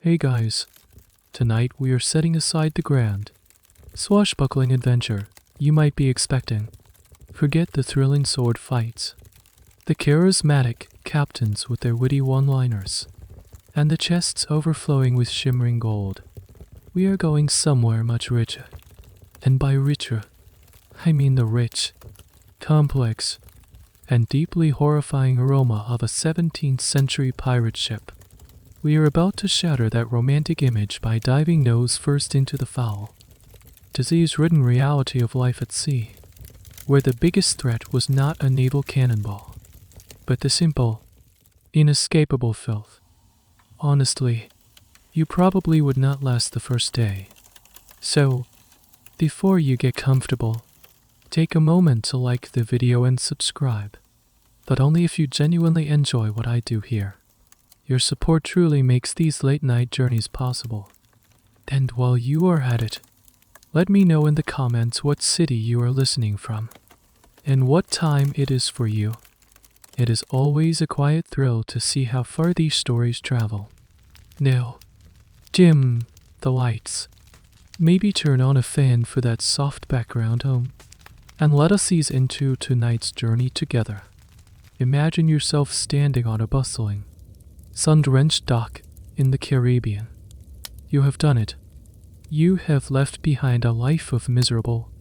Hey guys, tonight we are setting aside the grand, swashbuckling adventure you might be expecting. Forget the thrilling sword fights, the charismatic captains with their witty one-liners, and the chests overflowing with shimmering gold. We are going somewhere much richer. And by richer, I mean the rich, complex, and deeply horrifying aroma of a 17th century pirate ship. We are about to shatter that romantic image by diving nose first into the foul, disease-ridden reality of life at sea, where the biggest threat was not a naval cannonball, but the simple, inescapable filth. Honestly, you probably would not last the first day. So, before you get comfortable, take a moment to like the video and subscribe, but only if you genuinely enjoy what I do here. Your support truly makes these late-night journeys possible. And while you are at it, let me know in the comments what city you are listening from, and what time it is for you. It is always a quiet thrill to see how far these stories travel. Now, dim the lights. Maybe turn on a fan for that soft background hum, and let us ease into tonight's journey together. Imagine yourself standing on a bustling, sun-drenched dock in the Caribbean. You have done it. You have left behind a life of miserable,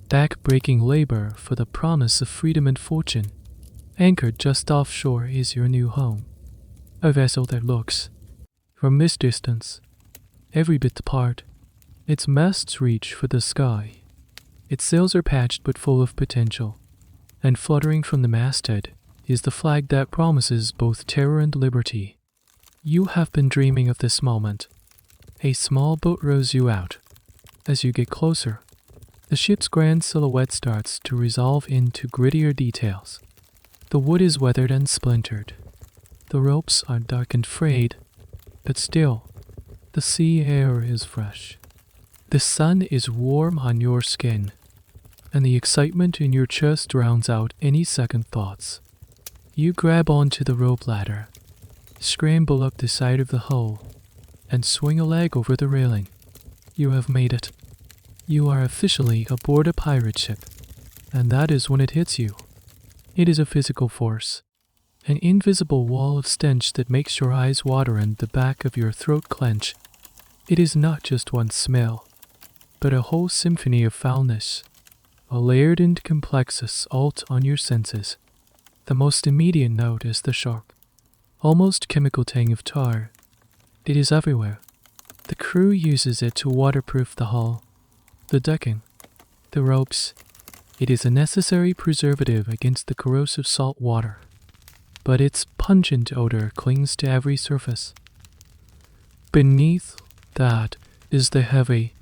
back-breaking labor for the promise of freedom and fortune. Anchored just offshore is your new home, a vessel that looks, from this distance, every bit apart. Its masts reach for the sky. Its sails are patched but full of potential, and fluttering from the masthead is the flag that promises both terror and liberty. You have been dreaming of this moment. A small boat rows you out. As you get closer, the ship's grand silhouette starts to resolve into grittier details. The wood is weathered and splintered. The ropes are dark and frayed, but still, the sea air is fresh. The sun is warm on your skin, and the excitement in your chest drowns out any second thoughts. You grab onto the rope ladder, scramble up the side of the hull, and swing a leg over the railing. You have made it. You are officially aboard a pirate ship, and that is when it hits you. It is a physical force, an invisible wall of stench that makes your eyes water and the back of your throat clench. It is not just one smell, but a whole symphony of foulness, a layered and complex assault on your senses. The most immediate note is the sharp, almost chemical tang of tar. It is everywhere. The crew uses it to waterproof the hull, the decking, the ropes. It is a necessary preservative against the corrosive salt water, but its pungent odor clings to every surface. Beneath that is the heavy,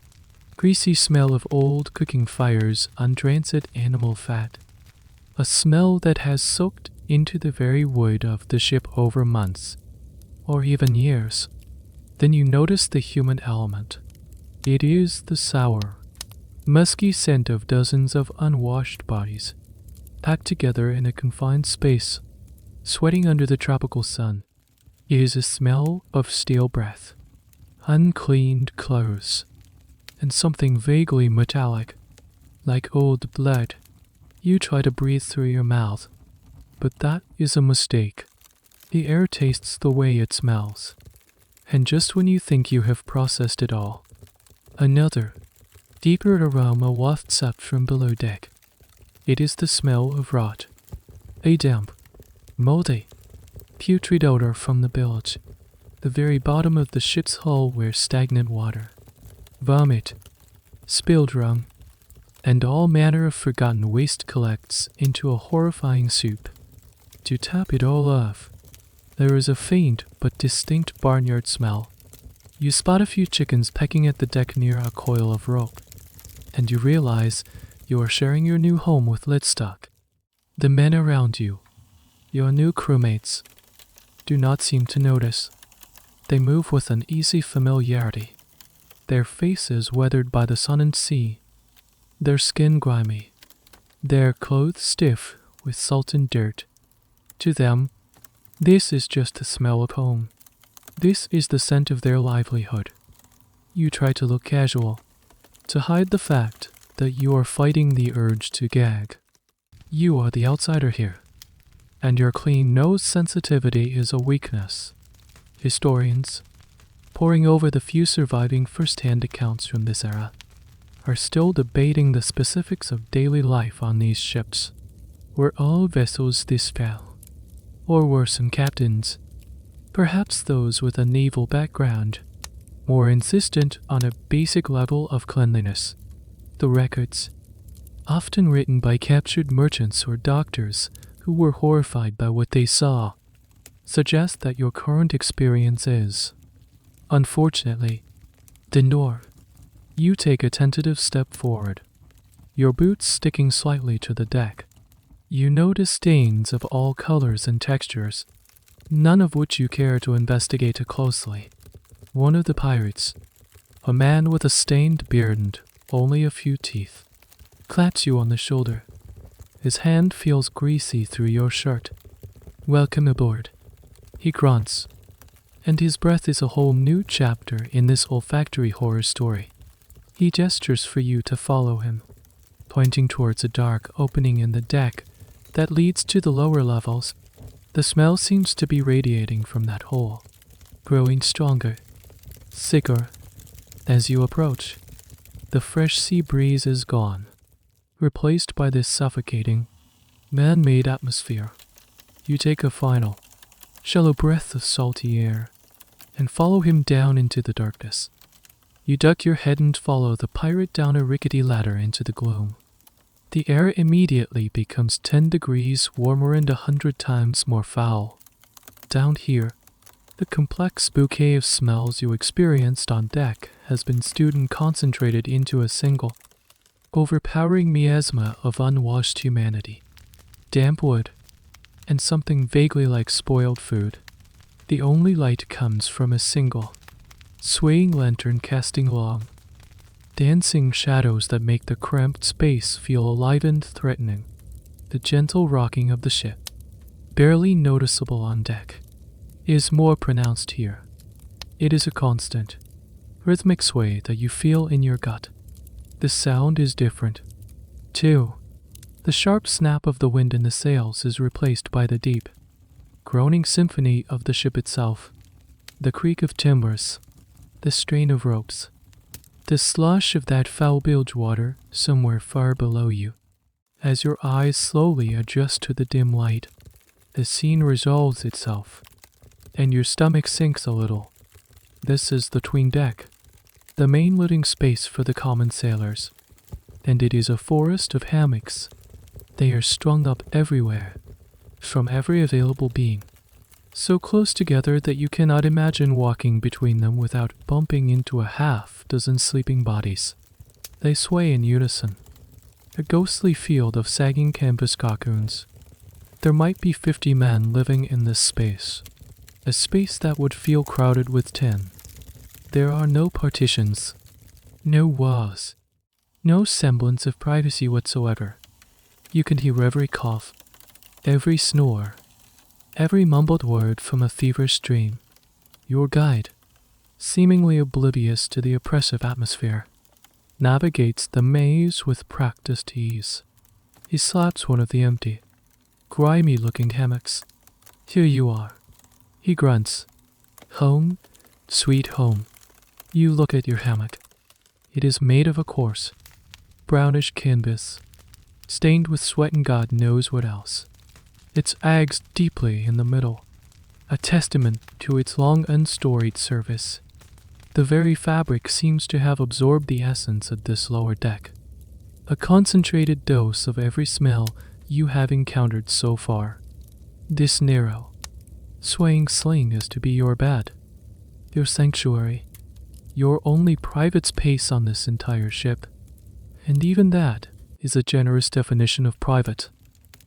greasy smell of old cooking fires on rancid animal fat. A smell that has soaked into the very wood of the ship over months, or even years. Then you notice the human element. It is the sour, musky scent of dozens of unwashed bodies, packed together in a confined space, sweating under the tropical sun. It is a smell of stale breath, uncleaned clothes, and something vaguely metallic, like old blood. You try to breathe through your mouth, but that is a mistake. The air tastes the way it smells. And just when you think you have processed it all, another, deeper aroma wafts up from below deck. It is the smell of rot. A damp, moldy, putrid odor from the bilge, the very bottom of the ship's hull where stagnant water, vomit, spilled rum, and all manner of forgotten waste collects into a horrifying soup. To top it all off, there is a faint but distinct barnyard smell. You spot a few chickens pecking at the deck near a coil of rope, and you realize you are sharing your new home with Lidstock. The men around you, your new crewmates, do not seem to notice. They move with an easy familiarity, their faces weathered by the sun and sea, their skin grimy, their clothes stiff with salt and dirt. To them, this is just the smell of home. This is the scent of their livelihood. You try to look casual, to hide the fact that you are fighting the urge to gag. You are the outsider here, and your clean nose sensitivity is a weakness. Historians, poring over the few surviving first-hand accounts from this era, are still debating the specifics of daily life on these ships. Were all vessels this foul? Or worse than captains, perhaps those with a naval background, more insistent on a basic level of cleanliness. The records, often written by captured merchants or doctors who were horrified by what they saw, suggest that your current experience is, unfortunately, the norm. You take a tentative step forward, your boots sticking slightly to the deck. You notice stains of all colors and textures, none of which you care to investigate closely. One of the pirates, a man with a stained beard and only a few teeth, claps you on the shoulder. His hand feels greasy through your shirt. "Welcome aboard," he grunts, and his breath is a whole new chapter in this olfactory horror story. He gestures for you to follow him, pointing towards a dark opening in the deck that leads to the lower levels. The smell seems to be radiating from that hole, growing stronger, thicker. As you approach, the fresh sea breeze is gone, replaced by this suffocating, man-made atmosphere. You take a final, shallow breath of salty air and follow him down into the darkness. You duck your head and follow the pirate down a rickety ladder into the gloom. The air immediately becomes 10 degrees warmer and 100 times more foul. Down here, the complex bouquet of smells you experienced on deck has been stewed and concentrated into a single, overpowering miasma of unwashed humanity. Damp wood, and something vaguely like spoiled food. The only light comes from a single, swaying lantern casting long, dancing shadows that make the cramped space feel alive and threatening. The gentle rocking of the ship, barely noticeable on deck, is more pronounced here. It is a constant, rhythmic sway that you feel in your gut. The sound is different, too. The sharp snap of the wind in the sails is replaced by the deep, groaning symphony of the ship itself. The creak of timbers, the strain of ropes, the slush of that foul bilge water somewhere far below you. As your eyes slowly adjust to the dim light, the scene resolves itself, and your stomach sinks a little. This is the 'tween deck, the main living space for the common sailors, and it is a forest of hammocks. They are strung up everywhere, from every available being, so close together that you cannot imagine walking between them without bumping into a half-dozen sleeping bodies. They sway in unison, a ghostly field of sagging canvas cocoons. There might be 50 men living in this space, a space that would feel crowded with 10. There are no partitions, no walls, no semblance of privacy whatsoever. You can hear every cough, every snore, every mumbled word from a feverish dream. Your guide, seemingly oblivious to the oppressive atmosphere, navigates the maze with practiced ease. He slaps one of the empty, grimy-looking hammocks. "Here you are," he grunts. "Home, sweet home." You look at your hammock. It is made of a coarse, brownish canvas, stained with sweat and God knows what else. Its ags deeply in the middle, a testament to its long unstoried service. The very fabric seems to have absorbed the essence of this lower deck, a concentrated dose of every smell you have encountered so far. This narrow, swaying sling is to be your bed, your sanctuary, your only private space on this entire ship. And even that is a generous definition of private.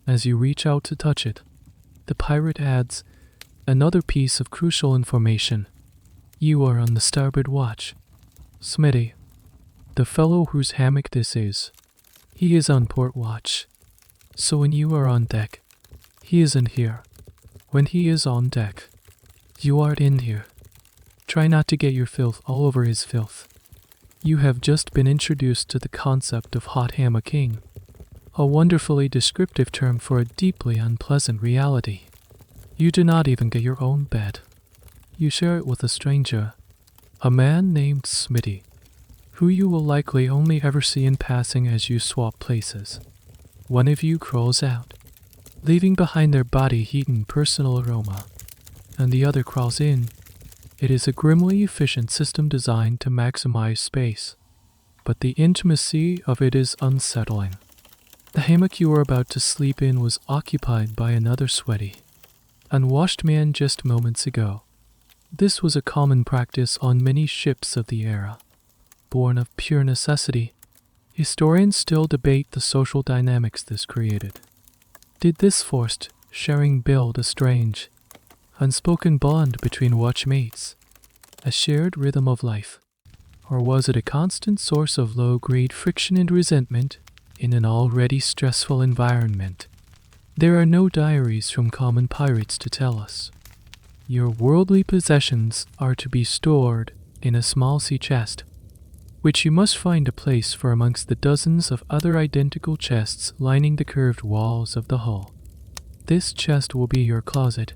As you reach out to touch it, the pirate adds another piece of crucial information. You are on the starboard watch. Smitty, the fellow whose hammock this is, he is on port watch. So when you are on deck, he isn't here. When he is on deck, you aren't in here. Try not to get your filth all over his filth. You have just been introduced to the concept of hot hammocking, a wonderfully descriptive term for a deeply unpleasant reality. You do not even get your own bed. You share it with a stranger, a man named Smitty, who you will likely only ever see in passing as you swap places. One of you crawls out, leaving behind their body heat and personal aroma, and the other crawls in. It is a grimly efficient system designed to maximize space, but the intimacy of it is unsettling. The hammock you were about to sleep in was occupied by another sweaty, unwashed man just moments ago. This was a common practice on many ships of the era. Born of pure necessity, historians still debate the social dynamics this created. Did this forced sharing build a strange, unspoken bond between watchmates, a shared rhythm of life? Or was it a constant source of low-grade friction and resentment in an already stressful environment? There are no diaries from common pirates to tell us. Your worldly possessions are to be stored in a small sea chest, which you must find a place for amongst the dozens of other identical chests lining the curved walls of the hull. This chest will be your closet,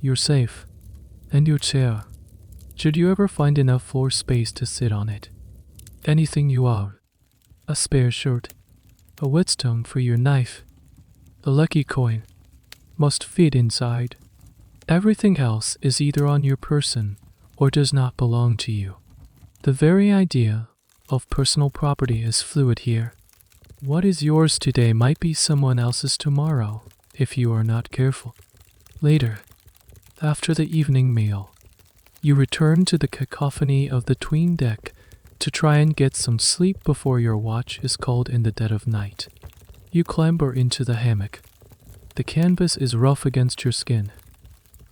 your safe, and your chair, should you ever find enough floor space to sit on it. Anything you are, a spare shirt, a whetstone for your knife, a lucky coin, must fit inside. Everything else is either on your person or does not belong to you. The very idea of personal property is fluid here. What is yours today might be someone else's tomorrow if you are not careful. Later, after the evening meal, you return to the cacophony of the 'tween deck to try and get some sleep before your watch is called in the dead of night. You clamber into the hammock. The canvas is rough against your skin.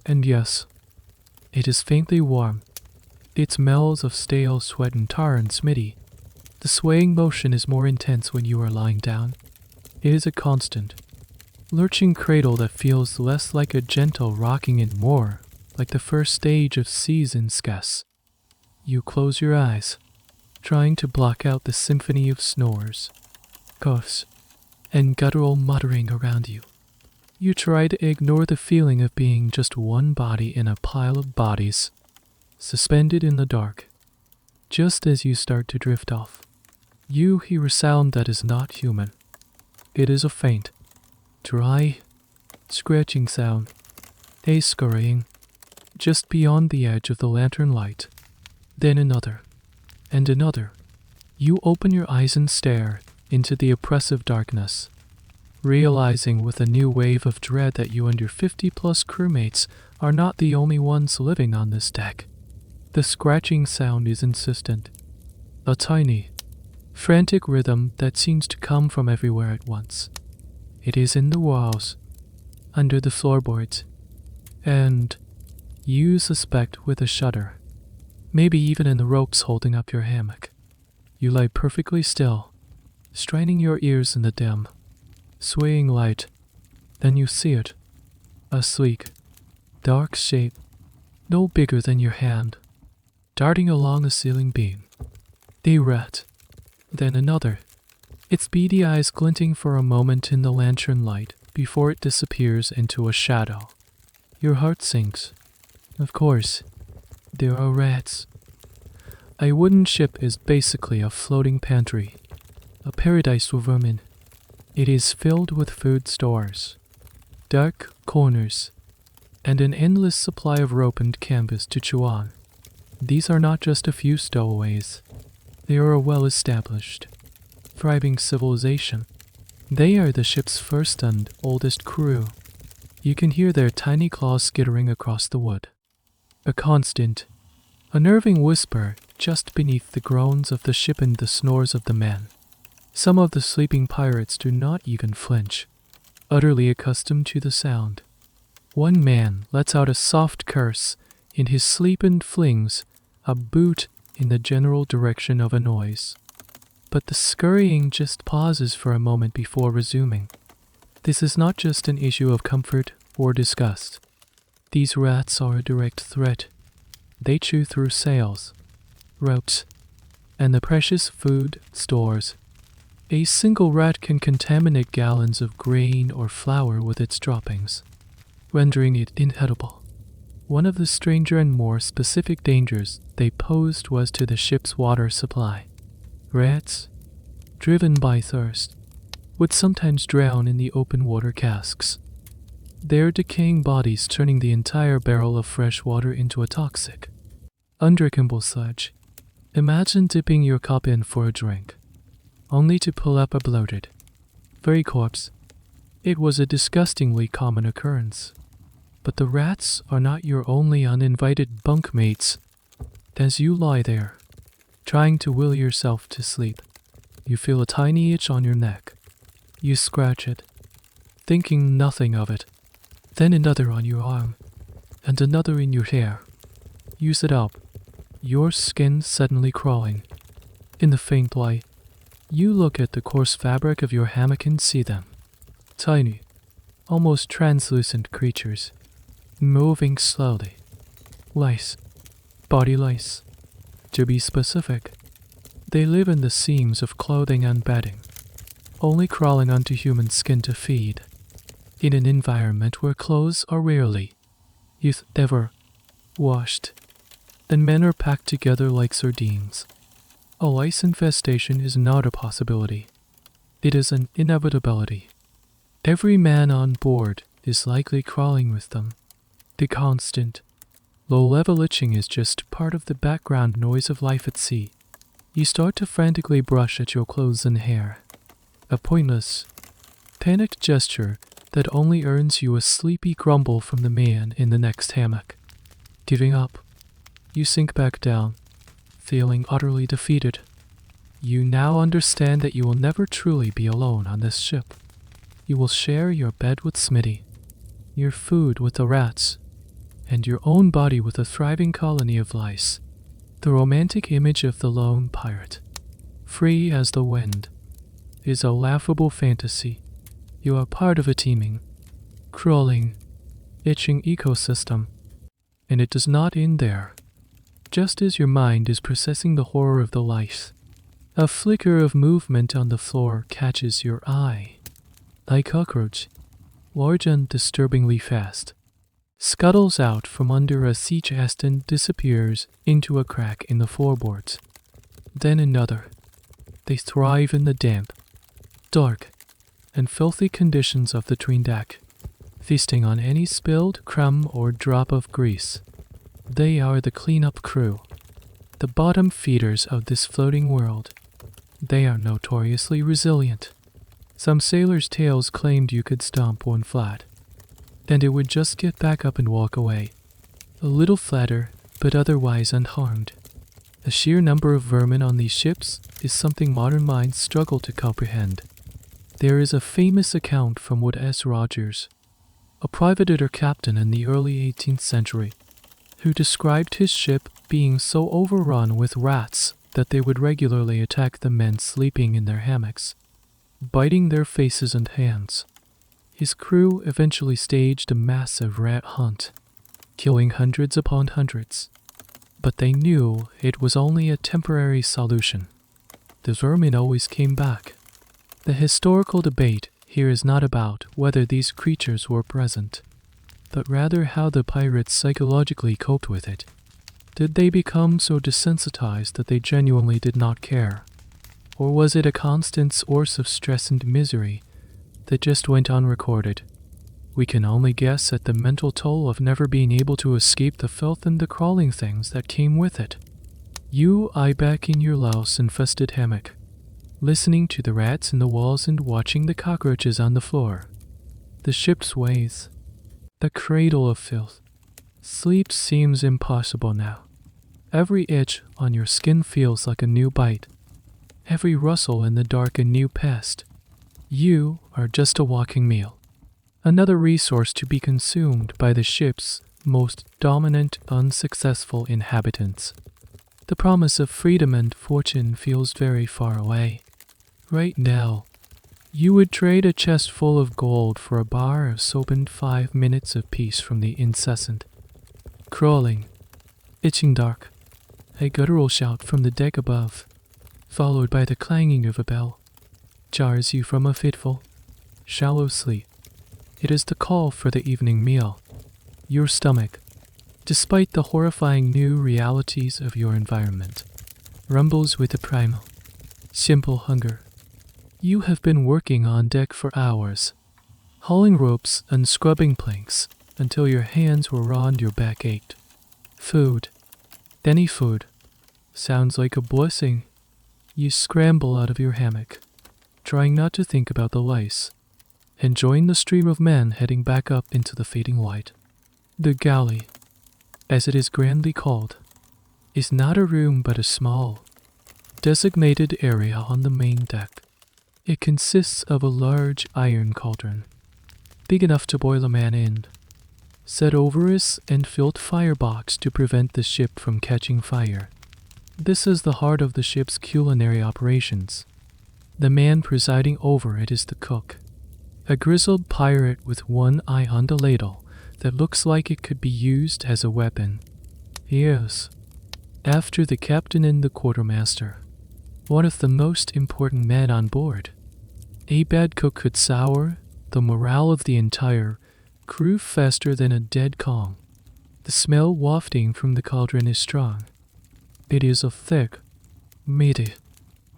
And yes, it is faintly warm. It smells of stale sweat and tar and Smitty. The swaying motion is more intense when you are lying down. It is a constant, lurching cradle that feels less like a gentle rocking and more like the first stage of season's guess. You close your eyes, trying to block out the symphony of snores, coughs, and guttural muttering around you. You try to ignore the feeling of being just one body in a pile of bodies, suspended in the dark. Just as you start to drift off, you hear a sound that is not human. It is a faint, dry, scratching sound, a scurrying, just beyond the edge of the lantern light. Then another, and another. You open your eyes and stare into the oppressive darkness, realizing with a new wave of dread that you and your 50-plus crewmates are not the only ones living on this deck. The scratching sound is insistent, a tiny, frantic rhythm that seems to come from everywhere at once. It is in the walls, under the floorboards, and, you suspect with a shudder, maybe even in the ropes holding up your hammock. You lie perfectly still, straining your ears in the dim, swaying light. Then you see it, a sleek, dark shape, no bigger than your hand, darting along a ceiling beam. A rat, then another, its beady eyes glinting for a moment in the lantern light before it disappears into a shadow. Your heart sinks. Of course, there are rats. A wooden ship is basically a floating pantry, a paradise for vermin. It is filled with food stores, dark corners, and an endless supply of rope and canvas to chew on. These are not just a few stowaways. They are a well-established, thriving civilization. They are the ship's first and oldest crew. You can hear their tiny claws skittering across the wood. A constant, unnerving whisper just beneath the groans of the ship and the snores of the men. Some of the sleeping pirates do not even flinch, utterly accustomed to the sound. One man lets out a soft curse in his sleep and flings a boot in the general direction of a noise. But the scurrying just pauses for a moment before resuming. This is not just an issue of comfort or disgust. These rats are a direct threat. They chew through sails, ropes, and the precious food stores. A single rat can contaminate gallons of grain or flour with its droppings, rendering it inedible. One of the stranger and more specific dangers they posed was to the ship's water supply. Rats, driven by thirst, would sometimes drown in the open water casks, their decaying bodies turning the entire barrel of fresh water into a toxic, undrinkable sludge. Imagine dipping your cup in for a drink, only to pull up a bloated, furry corpse. It was a disgustingly common occurrence. But the rats are not your only uninvited bunkmates. As you lie there, trying to will yourself to sleep, you feel a tiny itch on your neck. You scratch it, thinking nothing of it. Then another on your arm, and another in your hair. You sit up, your skin suddenly crawling. In the faint light, you look at the coarse fabric of your hammock and see them. Tiny, almost translucent creatures, moving slowly. Lice. Body lice. To be specific, they live in the seams of clothing and bedding, only crawling onto human skin to feed. In an environment where clothes are rarely, if ever, washed, and men are packed together like sardines, a lice infestation is not a possibility. It is an inevitability. Every man on board is likely crawling with them. The constant, low-level itching is just part of the background noise of life at sea. You start to frantically brush at your clothes and hair, a pointless, panicked gesture that only earns you a sleepy grumble from the man in the next hammock. Giving up, you sink back down, feeling utterly defeated. You now understand that you will never truly be alone on this ship. You will share your bed with Smitty, your food with the rats, and your own body with a thriving colony of lice. The romantic image of the lone pirate, free as the wind, is a laughable fantasy. You are part of a teeming, crawling, itching ecosystem, and it does not end there. Just as your mind is processing the horror of the lice, a flicker of movement on the floor catches your eye. A cockroach, large and disturbingly fast, scuttles out from under a sea chest and disappears into a crack in the floorboards. Then another. They thrive in the damp, dark, and filthy conditions of the tween deck, feasting on any spilled crumb or drop of grease. They are the cleanup crew, the bottom feeders of this floating world. They are notoriously resilient. Some sailors' tales claimed you could stomp one flat, and it would just get back up and walk away, a little flatter, but otherwise unharmed. The sheer number of vermin on these ships is something modern minds struggle to comprehend. There is a famous account from Wood S. Rogers, a privateer captain in the early 18th century, who described his ship being so overrun with rats that they would regularly attack the men sleeping in their hammocks, biting their faces and hands. His crew eventually staged a massive rat hunt, killing hundreds upon hundreds. But they knew it was only a temporary solution. The vermin always came back. The historical debate here is not about whether these creatures were present, but rather how the pirates psychologically coped with it. Did they become so desensitized that they genuinely did not care? Or was it a constant source of stress and misery that just went unrecorded? We can only guess at the mental toll of never being able to escape the filth and the crawling things that came with it. You lie back in your louse-infested hammock, listening to the rats in the walls and watching the cockroaches on the floor. The ship sways, the cradle of filth. Sleep seems impossible now. Every itch on your skin feels like a new bite. Every rustle in the dark a new pest. You are just a walking meal, another resource to be consumed by the ship's most dominant, unsuccessful inhabitants. The promise of freedom and fortune feels very far away. Right now, you would trade a chest full of gold for a bar of soap and 5 minutes of peace from the incessant, crawling, Itching dark. A guttural shout from the deck above, followed by the clanging of a bell, jars you from a fitful, shallow sleep. It is the call for the evening meal. Your stomach, despite the horrifying new realities of your environment, rumbles with a primal, simple hunger. You have been working on deck for hours, hauling ropes and scrubbing planks until your hands were raw and your back ached. Food, any food, sounds like a blessing. You scramble out of your hammock, trying not to think about the lice, and join the stream of men heading back up into the fading light. The galley, as it is grandly called, is not a room but a small, designated area on the main deck. It consists of a large iron cauldron, big enough to boil a man in, set over a and filled firebox to prevent the ship from catching fire. This is the heart of the ship's culinary operations. The man presiding over it is the cook, a grizzled pirate with one eye on the ladle that looks like it could be used as a weapon. Yes, after the captain and the quartermaster, one of the most important men on board. A bad cook could sour the morale of the entire crew faster than a dead calm. The smell wafting from the cauldron is strong. It is a thick, meaty,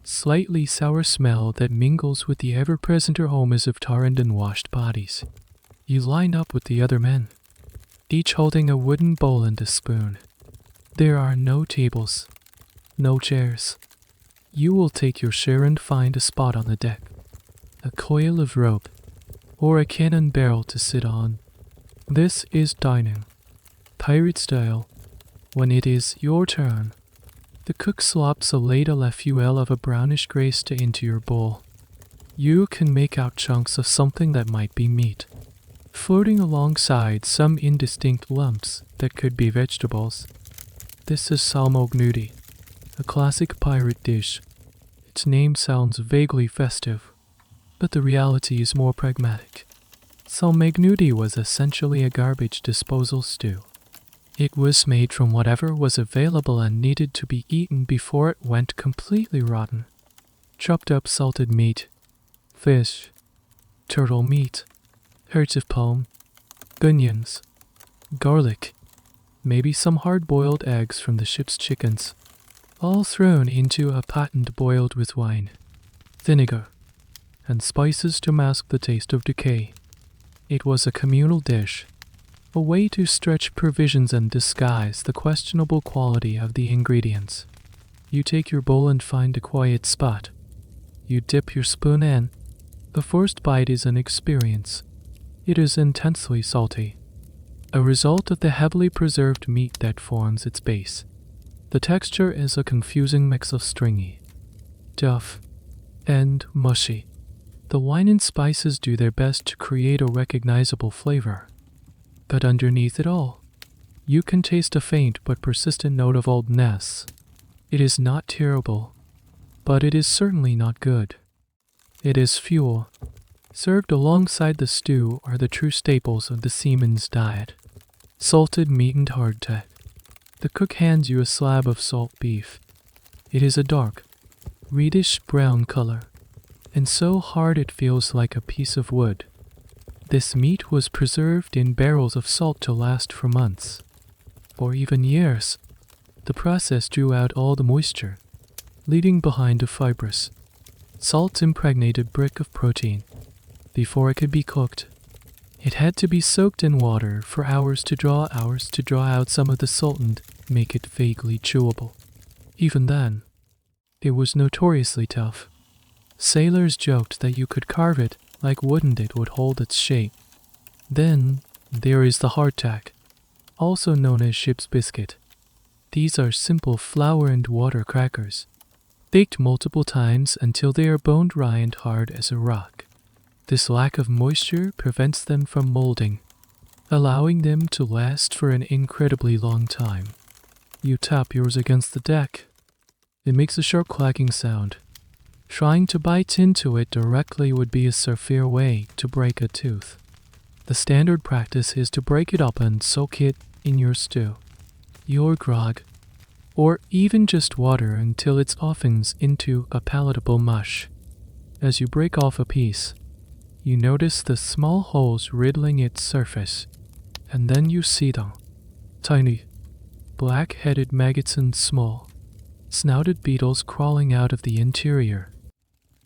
slightly sour smell that mingles with the ever-present aromas of tarred and washed bodies. You line up with the other men, each holding a wooden bowl and a spoon. There are no tables, no chairs. You will take your share and find a spot on the deck, a coil of rope, or a cannon barrel to sit on. This is dining, pirate style. When it is your turn, the cook slops a ladle a fuel of a brownish-gray stain into your bowl. You can make out chunks of something that might be meat, floating alongside some indistinct lumps that could be vegetables. This is salmognudi, a classic pirate dish. Its name sounds vaguely festive, but the reality is more pragmatic. Salmognudi was essentially a garbage disposal stew. It was made from whatever was available and needed to be eaten before it went completely rotten. Chopped up salted meat, fish, turtle meat, hearts of palm, onions, garlic, maybe some hard-boiled eggs from the ship's chickens, all thrown into a pot and boiled with wine, vinegar, and spices to mask the taste of decay. It was a communal dish, a way to stretch provisions and disguise the questionable quality of the ingredients. You take your bowl and find a quiet spot. You dip your spoon in. The first bite is an experience. It is intensely salty, a result of the heavily preserved meat that forms its base. The texture is a confusing mix of stringy, tough, and mushy. The wine and spices do their best to create a recognizable flavor. But underneath it all, you can taste a faint but persistent note of oldness. It is not terrible, but it is certainly not good. It is fuel. Served alongside the stew are the true staples of the seaman's diet: salted meat and hardtack. The cook hands you a slab of salt beef. It is a dark, reddish-brown color, and so hard it feels like a piece of wood. This meat was preserved in barrels of salt to last for months, or even years. The process drew out all the moisture, leaving behind a fibrous, salt-impregnated brick of protein. Before it could be cooked, it had to be soaked in water for hours to draw out some of the salt and make it vaguely chewable. Even then, it was notoriously tough. Sailors joked that you could carve it like wood and it would hold its shape. Then there is the hardtack, also known as ship's biscuit. These are simple flour and water crackers, baked multiple times until they are bone dry and hard as a rock. This lack of moisture prevents them from molding, allowing them to last for an incredibly long time. You tap yours against the deck. It makes a sharp clacking sound. Trying to bite into it directly would be a severe way to break a tooth. The standard practice is to break it up and soak it in your stew. your grog, or even just water until it softens into a palatable mush. As you break off a piece, you notice the small holes riddling its surface, and then you see them. Tiny, black-headed maggots and small, snouted beetles crawling out of the interior.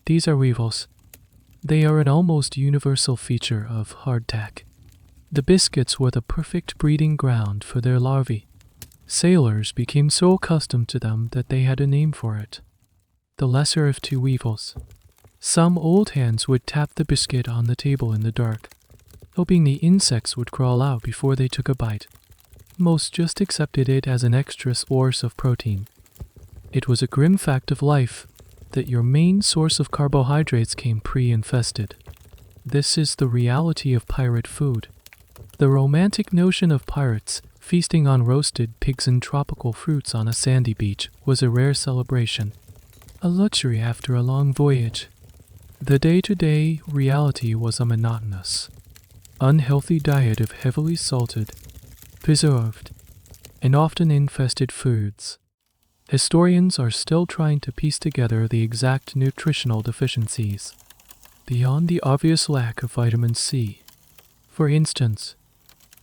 These are weevils. They are an almost universal feature of hardtack. The biscuits were the perfect breeding ground for their larvae. Sailors became so accustomed to them that they had a name for it: the lesser of two weevils. Some old hands would tap the biscuit on the table in the dark, hoping the insects would crawl out before they took a bite. Most just accepted it as an extra source of protein. It was a grim fact of life that your main source of carbohydrates came pre-infested. This is the reality of pirate food. The romantic notion of pirates feasting on roasted pigs and tropical fruits on a sandy beach was a rare celebration, a luxury after a long voyage. The day-to-day reality was a monotonous, unhealthy diet of heavily salted, preserved, and often infested foods. Historians are still trying to piece together the exact nutritional deficiencies, beyond the obvious lack of vitamin C. For instance,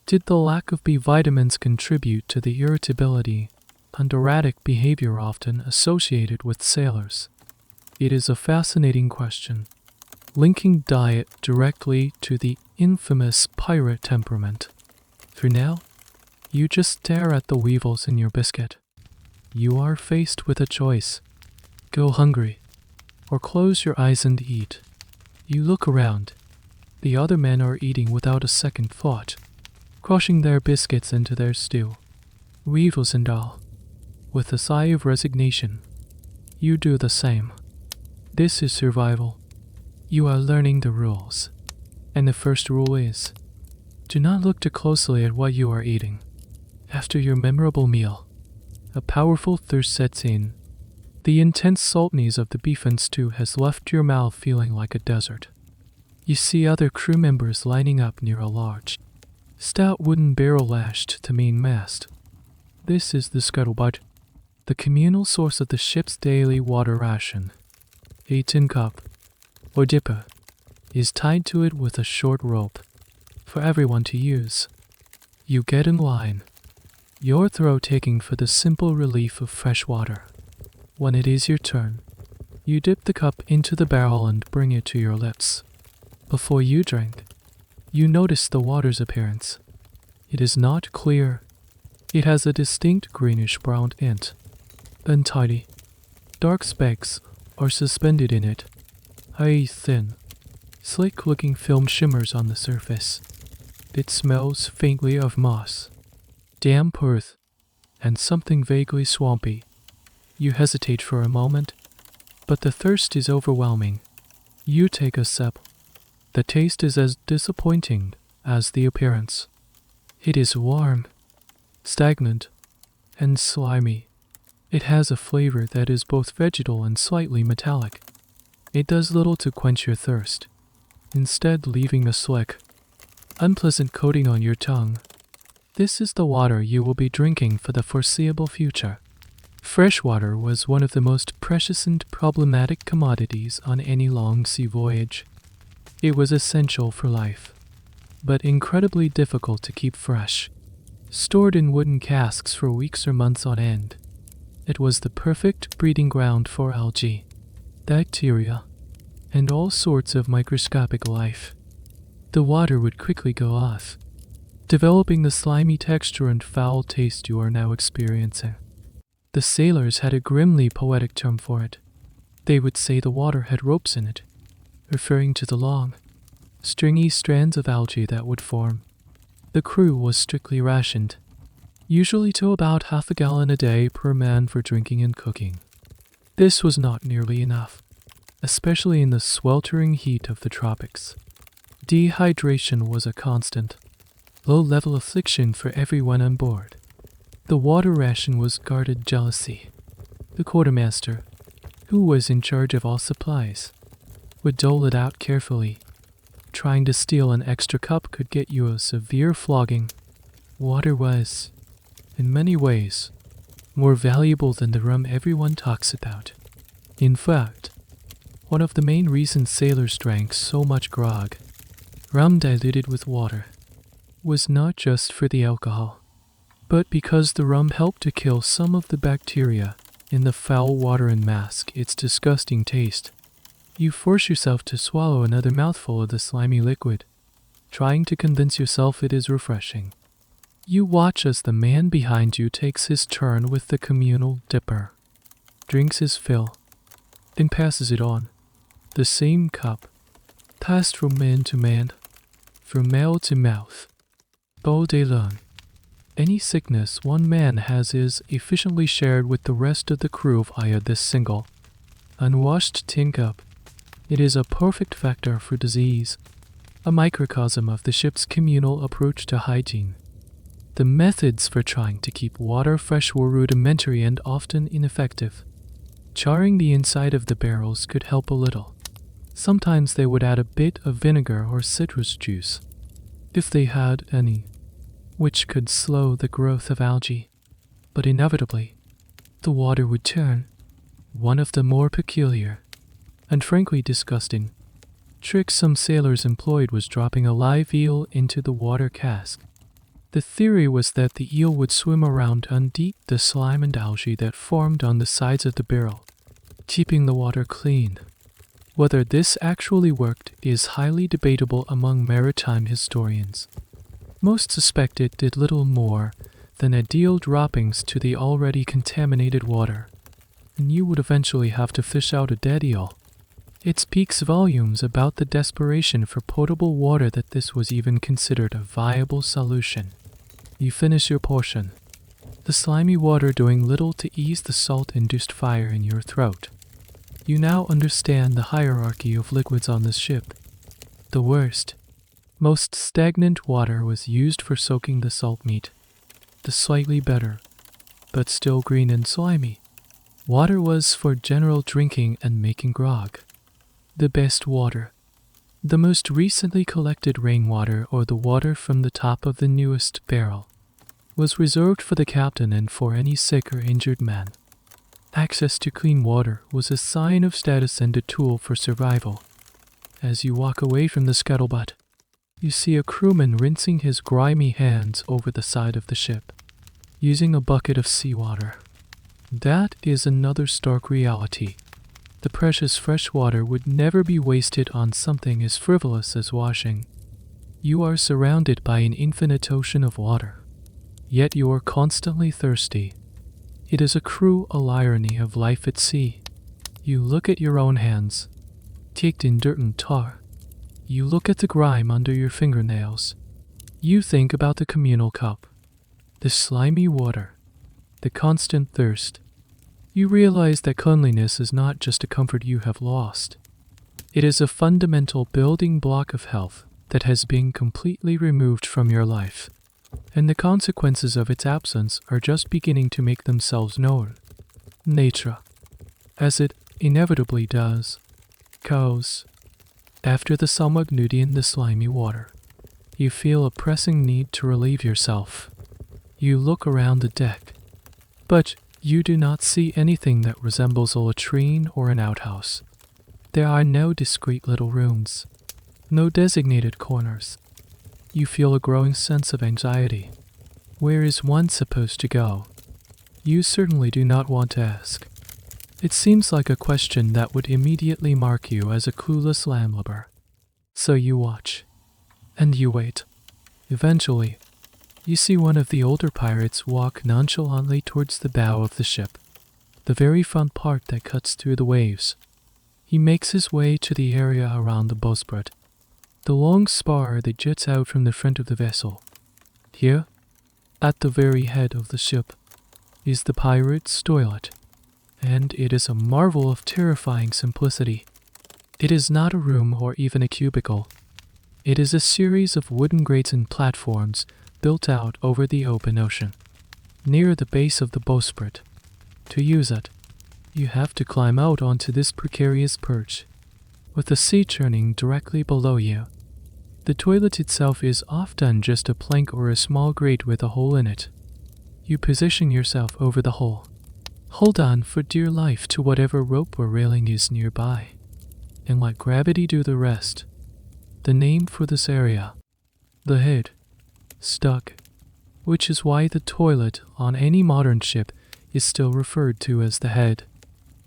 did the lack of B vitamins contribute to the irritability and erratic behavior often associated with sailors? It is a fascinating question, linking diet directly to the infamous pirate temperament. For now, you just stare at the weevils in your biscuit. You are faced with a choice: go hungry, or close your eyes and eat. You look around. The other men are eating without a second thought, crushing their biscuits into their stew, weevils and all. With a sigh of resignation, you do the same. This is survival. You are learning the rules. And the first rule is, do not look too closely at what you are eating. After your memorable meal, a powerful thirst sets in. The intense saltiness of the beef and stew has left your mouth feeling like a desert. You see other crew members lining up near a large, stout wooden barrel lashed to main mast. This is the scuttlebutt, the communal source of the ship's daily water ration. A tin cup, or dipper, is tied to it with a short rope for everyone to use. You get in line, your throat taking for the simple relief of fresh water. When it is your turn, you dip the cup into the barrel and bring it to your lips. Before you drink, you notice the water's appearance. It is not clear. It has a distinct greenish-brown tint. Untidy, dark specks are suspended in it. A thin, slick-looking film shimmers on the surface. It smells faintly of moss, damp earth, and something vaguely swampy. You hesitate for a moment, but the thirst is overwhelming. You take a sip. The taste is as disappointing as the appearance. It is warm, stagnant, and slimy. It has a flavor that is both vegetal and slightly metallic. It does little to quench your thirst, instead leaving a slick, unpleasant coating on your tongue. This is the water you will be drinking for the foreseeable future. Fresh water was one of the most precious and problematic commodities on any long sea voyage. It was essential for life, but incredibly difficult to keep fresh, stored in wooden casks for weeks or months on end. It was the perfect breeding ground for algae, bacteria, and all sorts of microscopic life. The water would quickly go off, developing the slimy texture and foul taste you are now experiencing. The sailors had a grimly poetic term for it. They would say the water had ropes in it, referring to the long, stringy strands of algae that would form. The crew was strictly rationed, usually to about half a gallon a day per man for drinking and cooking. This was not nearly enough, especially in the sweltering heat of the tropics. Dehydration was a constant, low-level affliction for everyone on board. The water ration was guarded jealously. The quartermaster, who was in charge of all supplies, would dole it out carefully. Trying to steal an extra cup could get you a severe flogging. Water was, in many ways, more valuable than the rum everyone talks about. In fact, one of the main reasons sailors drank so much grog, rum diluted with water, was not just for the alcohol, but because the rum helped to kill some of the bacteria in the foul water and mask its disgusting taste. You force yourself to swallow another mouthful of the slimy liquid, trying to convince yourself it is refreshing. You watch as the man behind you takes his turn with the communal dipper, drinks his fill, then passes it on. The same cup, passed from man to man, from mouth to mouth, all day long. Any sickness one man has is efficiently shared with the rest of the crew via this single, unwashed tin cup. It is a perfect vector for disease, a microcosm of the ship's communal approach to hygiene. The methods for trying to keep water fresh were rudimentary and often ineffective. Charring the inside of the barrels could help a little. Sometimes they would add a bit of vinegar or citrus juice, if they had any, which could slow the growth of algae. But inevitably, the water would turn. One of the more peculiar, and frankly disgusting, tricks some sailors employed was dropping a live eel into the water cask. The theory was that the eel would swim around undeep the slime and algae that formed on the sides of the barrel, keeping the water clean. Whether this actually worked is highly debatable among maritime historians. Most suspect it did little more than add droppings to the already contaminated water, and you would eventually have to fish out a dead eel. It speaks volumes about the desperation for potable water that this was even considered a viable solution. You finish your portion, the slimy water doing little to ease the salt-induced fire in your throat. You now understand the hierarchy of liquids on this ship. The worst, most stagnant water was used for soaking the salt meat. The slightly better, but still green and slimy, water was for general drinking and making grog. The best water, the most recently collected rainwater or the water from the top of the newest barrel, was reserved for the captain and for any sick or injured man. Access to clean water was a sign of status and a tool for survival. As you walk away from the scuttlebutt, you see a crewman rinsing his grimy hands over the side of the ship, using a bucket of seawater. That is another stark reality. The precious fresh water would never be wasted on something as frivolous as washing. You are surrounded by an infinite ocean of water, yet you are constantly thirsty. It is a cruel irony of life at sea. You look at your own hands, caked in dirt and tar. You look at the grime under your fingernails. You think about the communal cup, the slimy water, the constant thirst. You realize that cleanliness is not just a comfort you have lost. It is a fundamental building block of health that has been completely removed from your life, and the consequences of its absence are just beginning to make themselves known. Nature, as it inevitably does, goes. After the salmagnuti in the slimy water, you feel a pressing need to relieve yourself. You look around the deck, but you do not see anything that resembles a latrine or an outhouse. There are no discreet little rooms, no designated corners. You feel a growing sense of anxiety. Where is one supposed to go? You certainly do not want to ask. It seems like a question that would immediately mark you as a clueless landlubber. So you watch, and you wait. Eventually, you see one of the older pirates walk nonchalantly towards the bow of the ship, the very front part that cuts through the waves. He makes his way to the area around the bowsprit, the long spar that juts out from the front of the vessel. Here, at the very head of the ship, is the pirate's toilet, and it is a marvel of terrifying simplicity. It is not a room or even a cubicle. It is a series of wooden grates and platforms built out over the open ocean, near the base of the bowsprit. To use it, you have to climb out onto this precarious perch, with the sea churning directly below you. The toilet itself is often just a plank or a small grate with a hole in it. You position yourself over the hole. Hold on for dear life to whatever rope or railing is nearby, and let gravity do the rest. The name for this area: the head. Stuck. Which is why the toilet on any modern ship is still referred to as the head.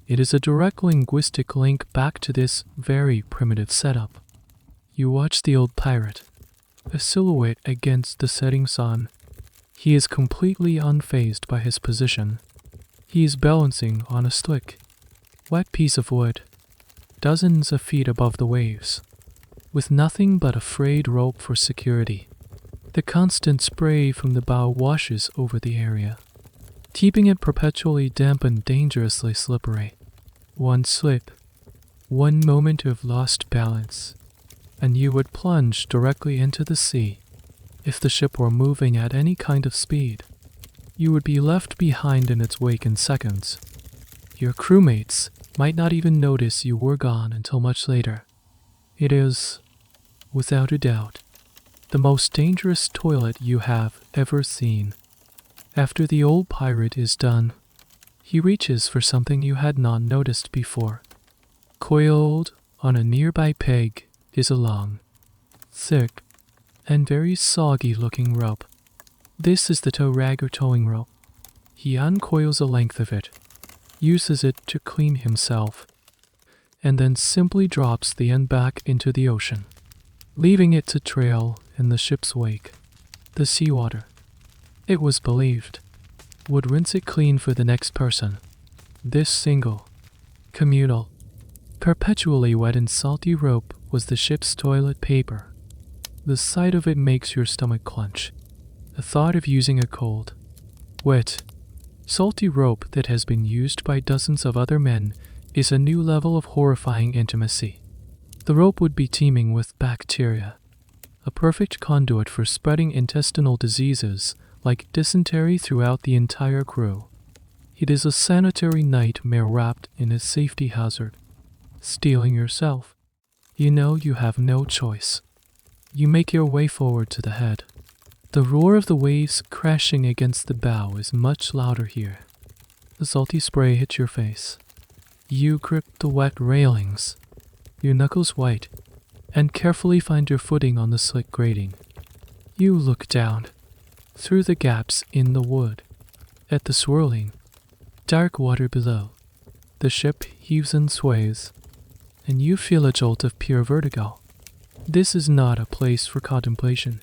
It is a direct linguistic link back to this very primitive setup. You watch the old pirate, a silhouette against the setting sun. He is completely unfazed by his position. He is balancing on a slick, wet piece of wood, dozens of feet above the waves, with nothing but a frayed rope for security. The constant spray from the bow washes over the area, keeping it perpetually damp and dangerously slippery. One slip, one moment of lost balance, and you would plunge directly into the sea. If the ship were moving at any kind of speed, you would be left behind in its wake in seconds. Your crewmates might not even notice you were gone until much later. It is, without a doubt, the most dangerous toilet you have ever seen. After the old pirate is done, he reaches for something you had not noticed before. Coiled on a nearby peg is a long, thick, and very soggy-looking rope. This is the tow rag or towing rope. He uncoils a length of it, uses it to clean himself, and then simply drops the end back into the ocean, leaving it to trail in the ship's wake. The seawater, it was believed, would rinse it clean for the next person. This single, communal, perpetually wet and salty rope was the ship's toilet paper. The sight of it makes your stomach clench. The thought of using a cold, wet, salty rope that has been used by dozens of other men is a new level of horrifying intimacy. The rope would be teeming with bacteria, a perfect conduit for spreading intestinal diseases like dysentery throughout the entire crew. It is a sanitary nightmare wrapped in a safety hazard. Stealing yourself. You know you have no choice. You make your way forward to the head. The roar of the waves crashing against the bow is much louder here. The salty spray hits your face. You grip the wet railings, your knuckles white, and carefully find your footing on the slick grating. You look down, through the gaps in the wood, at the swirling, dark water below. The ship heaves and sways, and you feel a jolt of pure vertigo. This is not a place for contemplation.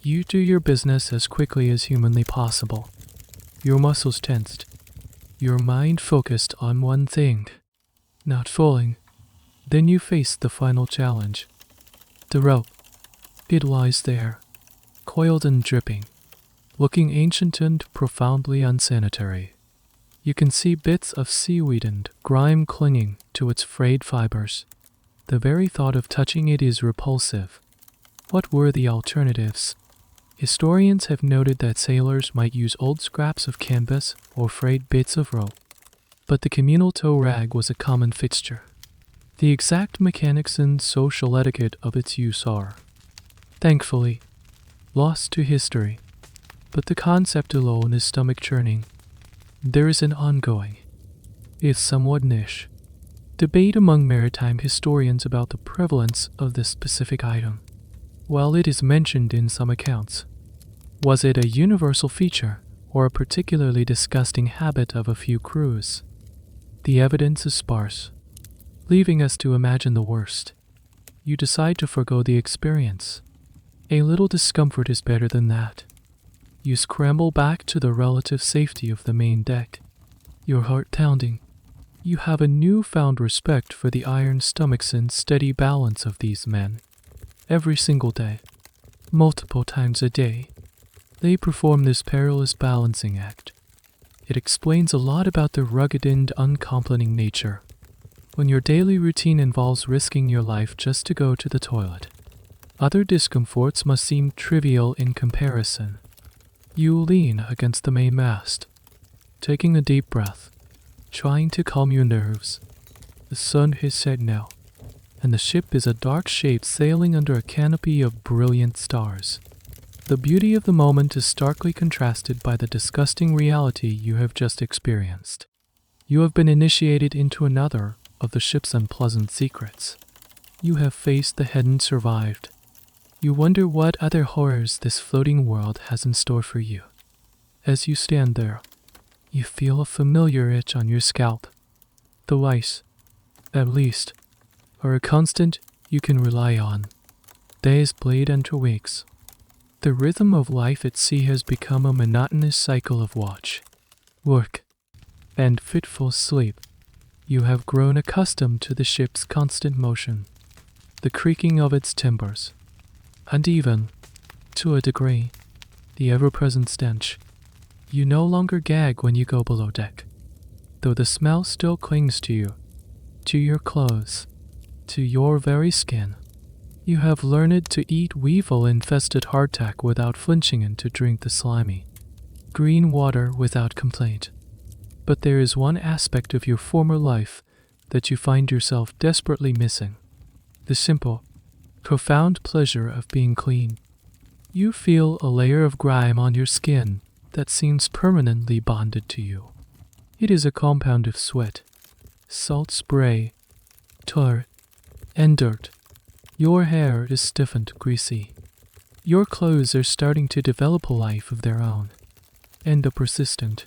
You do your business as quickly as humanly possible. Your muscles tensed, your mind focused on one thing, not falling. Then you face the final challenge. The rope. It lies there, coiled and dripping, looking ancient and profoundly unsanitary. You can see bits of seaweed and grime clinging to its frayed fibers. The very thought of touching it is repulsive. What were the alternatives? Historians have noted that sailors might use old scraps of canvas or frayed bits of rope, but the communal tow rag was a common fixture. The exact mechanics and social etiquette of its use are, thankfully, lost to history, but the concept alone is stomach-churning. There is an ongoing, if somewhat niche, debate among maritime historians about the prevalence of this specific item. While it is mentioned in some accounts, was it a universal feature or a particularly disgusting habit of a few crews? The evidence is sparse, leaving us to imagine the worst. You decide to forgo the experience. A little discomfort is better than that. You scramble back to the relative safety of the main deck, your heart pounding. You have a newfound respect for the iron stomachs and steady balance of these men. Every single day, multiple times a day, they perform this perilous balancing act. It explains a lot about their rugged and uncomplaining nature. When your daily routine involves risking your life just to go to the toilet, other discomforts must seem trivial in comparison. You lean against the mainmast, taking a deep breath, trying to calm your nerves. The sun has set now, and the ship is a dark shape sailing under a canopy of brilliant stars. The beauty of the moment is starkly contrasted by the disgusting reality you have just experienced. You have been initiated into another of the ship's unpleasant secrets. You have faced the head and survived. You wonder what other horrors this floating world has in store for you. As you stand there, you feel a familiar itch on your scalp. The lice, at least, are a constant you can rely on. Days bleed into weeks. The rhythm of life at sea has become a monotonous cycle of watch, work, and fitful sleep. You have grown accustomed to the ship's constant motion, the creaking of its timbers, and even, to a degree, the ever-present stench. You no longer gag when you go below deck, though the smell still clings to you, to your clothes, to your very skin. You have learned to eat weevil-infested hardtack without flinching and to drink the slimy, green water without complaint. But there is one aspect of your former life that you find yourself desperately missing: the simple, profound pleasure of being clean. You feel a layer of grime on your skin that seems permanently bonded to you. It is a compound of sweat, salt spray, tar, and dirt. Your hair is stiff and greasy. Your clothes are starting to develop a life of their own, and a persistent,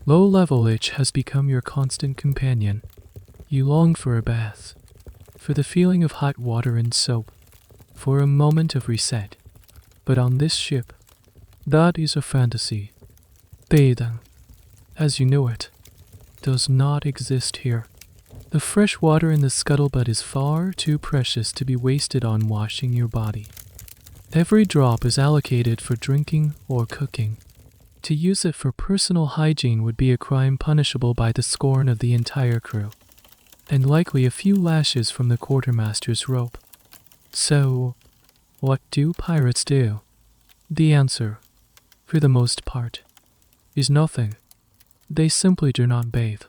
low-level itch has become your constant companion. You long for a bath, for the feeling of hot water and soap, for a moment of reset. But on this ship, that is a fantasy. Bathing, as you know it, does not exist here. The fresh water in the scuttlebutt is far too precious to be wasted on washing your body. Every drop is allocated for drinking or cooking. To use it for personal hygiene would be a crime punishable by the scorn of the entire crew, and likely a few lashes from the quartermaster's rope. So, what do pirates do? The answer, for the most part, is nothing. They simply do not bathe.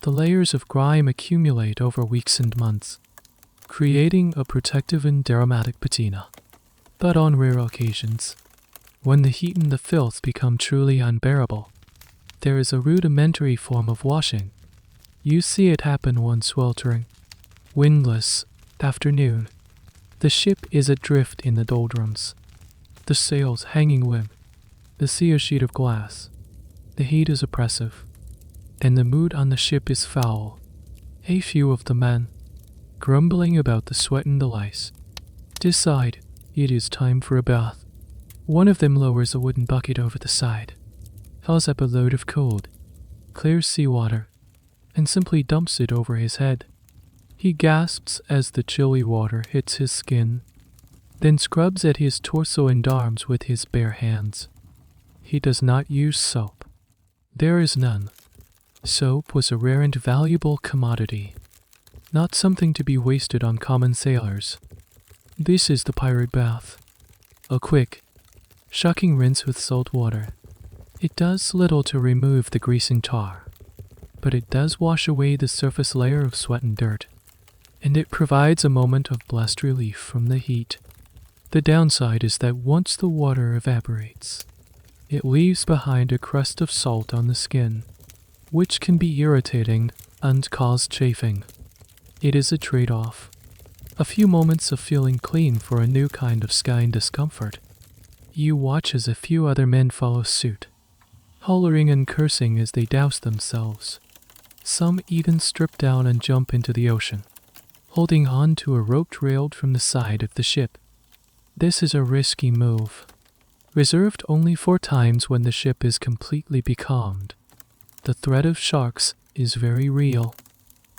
The layers of grime accumulate over weeks and months, creating a protective and aromatic patina. But on rare occasions, when the heat and the filth become truly unbearable, there is a rudimentary form of washing. You see it happen one sweltering, windless afternoon. The ship is adrift in the doldrums, the sails hanging limp, the sea a sheet of glass. The heat is oppressive, and the mood on the ship is foul. A few of the men, grumbling about the sweat and the lice, decide it is time for a bath. One of them lowers a wooden bucket over the side, fills up a load of cold, clear seawater, and simply dumps it over his head. He gasps as the chilly water hits his skin, then scrubs at his torso and arms with his bare hands. He does not use soap. There is none. Soap was a rare and valuable commodity, not something to be wasted on common sailors. This is the pirate bath. A quick, shocking rinse with salt water. It does little to remove the grease and tar, but it does wash away the surface layer of sweat and dirt, and it provides a moment of blessed relief from the heat. The downside is that once the water evaporates, it leaves behind a crust of salt on the skin, which can be irritating and cause chafing. It is a trade-off. A few moments of feeling clean for a new kind of skying discomfort. You watch as a few other men follow suit, hollering and cursing as they douse themselves. Some even strip down and jump into the ocean, holding on to a rope trailed from the side of the ship. This is a risky move, reserved only for times when the ship is completely becalmed. The threat of sharks is very real,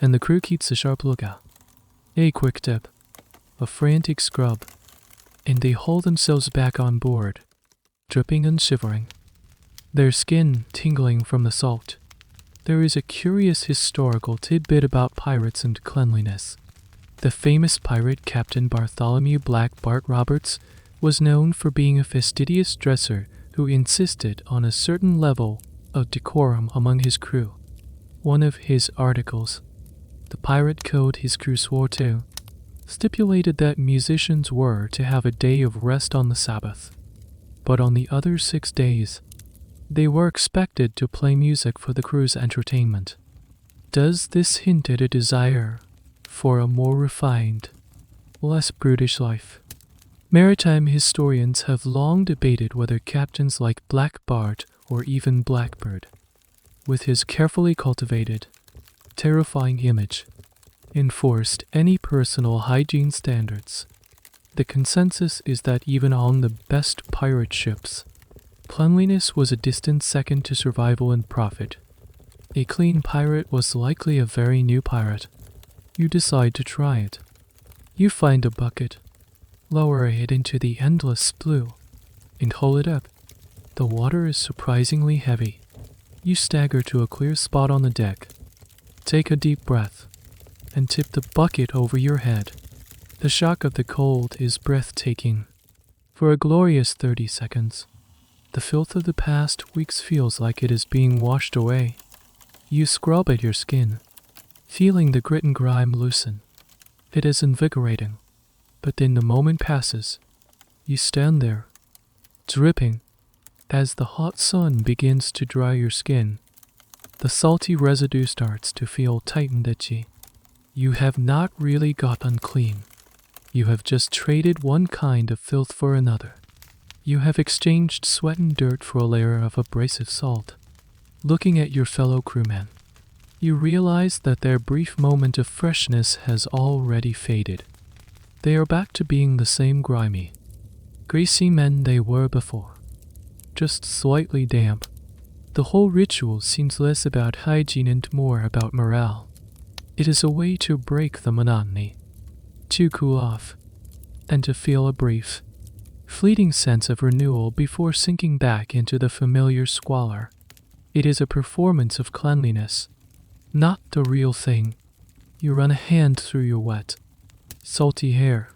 and the crew keeps a sharp lookout. A quick dip, a frantic scrub, and they haul themselves back on board, dripping and shivering, their skin tingling from the salt. There is a curious historical tidbit about pirates and cleanliness. The famous pirate Captain Bartholomew Black Bart Roberts was known for being a fastidious dresser who insisted on a certain level of decorum among his crew. One of his articles, the pirate code his crew swore to, stipulated that musicians were to have a day of rest on the Sabbath. but on the other 6 days, they were expected to play music for the crew's entertainment. Does this hint at a desire for a more refined, less brutish life? Maritime historians have long debated whether captains like Black Bart or even Blackbird, with his carefully cultivated, terrifying image, enforced any personal hygiene standards. The consensus is that even on the best pirate ships, cleanliness was a distant second to survival and profit. A clean pirate was likely a very new pirate. You decide to try it. You find a bucket, lower it into the endless blue, and haul it up. The water is surprisingly heavy. You stagger to a clear spot on the deck, take a deep breath, and tip the bucket over your head. The shock of the cold is breathtaking. For a glorious 30 seconds, the filth of the past weeks feels like it is being washed away. You scrub at your skin, feeling the grit and grime loosen. It is invigorating, but then the moment passes. You stand there, dripping, as the hot sun begins to dry your skin. The salty residue starts to feel tight and itchy. You have not really got unclean. You have just traded one kind of filth for another. You have exchanged sweat and dirt for a layer of abrasive salt. Looking at your fellow crewmen, you realize that their brief moment of freshness has already faded. They are back to being the same grimy, greasy men they were before, just slightly damp. The whole ritual seems less about hygiene and more about morale. It is a way to break the monotony, to cool off, and to feel a brief, fleeting sense of renewal before sinking back into the familiar squalor. It is a performance of cleanliness, not the real thing. You run a hand through your wet, salty hair.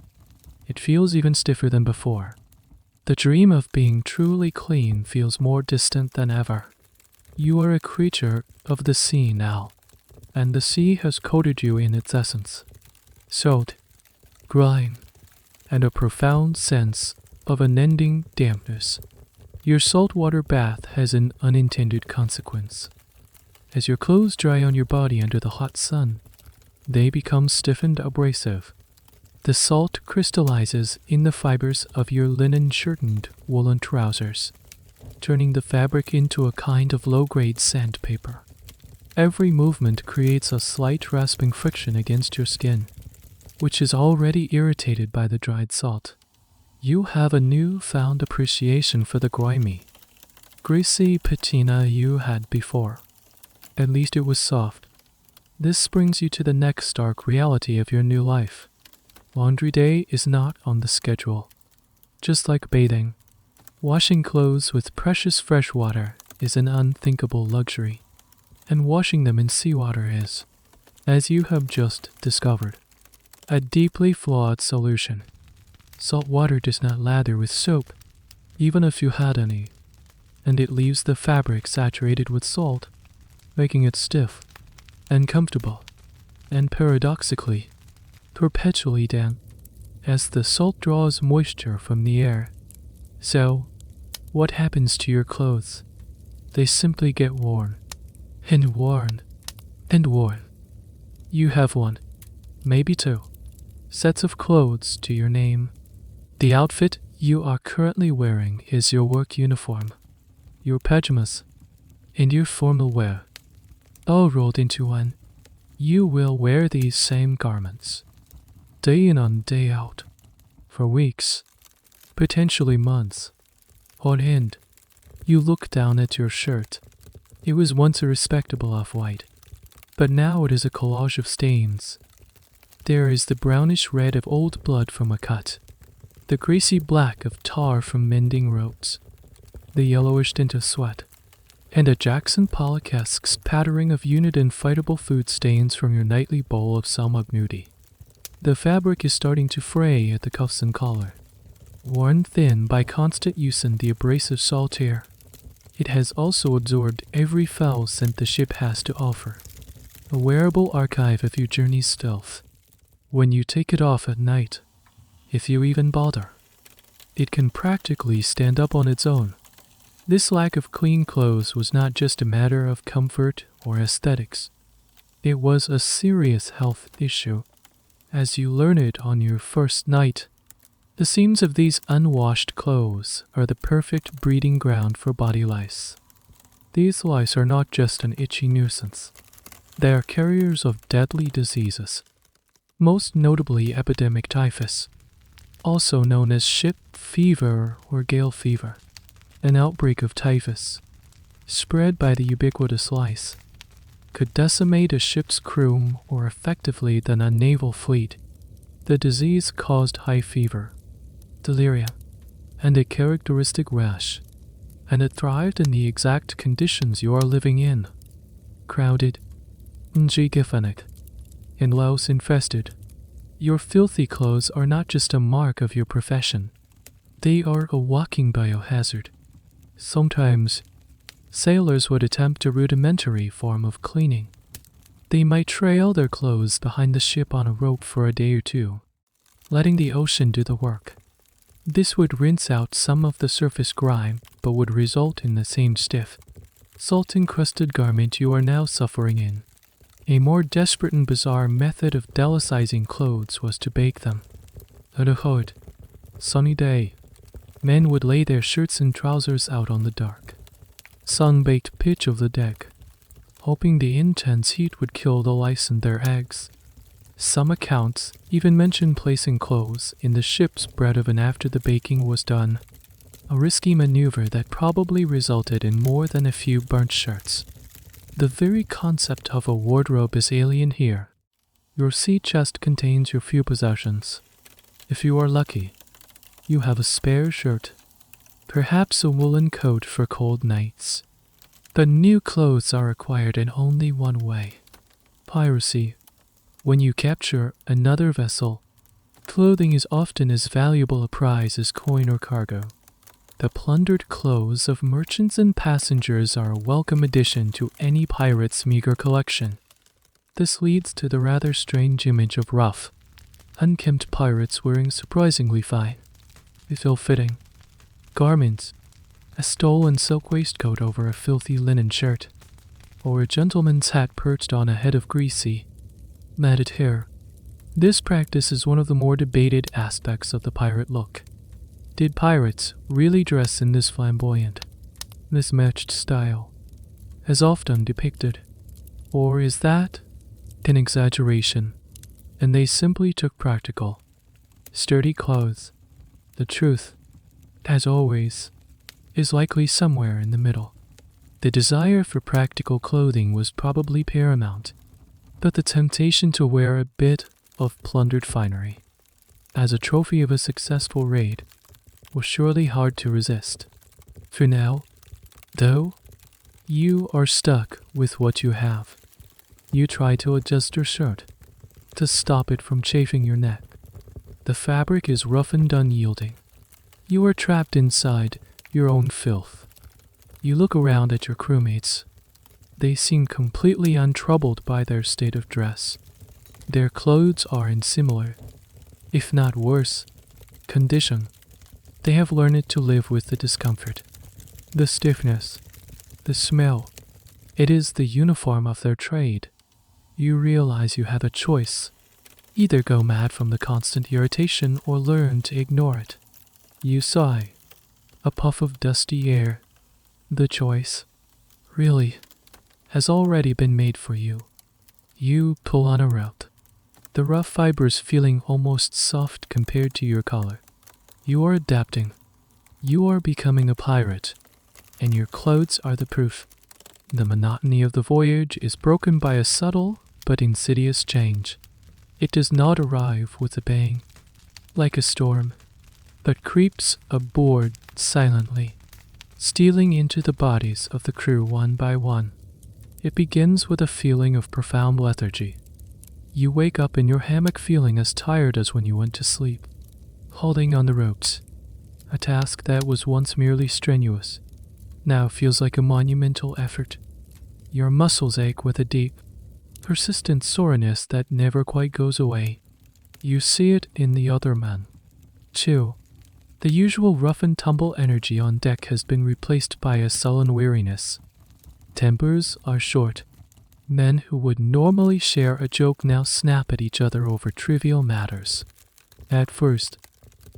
It feels even stiffer than before. The dream of being truly clean feels more distant than ever. You are a creature of the sea now, and the sea has coated you in its essence. Salt, grime, and a profound sense of unending dampness. Your saltwater bath has an unintended consequence. As your clothes dry on your body under the hot sun, they become stiff and abrasive. The salt crystallizes in the fibers of your linen shirt and woolen trousers, turning the fabric into a kind of low-grade sandpaper. Every movement creates a slight rasping friction against your skin, which is already irritated by the dried salt. You have a newfound appreciation for the grimy, greasy patina you had before. At least it was soft. This brings you to the next stark reality of your new life. Laundry day is not on the schedule. Just like bathing, washing clothes with precious fresh water is an unthinkable luxury, and washing them in seawater is, as you have just discovered, a deeply flawed solution. Salt water does not lather with soap, even if you had any, and it leaves the fabric saturated with salt, making it stiff, uncomfortable, and paradoxically, perpetually damp, as the salt draws moisture from the air. So, what happens to your clothes? They simply get worn, and worn, and worn. You have one, maybe two, sets of clothes to your name. The outfit you are currently wearing is your work uniform, your pajamas, and your formal wear, all rolled into one. You will wear these same garments, day in and day out, for weeks, potentially months. On end, you look down at your shirt. It was once a respectable off-white, but now it is a collage of stains. There is the brownish red of old blood from a cut, the greasy black of tar from mending ropes, the yellowish tint of sweat, and a Jackson Pollock-esque spattering of unit and fightable food stains from your nightly bowl of salmagnudi. The fabric is starting to fray at the cuffs and collar, worn thin by constant use in the abrasive salt air. It has also absorbed every foul scent the ship has to offer, a wearable archive of your journey's filth. When you take it off at night, if you even bother, It can practically stand up on its own. This lack of clean clothes was not just a matter of comfort or aesthetics. It was a serious health issue, as you learn it on your first night. The seams of these unwashed clothes are the perfect breeding ground for body lice. These lice are not just an itchy nuisance. They are carriers of deadly diseases, most notably epidemic typhus, also known as ship fever or gale fever. An outbreak of typhus, spread by the ubiquitous lice, could decimate a ship's crew more effectively than a naval fleet. The disease caused high fever, delirium, and a characteristic rash, and it thrived in the exact conditions you are living in. Crowded, unhygienic, and louse-infested. Your filthy clothes are not just a mark of your profession. They are a walking biohazard. Sometimes, sailors would attempt a rudimentary form of cleaning. They might trail their clothes behind the ship on a rope for a day or two, letting the ocean do the work. This would rinse out some of the surface grime, but would result in the same stiff, salt-encrusted garment you are now suffering in. A more desperate and bizarre method of delicizing clothes was to bake them. On a hot, sunny day, men would lay their shirts and trousers out on the dark, sun-baked pitch of the deck, hoping the intense heat would kill the lice and their eggs. Some accounts even mention placing clothes in the ship's bread oven after the baking was done, a risky maneuver that probably resulted in more than a few burnt shirts. The very concept of a wardrobe is alien here. Your sea chest contains your few possessions. If you are lucky, you have a spare shirt, perhaps a woolen coat for cold nights. But new clothes are acquired in only one way: piracy. When you capture another vessel, clothing is often as valuable a prize as coin or cargo. The plundered clothes of merchants and passengers are a welcome addition to any pirate's meager collection. This leads to the rather strange image of rough, unkempt pirates wearing surprisingly fine, ill-fitting garments, a stolen silk waistcoat over a filthy linen shirt, or a gentleman's hat perched on a head of greasy, matted hair. This practice is one of the more debated aspects of the pirate look. Did pirates really dress in this flamboyant, mismatched style, as often depicted? Or is that an exaggeration, and they simply took practical, sturdy clothes? The truth, as always, is likely somewhere in the middle. The desire for practical clothing was probably paramount, but the temptation to wear a bit of plundered finery as a trophy of a successful raid was surely hard to resist. For now, though, you are stuck with what you have. You try to adjust your shirt to stop it from chafing your neck. The fabric is rough and unyielding. You are trapped inside your own filth. You look around at your crewmates. They seem completely untroubled by their state of dress. Their clothes are in similar, if not worse, condition. They have learned to live with the discomfort, the stiffness, the smell. It is the uniform of their trade. You realize you have a choice. Either go mad from the constant irritation or learn to ignore it. You sigh, a puff of dusty air. The choice, really, has already been made for you. You pull on a rope, the rough fibers feeling almost soft compared to your collar. You are adapting. You are becoming a pirate, and your clothes are the proof. The monotony of the voyage is broken by a subtle but insidious change. It does not arrive with a bang, like a storm, but creeps aboard silently, stealing into the bodies of the crew one by one. It begins with a feeling of profound lethargy. You wake up in your hammock feeling as tired as when you went to sleep. Holding on the ropes, a task that was once merely strenuous, now feels like a monumental effort. Your muscles ache with a deep, persistent soreness that never quite goes away. You see it in the other men, too. The usual rough-and-tumble energy on deck has been replaced by a sullen weariness. Tempers are short. Men who would normally share a joke now snap at each other over trivial matters. At first,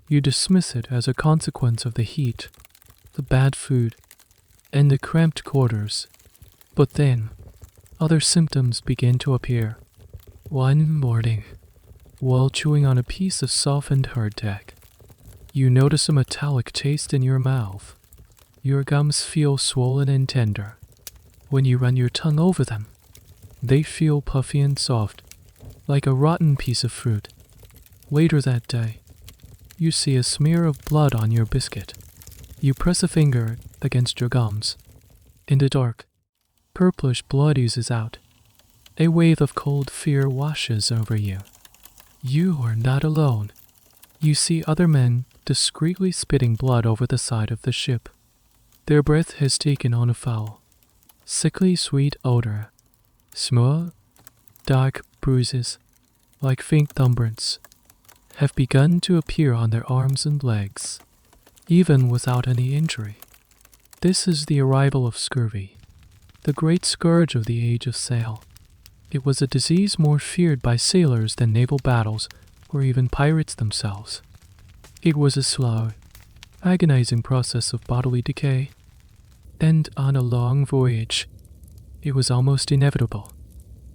you dismiss it as a consequence of the heat, the bad food, and the cramped quarters. But then, other symptoms begin to appear. One morning, while chewing on a piece of softened hardtack, you notice a metallic taste in your mouth. Your gums feel swollen and tender. When you run your tongue over them, they feel puffy and soft, like a rotten piece of fruit. Later that day, you see a smear of blood on your biscuit. You press a finger against your gums. In the dark, purplish blood oozes out. A wave of cold fear washes over you. You are not alone. You see other men discreetly spitting blood over the side of the ship. Their breath has taken on a foul, sickly sweet odor. Small, dark bruises, like faint thumbprints, have begun to appear on their arms and legs, even without any injury. This is the arrival of scurvy, the great scourge of the age of sail. It was a disease more feared by sailors than naval battles or even pirates themselves. It was a slow, agonizing process of bodily decay, and on a long voyage, it was almost inevitable.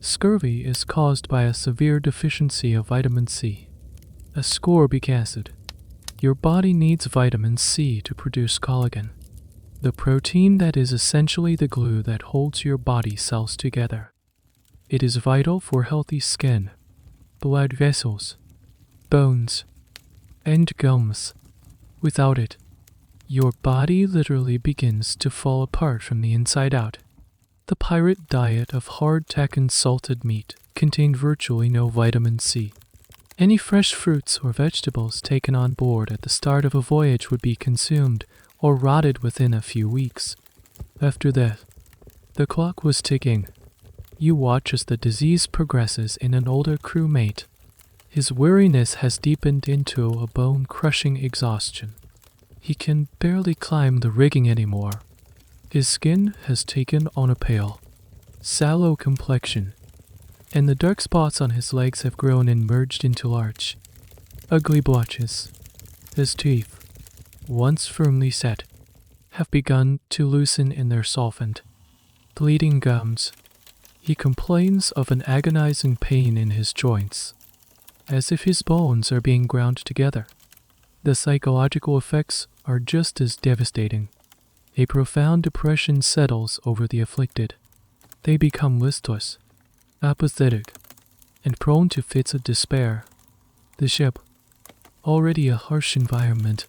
Scurvy is caused by a severe deficiency of vitamin C, ascorbic acid. Your body needs vitamin C to produce collagen, the protein that is essentially the glue that holds your body cells together. It is vital for healthy skin, blood vessels, bones, and gums. Without it, your body literally begins to fall apart from the inside out. The pirate diet of hardtack and salted meat contained virtually no vitamin C. Any fresh fruits or vegetables taken on board at the start of a voyage would be consumed or rotted within a few weeks. After that, the clock was ticking. You watch as the disease progresses in an older crewmate. His weariness has deepened into a bone-crushing exhaustion. He can barely climb the rigging anymore. His skin has taken on a pale, sallow complexion, and the dark spots on his legs have grown and merged into large, ugly blotches. His teeth, once firmly set, have begun to loosen in their softened, bleeding gums. He complains of an agonizing pain in his joints, as if his bones are being ground together. The psychological effects are just as devastating. A profound depression settles over the afflicted. They become listless, apathetic, and prone to fits of despair. The ship, already a harsh environment,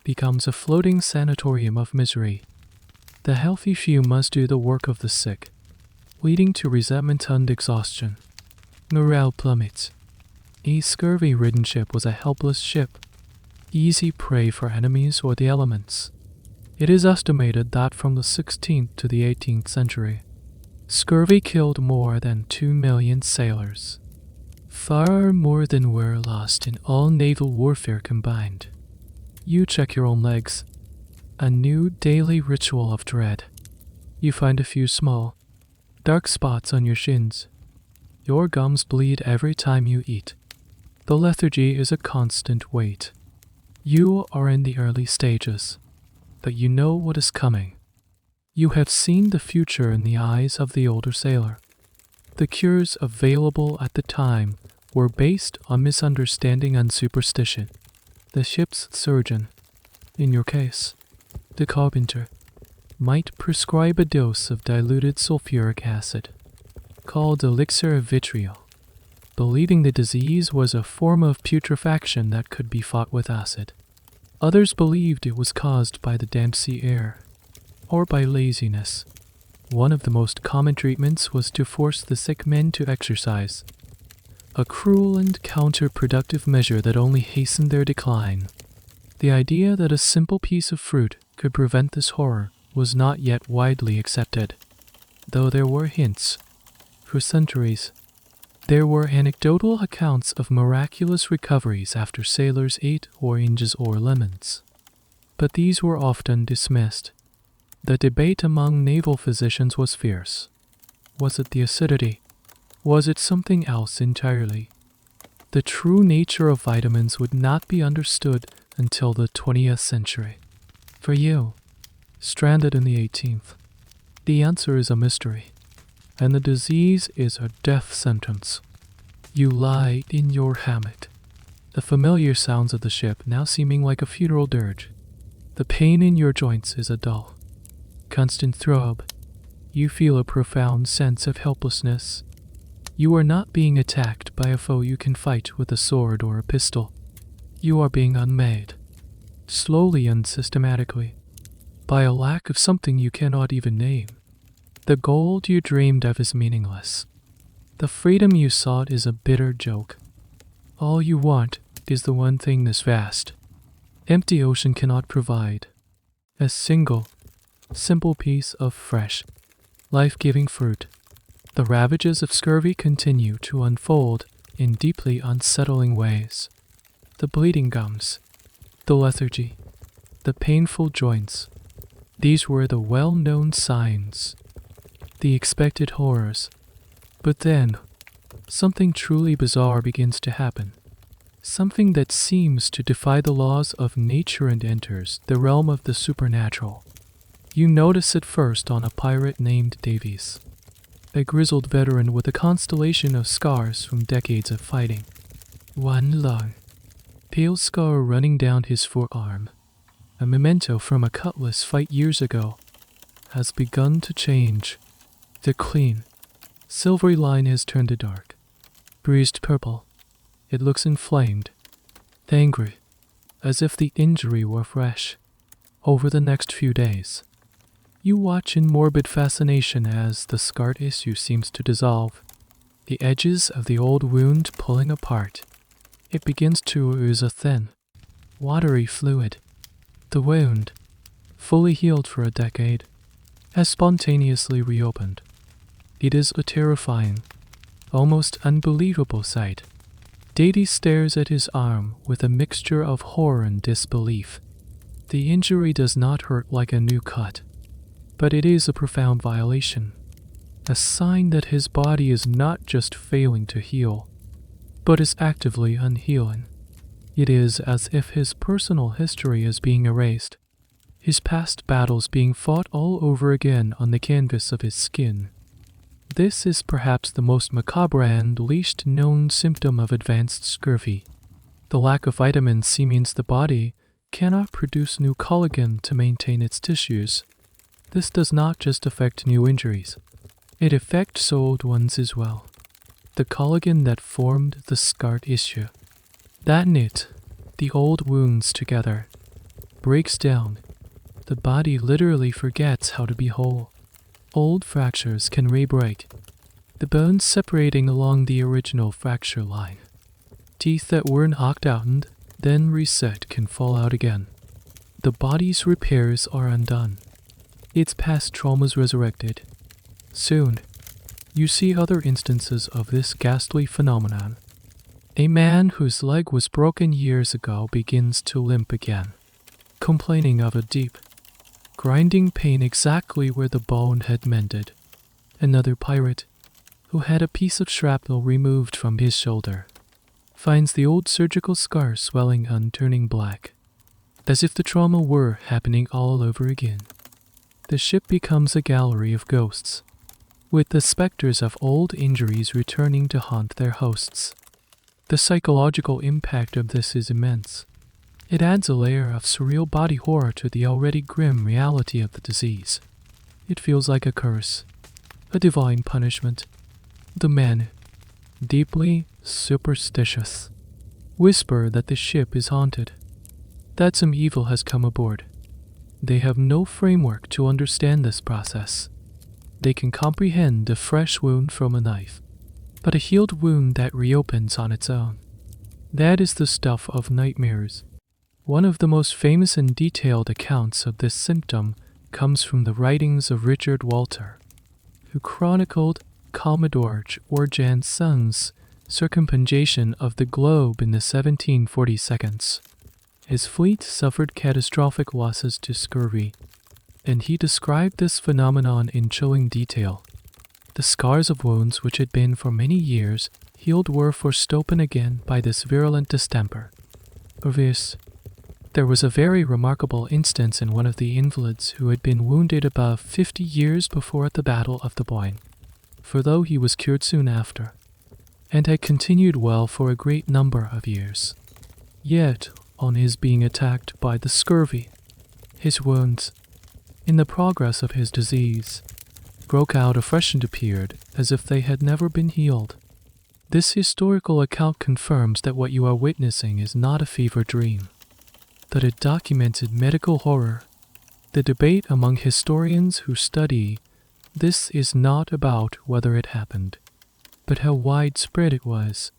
becomes a floating sanatorium of misery. The healthy few must do the work of the sick, leading to resentment and exhaustion. Morale plummets. A scurvy-ridden ship was a helpless ship, easy prey for enemies or the elements. It is estimated that from the 16th to the 18th century, scurvy killed more than 2 million sailors, far more than were lost in all naval warfare combined. You check your own legs, a new daily ritual of dread. You find a few small, dark spots on your shins. Your gums bleed every time you eat. The lethargy is a constant weight. You are in the early stages, but you know what is coming. You have seen the future in the eyes of the older sailor. The cures available at the time were based on misunderstanding and superstition. The ship's surgeon, in your case, the carpenter, might prescribe a dose of diluted sulfuric acid, called elixir of vitriol, believing the disease was a form of putrefaction that could be fought with acid. Others believed it was caused by the damp sea air, or by laziness. One of the most common treatments was to force the sick men to exercise, a cruel and counterproductive measure that only hastened their decline. The idea that a simple piece of fruit could prevent this horror was not yet widely accepted, though there were hints. For centuries, there were anecdotal accounts of miraculous recoveries after sailors ate oranges or lemons. but these were often dismissed. The debate among naval physicians was fierce. Was it the acidity? Was it something else entirely? The true nature of vitamins would not be understood until the 20th century. For you, stranded in the 18th, the answer is a mystery, and the disease is a death sentence. You lie in your hammock, the familiar sounds of the ship now seeming like a funeral dirge. The pain in your joints is a dull, constant throb. You feel a profound sense of helplessness. You are not being attacked by a foe you can fight with a sword or a pistol. You are being unmade, slowly and systematically, by a lack of something you cannot even name. The gold you dreamed of is meaningless. The freedom you sought is a bitter joke. All you want is the one thing this vast, empty ocean cannot provide. A single, simple piece of fresh, life-giving fruit. The ravages of scurvy continue to unfold in deeply unsettling ways. The bleeding gums, the lethargy, the painful joints. These were the well-known signs, the expected horrors. But then, something truly bizarre begins to happen. Something that seems to defy the laws of nature and enters the realm of the supernatural. You notice it first on a pirate named Davies, a grizzled veteran with a constellation of scars from decades of fighting. One long, pale scar running down his forearm, a memento from a cutlass fight years ago, has begun to change. The clean, silvery line has turned to dark, bruised purple. It looks inflamed, angry, as if the injury were fresh. Over the next few days, you watch in morbid fascination as the scarred issue seems to dissolve, the edges of the old wound pulling apart. It begins to ooze a thin, watery fluid. The wound, fully healed for a decade, has spontaneously reopened. It is a terrifying, almost unbelievable sight. Davies stares at his arm with a mixture of horror and disbelief. The injury does not hurt like a new cut, but it is a profound violation, a sign that his body is not just failing to heal, but is actively unhealing. It is as if his personal history is being erased, his past battles being fought all over again on the canvas of his skin. This is perhaps the most macabre and least known symptom of advanced scurvy. The lack of vitamin C means the body cannot produce new collagen to maintain its tissues. This does not just affect new injuries, it affects old ones as well. The collagen that formed the scarred issue, that knit the old wounds together, breaks down. The body literally forgets how to be whole. Old fractures can re-break, the bones separating along the original fracture line. Teeth that were knocked out and then reset can fall out again. The body's repairs are undone, its past traumas resurrected. Soon, you see other instances of this ghastly phenomenon. A man whose leg was broken years ago begins to limp again, complaining of a deep, grinding pain exactly where the bone had mended. Another pirate, who had a piece of shrapnel removed from his shoulder, finds the old surgical scar swelling and turning black, as if the trauma were happening all over again. The ship becomes a gallery of ghosts, with the specters of old injuries returning to haunt their hosts. The psychological impact of this is immense. It adds a layer of surreal body horror to the already grim reality of the disease. It feels like a curse, a divine punishment. The men, deeply superstitious, whisper that the ship is haunted, that some evil has come aboard. They have no framework to understand this process. They can comprehend a fresh wound from a knife, but a healed wound that reopens on its own, that is the stuff of nightmares. One of the most famous and detailed accounts of this symptom comes from the writings of Richard Walter, who chronicled Commodore George Sand's circumnavigation of the globe in the 1742. His fleet suffered catastrophic losses to scurvy, and he described this phenomenon in chilling detail. The scars of wounds which had been for many years healed were forced open again by this virulent distemper. There was a very remarkable instance in one of the invalids who had been wounded above 50 years before at the Battle of the Boyne, for though he was cured soon after, and had continued well for a great number of years, yet, on his being attacked by the scurvy, his wounds, in the progress of his disease, broke out afresh and appeared as if they had never been healed. This historical account confirms that what you are witnessing is not a fever dream, but a documented medical horror. The debate among historians who study this is not about whether it happened, but how widespread it was.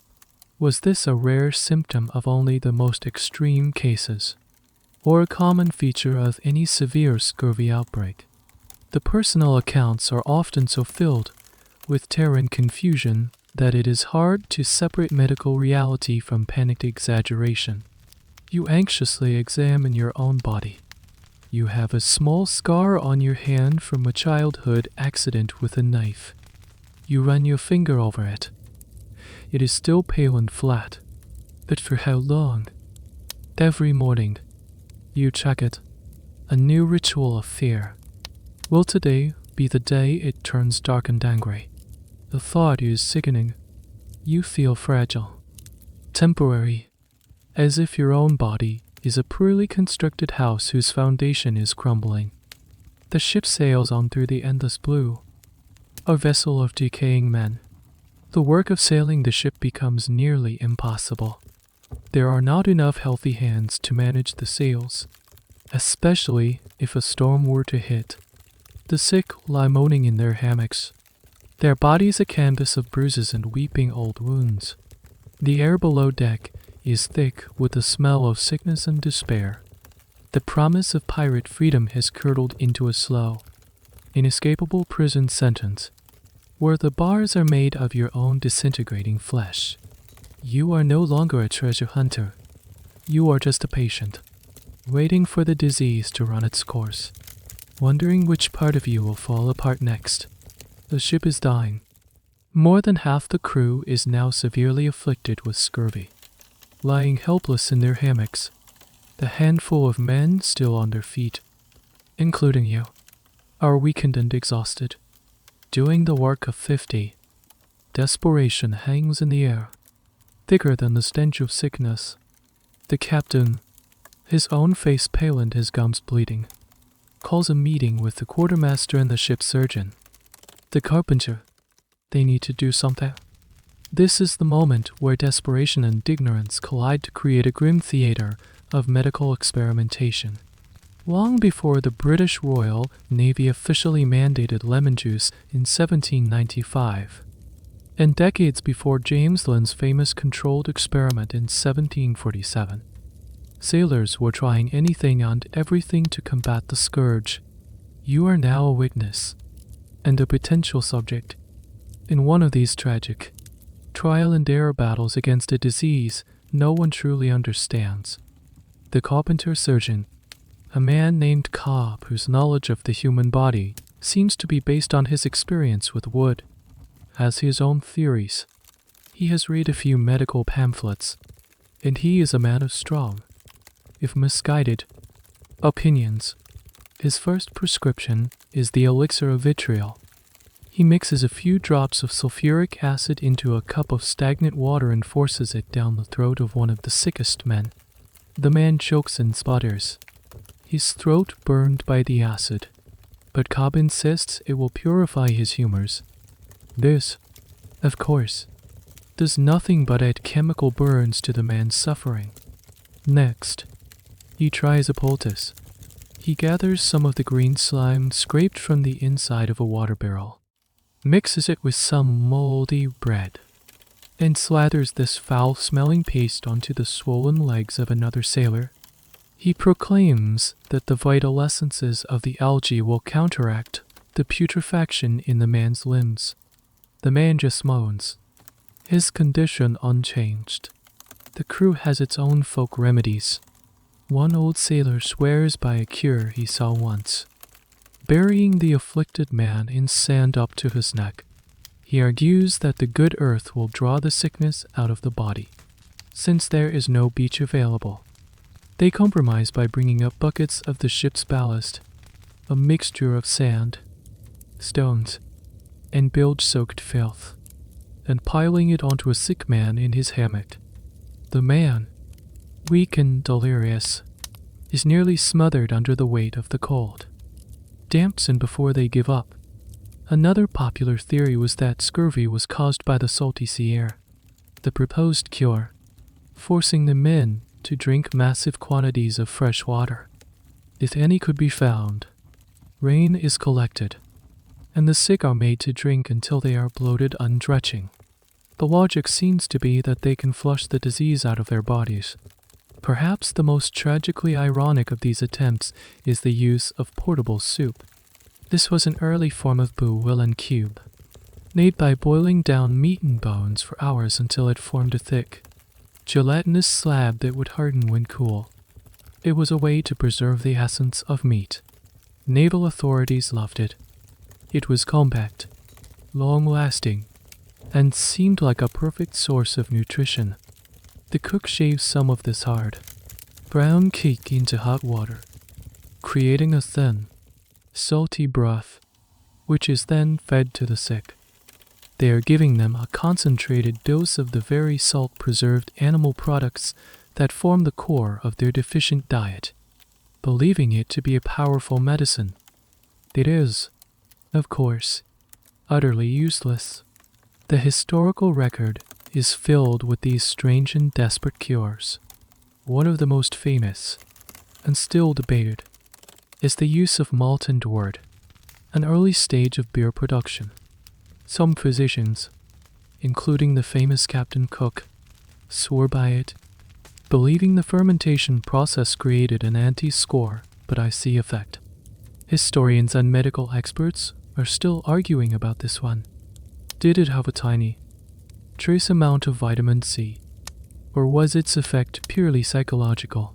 Was this a rare symptom of only the most extreme cases, or a common feature of any severe scurvy outbreak? The personal accounts are often so filled with terror and confusion that it is hard to separate medical reality from panicked exaggeration. You anxiously examine your own body. You have a small scar on your hand from a childhood accident with a knife. You run your finger over it. It is still pale and flat, but for how long? Every morning, you check it. A new ritual of fear. Will today be the day it turns dark and angry? The thought is sickening. You feel fragile, temporary, as if your own body is a poorly constructed house whose foundation is crumbling. The ship sails on through the endless blue, a vessel of decaying men. The work of sailing the ship becomes nearly impossible. There are not enough healthy hands to manage the sails, especially if a storm were to hit. The sick lie moaning in their hammocks, their bodies a canvas of bruises and weeping old wounds. The air below deck is thick with the smell of sickness and despair. The promise of pirate freedom has curdled into a slow, inescapable prison sentence, where the bars are made of your own disintegrating flesh. You are no longer a treasure hunter. You are just a patient, waiting for the disease to run its course, wondering which part of you will fall apart next. The ship is dying. More than half the crew is now severely afflicted with scurvy, lying helpless in their hammocks. The handful of men still on their feet, including you, are weakened and exhausted, doing the work of 50. Desperation hangs in the air, thicker than the stench of sickness. The captain, his own face pale and his gums bleeding, calls a meeting with the quartermaster and the ship's surgeon. The carpenter, they need to do something. This is the moment where desperation and ignorance collide to create a grim theater of medical experimentation. Long before the British Royal Navy officially mandated lemon juice in 1795, and decades before James Linn's famous controlled experiment in 1747, sailors were trying anything and everything to combat the scourge. You are now a witness, and a potential subject, in one of these tragic, trial and error battles against a disease no one truly understands. The carpenter-surgeon, a man named Cobb, whose knowledge of the human body seems to be based on his experience with wood, has his own theories. He has read a few medical pamphlets, and he is a man of strong, if misguided, opinions. His first prescription is the elixir of vitriol. He mixes a few drops of sulfuric acid into a cup of stagnant water and forces it down the throat of one of the sickest men. The man chokes and sputters, his throat burned by the acid, but Cobb insists it will purify his humors. This, of course, does nothing but add chemical burns to the man's suffering. Next, he tries a poultice. He gathers some of the green slime scraped from the inside of a water barrel, mixes it with some moldy bread, and slathers this foul-smelling paste onto the swollen legs of another sailor. He proclaims that the vital essences of the algae will counteract the putrefaction in the man's limbs. The man just moans, his condition unchanged. The crew has its own folk remedies. One old sailor swears by a cure he saw once. Burying the afflicted man in sand up to his neck, he argues that the good earth will draw the sickness out of the body. Since there is no beach available, they compromise by bringing up buckets of the ship's ballast, a mixture of sand, stones, and bilge-soaked filth, and piling it onto a sick man in his hammock. The man, weak and delirious, is nearly smothered under the weight of the cold. Damps in before they give up. Another popular theory was that scurvy was caused by the salty sea air. The proposed cure, forcing the men to drink massive quantities of fresh water, if any could be found. Rain is collected, and the sick are made to drink until they are bloated undretching. The logic seems to be that they can flush the disease out of their bodies. Perhaps the most tragically ironic of these attempts is the use of portable soup. This was an early form of bouillon cube, made by boiling down meat and bones for hours until it formed a thick, gelatinous slab that would harden when cool. It was a way to preserve the essence of meat. Naval authorities loved it. It was compact, long-lasting, and seemed like a perfect source of nutrition. The cook shaves some of this hard, brown cake into hot water, creating a thin, salty broth, which is then fed to the sick. They are giving them a concentrated dose of the very salt-preserved animal products that form the core of their deficient diet, believing it to be a powerful medicine. It is, of course, utterly useless. The historical record is filled with these strange and desperate cures. One of the most famous, and still debated, is the use of malt and wort, an early stage of beer production. Some physicians, including the famous Captain Cook, swore by it, believing the fermentation process created an anti-score but IC effect. Historians and medical experts are still arguing about this one. Did it have a tiny, trace amount of vitamin C, or was its effect purely psychological?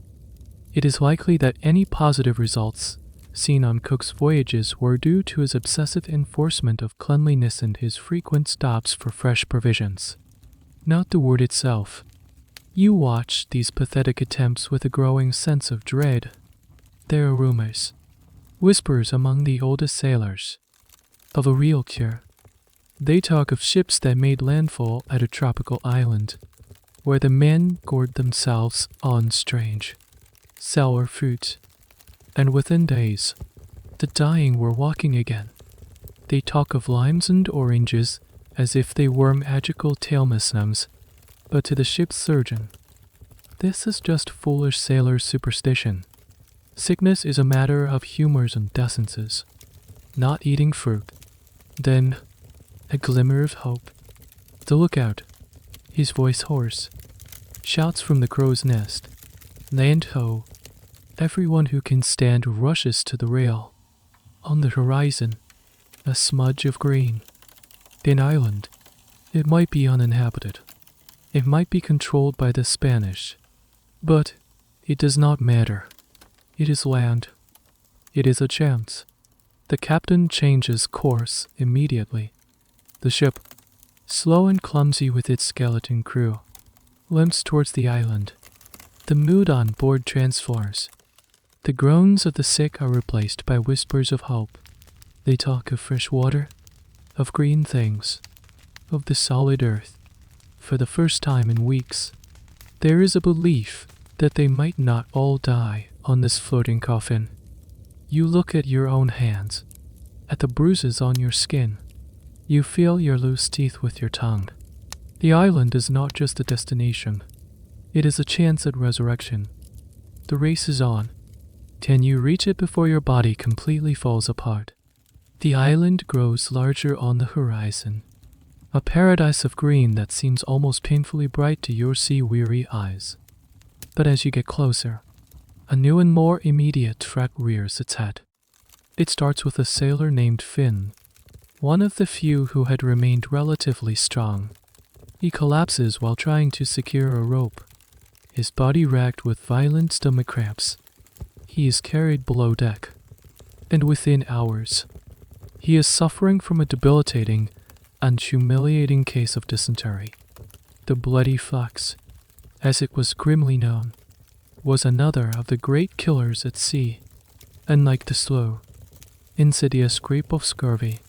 It is likely that any positive results seen on Cook's voyages were due to his obsessive enforcement of cleanliness and his frequent stops for fresh provisions, not the wort itself. You watch these pathetic attempts with a growing sense of dread. There are rumors, whispers among the oldest sailors, of a real cure. They talk of ships that made landfall at a tropical island, where the men gorged themselves on strange, sour fruit, and within days, the dying were walking again. They talk of limes and oranges as if they were magical talismans, but to the ship's surgeon, this is just foolish sailor superstition. Sickness is a matter of humors and decences, not eating fruit. Then, a glimmer of hope. The lookout, his voice hoarse, shouts from the crow's nest, "Land ho!" Everyone who can stand rushes to the rail. On the horizon, a smudge of green. An island. It might be uninhabited. It might be controlled by the Spanish. But it does not matter. It is land. It is a chance. The captain changes course immediately. The ship, slow and clumsy with its skeleton crew, limps towards the island. The mood on board transforms. The groans of the sick are replaced by whispers of hope. They talk of fresh water, of green things, of the solid earth. For the first time in weeks, there is a belief that they might not all die on this floating coffin. You look at your own hands, at the bruises on your skin. You feel your loose teeth with your tongue. The island is not just a destination. It is a chance at resurrection. The race is on. Can you reach it before your body completely falls apart? The island grows larger on the horizon, a paradise of green that seems almost painfully bright to your sea-weary eyes. But as you get closer, a new and more immediate threat rears its head. It starts with a sailor named Finn, one of the few who had remained relatively strong. He collapses while trying to secure a rope. his body racked with violent stomach cramps. He is carried below deck, and within hours, he is suffering from a debilitating and humiliating case of dysentery. The Bloody Fox, as it was grimly known, was another of the great killers at sea, and like the slow, insidious creep of scurvy,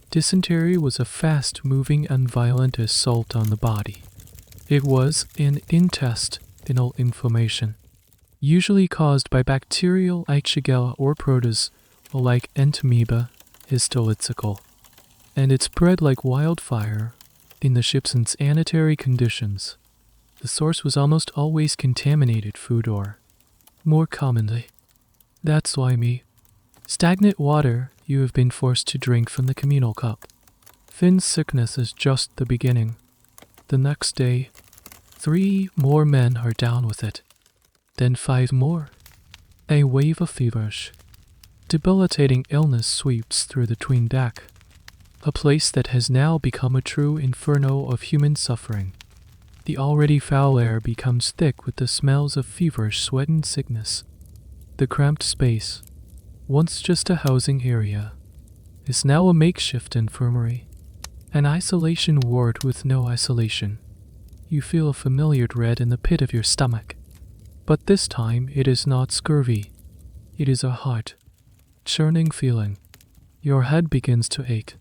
dysentery was a fast-moving and violent assault on the body. It was an intestinal inflammation, usually caused by bacterial Shigella or protozoa like entamoeba histolytical, and it spread like wildfire in the ship's unsanitary conditions. The source was almost always contaminated food or, more commonly, that slimy, stagnant water you have been forced to drink from the communal cup. Finn's sickness is just the beginning. The next day, 3 more men are down with it. Then 5 more. A wave of feverish, debilitating illness sweeps through the 'tween deck, a place that has now become a true inferno of human suffering. The already foul air becomes thick with the smells of feverish sweat and sickness. The cramped space, once just a housing area, is now a makeshift infirmary, an isolation ward with no isolation. You feel a familiar dread in the pit of your stomach, but this time it is not scurvy. It is a hot, churning feeling. Your head begins to ache,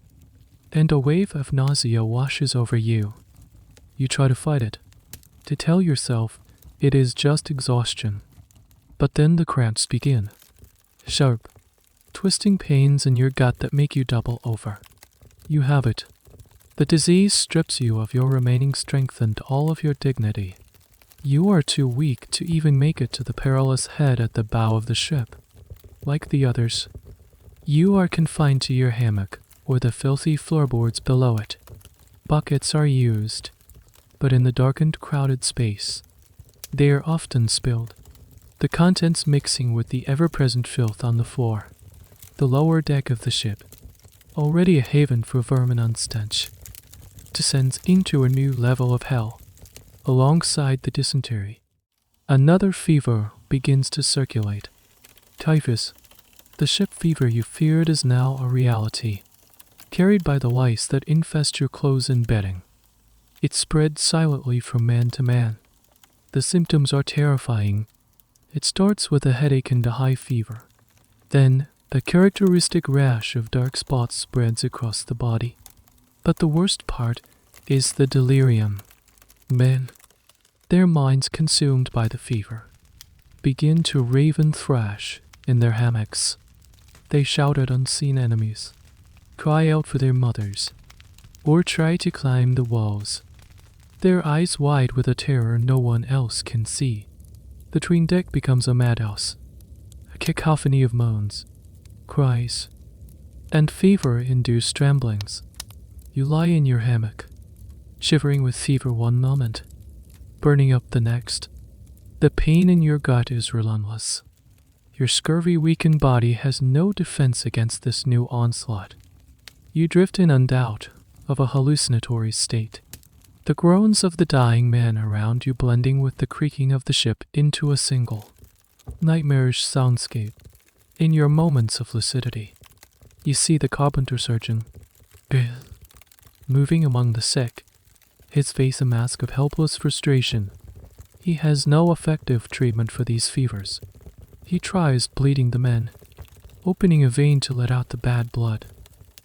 and a wave of nausea washes over you. You try to fight it, to tell yourself it is just exhaustion. But then the cramps begin. Sharp, twisting pains in your gut that make you double over. You have it. The disease strips you of your remaining strength and all of your dignity. You are too weak to even make it to the perilous head at the bow of the ship. Like the others, you are confined to your hammock or the filthy floorboards below it. Buckets are used, but in the darkened, crowded space, they are often spilled, the contents mixing with the ever-present filth on the floor. The lower deck of the ship, already a haven for vermin and stench, descends into a new level of hell. Alongside the dysentery, another fever begins to circulate. Typhus, the ship fever you feared, is now a reality, carried by the lice that infest your clothes and bedding. It spreads silently from man to man. The symptoms are terrifying. It starts with a headache and a high fever. Then, the characteristic rash of dark spots spreads across the body. But the worst part is the delirium. Men, their minds consumed by the fever, begin to rave and thrash in their hammocks. They shout at unseen enemies, cry out for their mothers, or try to climb the walls, their eyes wide with a terror no one else can see. The 'tween deck becomes a madhouse, a cacophony of moans, cries, and fever-induced tremblings. You lie in your hammock, shivering with fever one moment, burning up the next. The pain in your gut is relentless. Your scurvy-weakened body has no defense against this new onslaught. You drift in and out of a hallucinatory state, the groans of the dying man around you blending with the creaking of the ship into a single, nightmarish soundscape. In your moments of lucidity, you see the carpenter surgeon, moving among the sick, his face a mask of helpless frustration. He has no effective treatment for these fevers. He tries bleeding the men, opening a vein to let out the bad blood,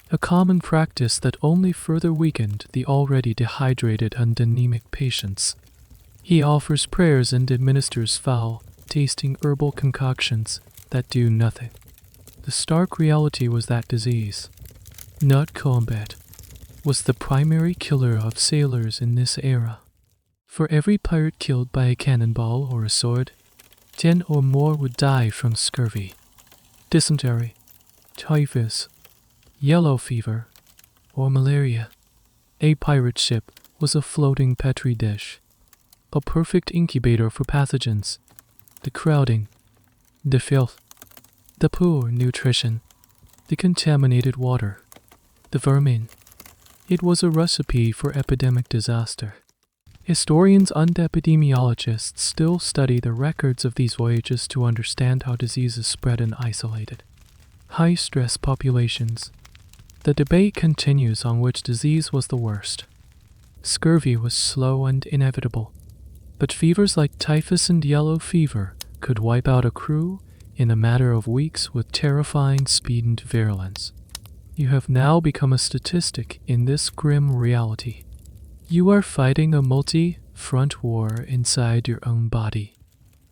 a common practice that only further weakened the already dehydrated and anemic patients. He offers prayers and administers foul-tasting herbal concoctions that do nothing. The stark reality was that disease, not combat, was the primary killer of sailors in this era. For every pirate killed by a cannonball or a sword, 10 or more would die from scurvy, dysentery, typhus, yellow fever, or malaria. A pirate ship was a floating petri dish, a perfect incubator for pathogens, the crowding, the filth, the poor nutrition, the contaminated water, the vermin. It was a recipe for epidemic disaster. Historians and epidemiologists still study the records of these voyages to understand how diseases spread in isolated, high-stress populations. The debate continues on which disease was the worst. Scurvy was slow and inevitable, but fevers like typhus and yellow fever could wipe out a crew in a matter of weeks with terrifying speed and virulence. You have now become a statistic in this grim reality. You are fighting a multi-front war inside your own body.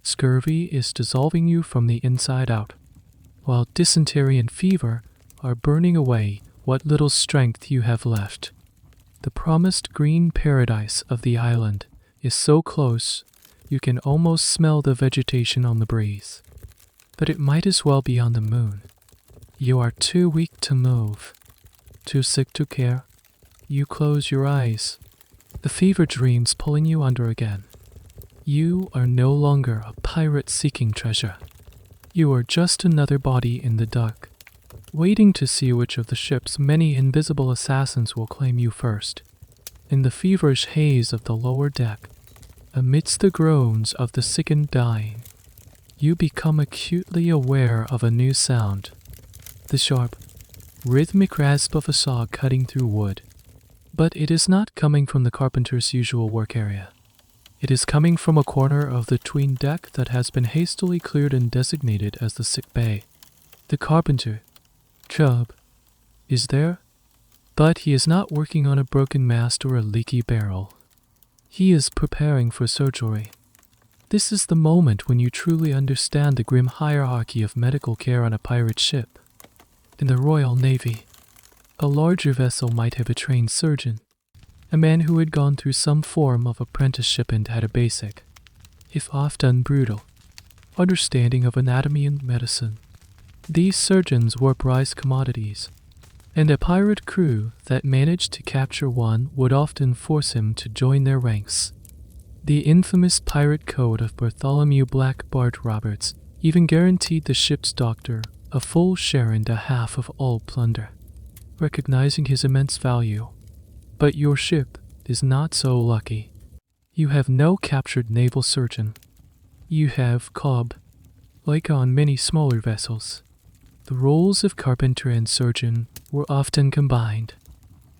Scurvy is dissolving you from the inside out, while dysentery and fever are burning away what little strength you have left. The promised green paradise of the island is so close you can almost smell the vegetation on the breeze. But it might as well be on the moon. You are too weak to move, too sick to care. You close your eyes. The fever dreams pulling you under again. You are no longer a pirate seeking treasure. You are just another body in the dark, waiting to see which of the ship's many invisible assassins will claim you first. In the feverish haze of the lower deck, amidst the groans of the sick and dying, you become acutely aware of a new sound. The sharp, rhythmic rasp of a saw cutting through wood. But it is not coming from the carpenter's usual work area. It is coming from a corner of the 'tween deck that has been hastily cleared and designated as the sick bay. The carpenter, Chubb, is there, but he is not working on a broken mast or a leaky barrel. He is preparing for surgery. This is the moment when you truly understand the grim hierarchy of medical care on a pirate ship. In the Royal Navy, a larger vessel might have a trained surgeon, a man who had gone through some form of apprenticeship and had a basic, if often brutal, understanding of anatomy and medicine. These surgeons were prized commodities, and a pirate crew that managed to capture one would often force him to join their ranks. The infamous pirate code of Bartholomew Black Bart Roberts even guaranteed the ship's doctor a full share and a half of all plunder, recognizing his immense value. But your ship is not so lucky. You have no captured naval surgeon. You have Cobb. Like on many smaller vessels, the roles of carpenter and surgeon were often combined,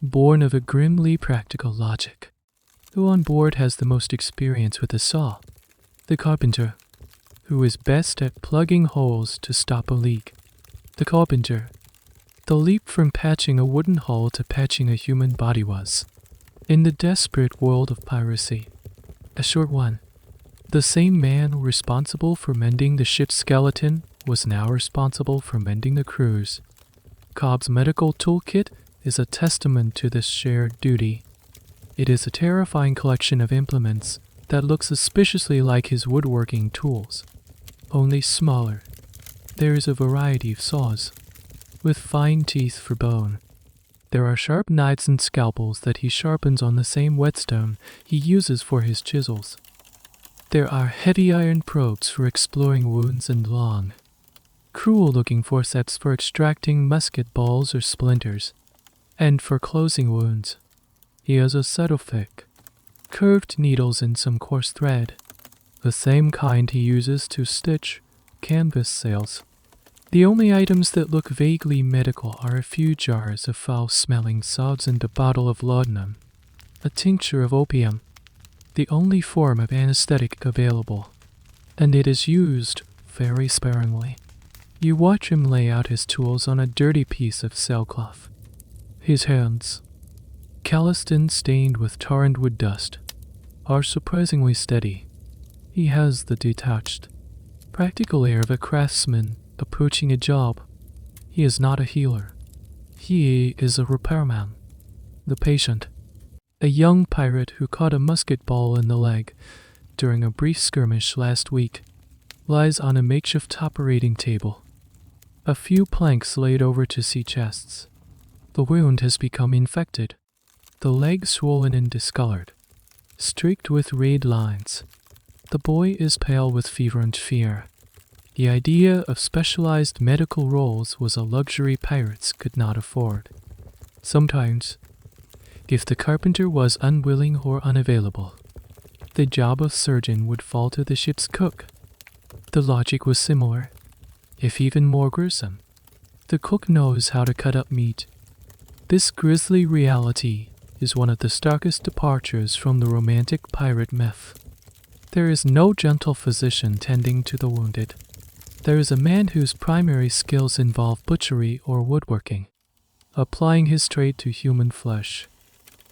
born of a grimly practical logic. Who on board has the most experience with a saw? The carpenter, who is best at plugging holes to stop a leak. The carpenter. The leap from patching a wooden hull to patching a human body was, in the desperate world of piracy, a short one. The same man responsible for mending the ship's skeleton was now responsible for mending the crew's. Cobb's medical toolkit is a testament to this shared duty. It is a terrifying collection of implements that look suspiciously like his woodworking tools, only smaller. There is a variety of saws, with fine teeth for bone. There are sharp knives and scalpels that he sharpens on the same whetstone he uses for his chisels. There are heavy iron probes for exploring wounds and long, cruel-looking forceps for extracting musket balls or splinters, and for closing wounds. He has a set of thick, curved needles and some coarse thread, the same kind he uses to stitch canvas sails. The only items that look vaguely medical are a few jars of foul-smelling salves and a bottle of laudanum, a tincture of opium, the only form of anesthetic available, and it is used very sparingly. You watch him lay out his tools on a dirty piece of sailcloth. His hands, calloused and stained with tar and wood dust, are surprisingly steady. He has the detached, practical air of a craftsman approaching a job. He is not a healer. He is a repairman. The patient, a young pirate who caught a musket ball in the leg during a brief skirmish last week, lies on a makeshift operating table, a few planks laid over to sea chests. The wound has become infected, the leg swollen and discolored, streaked with red lines. The boy is pale with fever and fear. The idea of specialized medical roles was a luxury pirates could not afford. Sometimes, if the carpenter was unwilling or unavailable, the job of surgeon would fall to the ship's cook. The logic was similar, if even more gruesome. The cook knows how to cut up meat. This grisly reality is one of the starkest departures from the romantic pirate myth. There is no gentle physician tending to the wounded. There is a man whose primary skills involve butchery or woodworking, applying his trade to human flesh.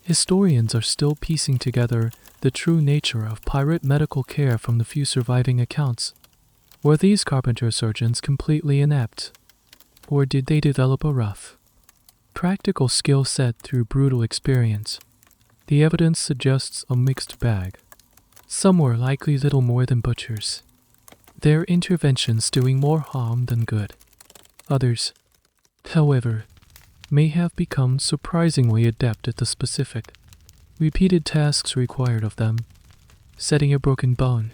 Historians are still piecing together the true nature of pirate medical care from the few surviving accounts. Were these carpenter surgeons completely inept? Or did they develop a rough, practical skill set through brutal experience? The evidence suggests a mixed bag. Some were likely little more than butchers, their interventions doing more harm than good. Others, however, may have become surprisingly adept at the specific, repeated tasks required of them: setting a broken bone,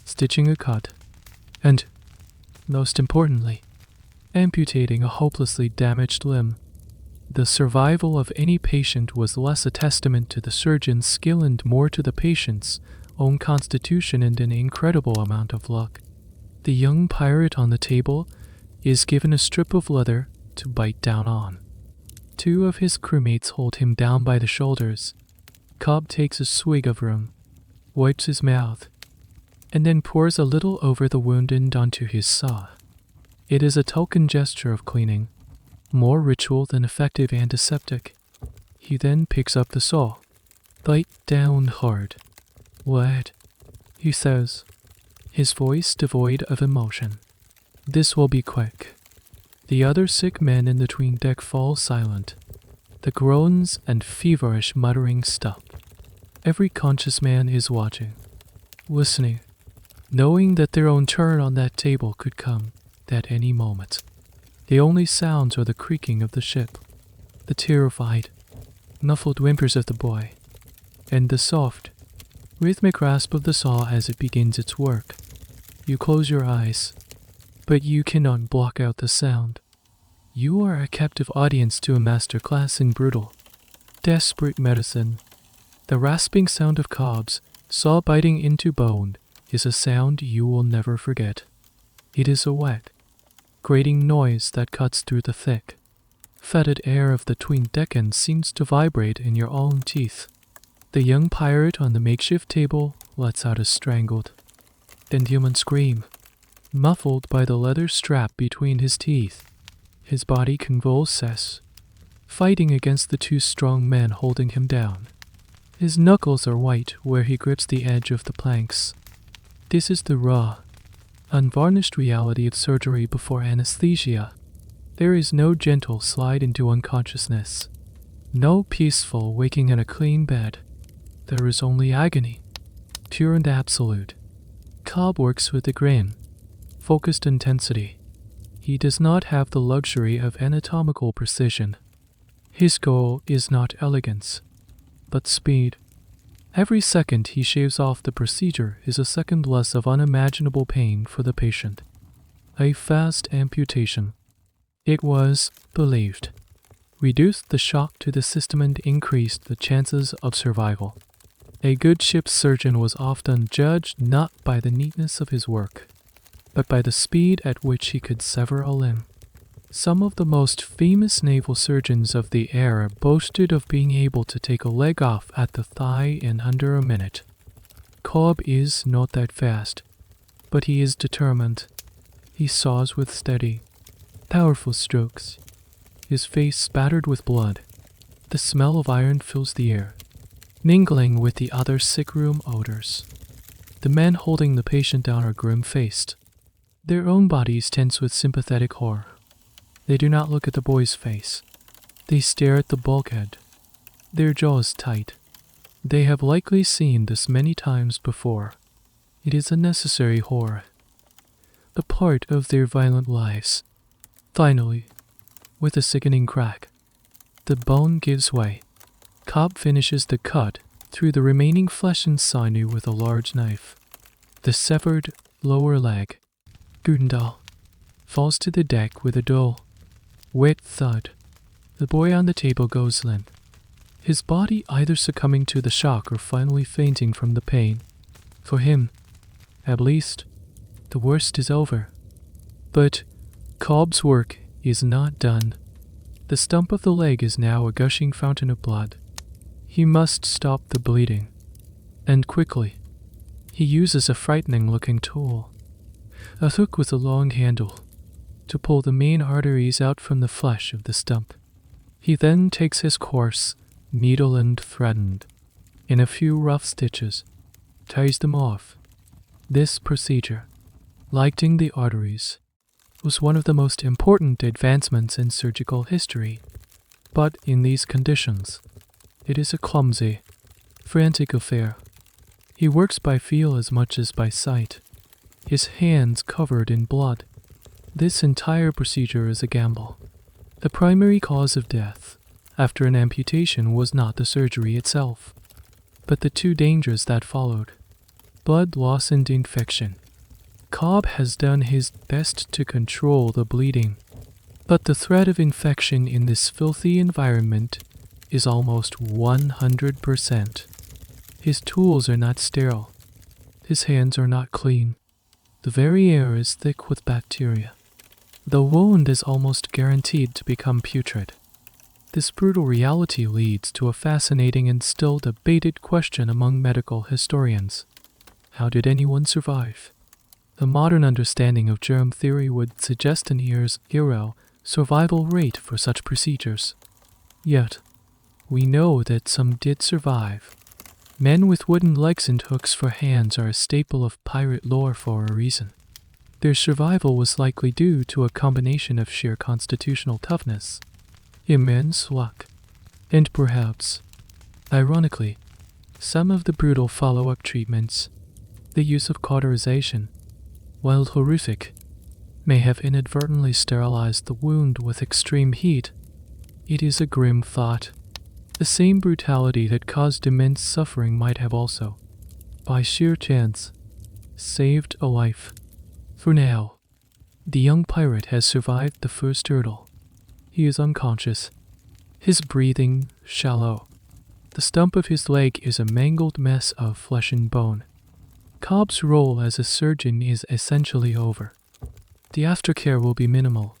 stitching a cut, and, most importantly, amputating a hopelessly damaged limb. The survival of any patient was less a testament to the surgeon's skill and more to the patient's own constitution and an incredible amount of luck. The young pirate on the table is given a strip of leather to bite down on. Two of his crewmates hold him down by the shoulders. Cobb takes a swig of rum, wipes his mouth, and then pours a little over the wound and onto his saw. It is a token gesture of cleaning, more ritual than effective antiseptic. He then picks up the saw. "Bite down hard." "What?" he says, his voice devoid of emotion. "This will be quick." The other sick men in the 'tween deck fall silent. The groans and feverish muttering stop. Every conscious man is watching, listening, knowing that their own turn on that table could come at any moment. The only sounds are the creaking of the ship, the terrified, muffled whimpers of the boy, and the soft, rhythmic rasp of the saw as it begins its work. You close your eyes, but you cannot block out the sound. You are a captive audience to a master class in brutal, desperate medicine. The rasping sound of Cobb's saw biting into bone is a sound you will never forget. It is a wet, grating noise that cuts through the thick, fetid air of the 'tween deck and seems to vibrate in your own teeth. The young pirate on the makeshift table lets out a strangled, inhuman scream, muffled by the leather strap between his teeth. His body convulses, fighting against the two strong men holding him down. His knuckles are white where he grips the edge of the planks. This is the raw, unvarnished reality of surgery before anesthesia. There is no gentle slide into unconsciousness, no peaceful waking in a clean bed. There is only agony, pure and absolute. Cobb works with a grin, focused intensity. He does not have the luxury of anatomical precision. His goal is not elegance, but speed. Every second he shaves off the procedure is a second less of unimaginable pain for the patient. A fast amputation, it was believed, reduced the shock to the system and increased the chances of survival. A good ship's surgeon was often judged not by the neatness of his work, but by the speed at which he could sever a limb. Some of the most famous naval surgeons of the era boasted of being able to take a leg off at the thigh in under a minute. Cobb is not that fast, but he is determined. He saws with steady, powerful strokes, his face spattered with blood. The smell of iron fills the air, mingling with the other sick-room odors. The men holding the patient down are grim-faced, their own bodies tense with sympathetic horror. They do not look at the boy's face. They stare at the bulkhead, their jaws tight. They have likely seen this many times before. It is a necessary horror, a part of their violent lives. Finally, with a sickening crack, the bone gives way. Cobb finishes the cut through the remaining flesh and sinew with a large knife. The severed lower leg, Gudendal, falls to the deck with a dull, wet thud. The boy on the table goes limp, his body either succumbing to the shock or finally fainting from the pain. For him, at least, the worst is over. But Cobb's work is not done. The stump of the leg is now a gushing fountain of blood. He must stop the bleeding, and quickly. He uses a frightening-looking tool, a hook with a long handle, to pull the main arteries out from the flesh of the stump. He then takes his course, needle and threaded, in a few rough stitches, ties them off. This procedure, lighting the arteries, was one of the most important advancements in surgical history. But in these conditions, it is a clumsy, frantic affair. He works by feel as much as by sight, his hands covered in blood. This entire procedure is a gamble. The primary cause of death after an amputation was not the surgery itself, but the two dangers that followed: blood loss and infection. Cobb has done his best to control the bleeding, but the threat of infection in this filthy environment is almost 100%. His tools are not sterile. His hands are not clean. The very air is thick with bacteria. The wound is almost guaranteed to become putrid. This brutal reality leads to a fascinating and still debated question among medical historians. How did anyone survive? The modern understanding of germ theory would suggest an era survival rate for such procedures. Yet, we know that some did survive. Men with wooden legs and hooks for hands are a staple of pirate lore for a reason. Their survival was likely due to a combination of sheer constitutional toughness, immense luck, and perhaps, ironically, some of the brutal follow-up treatments. The use of cauterization, while horrific, may have inadvertently sterilized the wound with extreme heat. It is a grim thought. The same brutality that caused immense suffering might have also, by sheer chance, saved a life. For now, the young pirate has survived the first hurdle. He is unconscious, his breathing shallow. The stump of his leg is a mangled mess of flesh and bone. Cobb's role as a surgeon is essentially over. The aftercare will be minimal.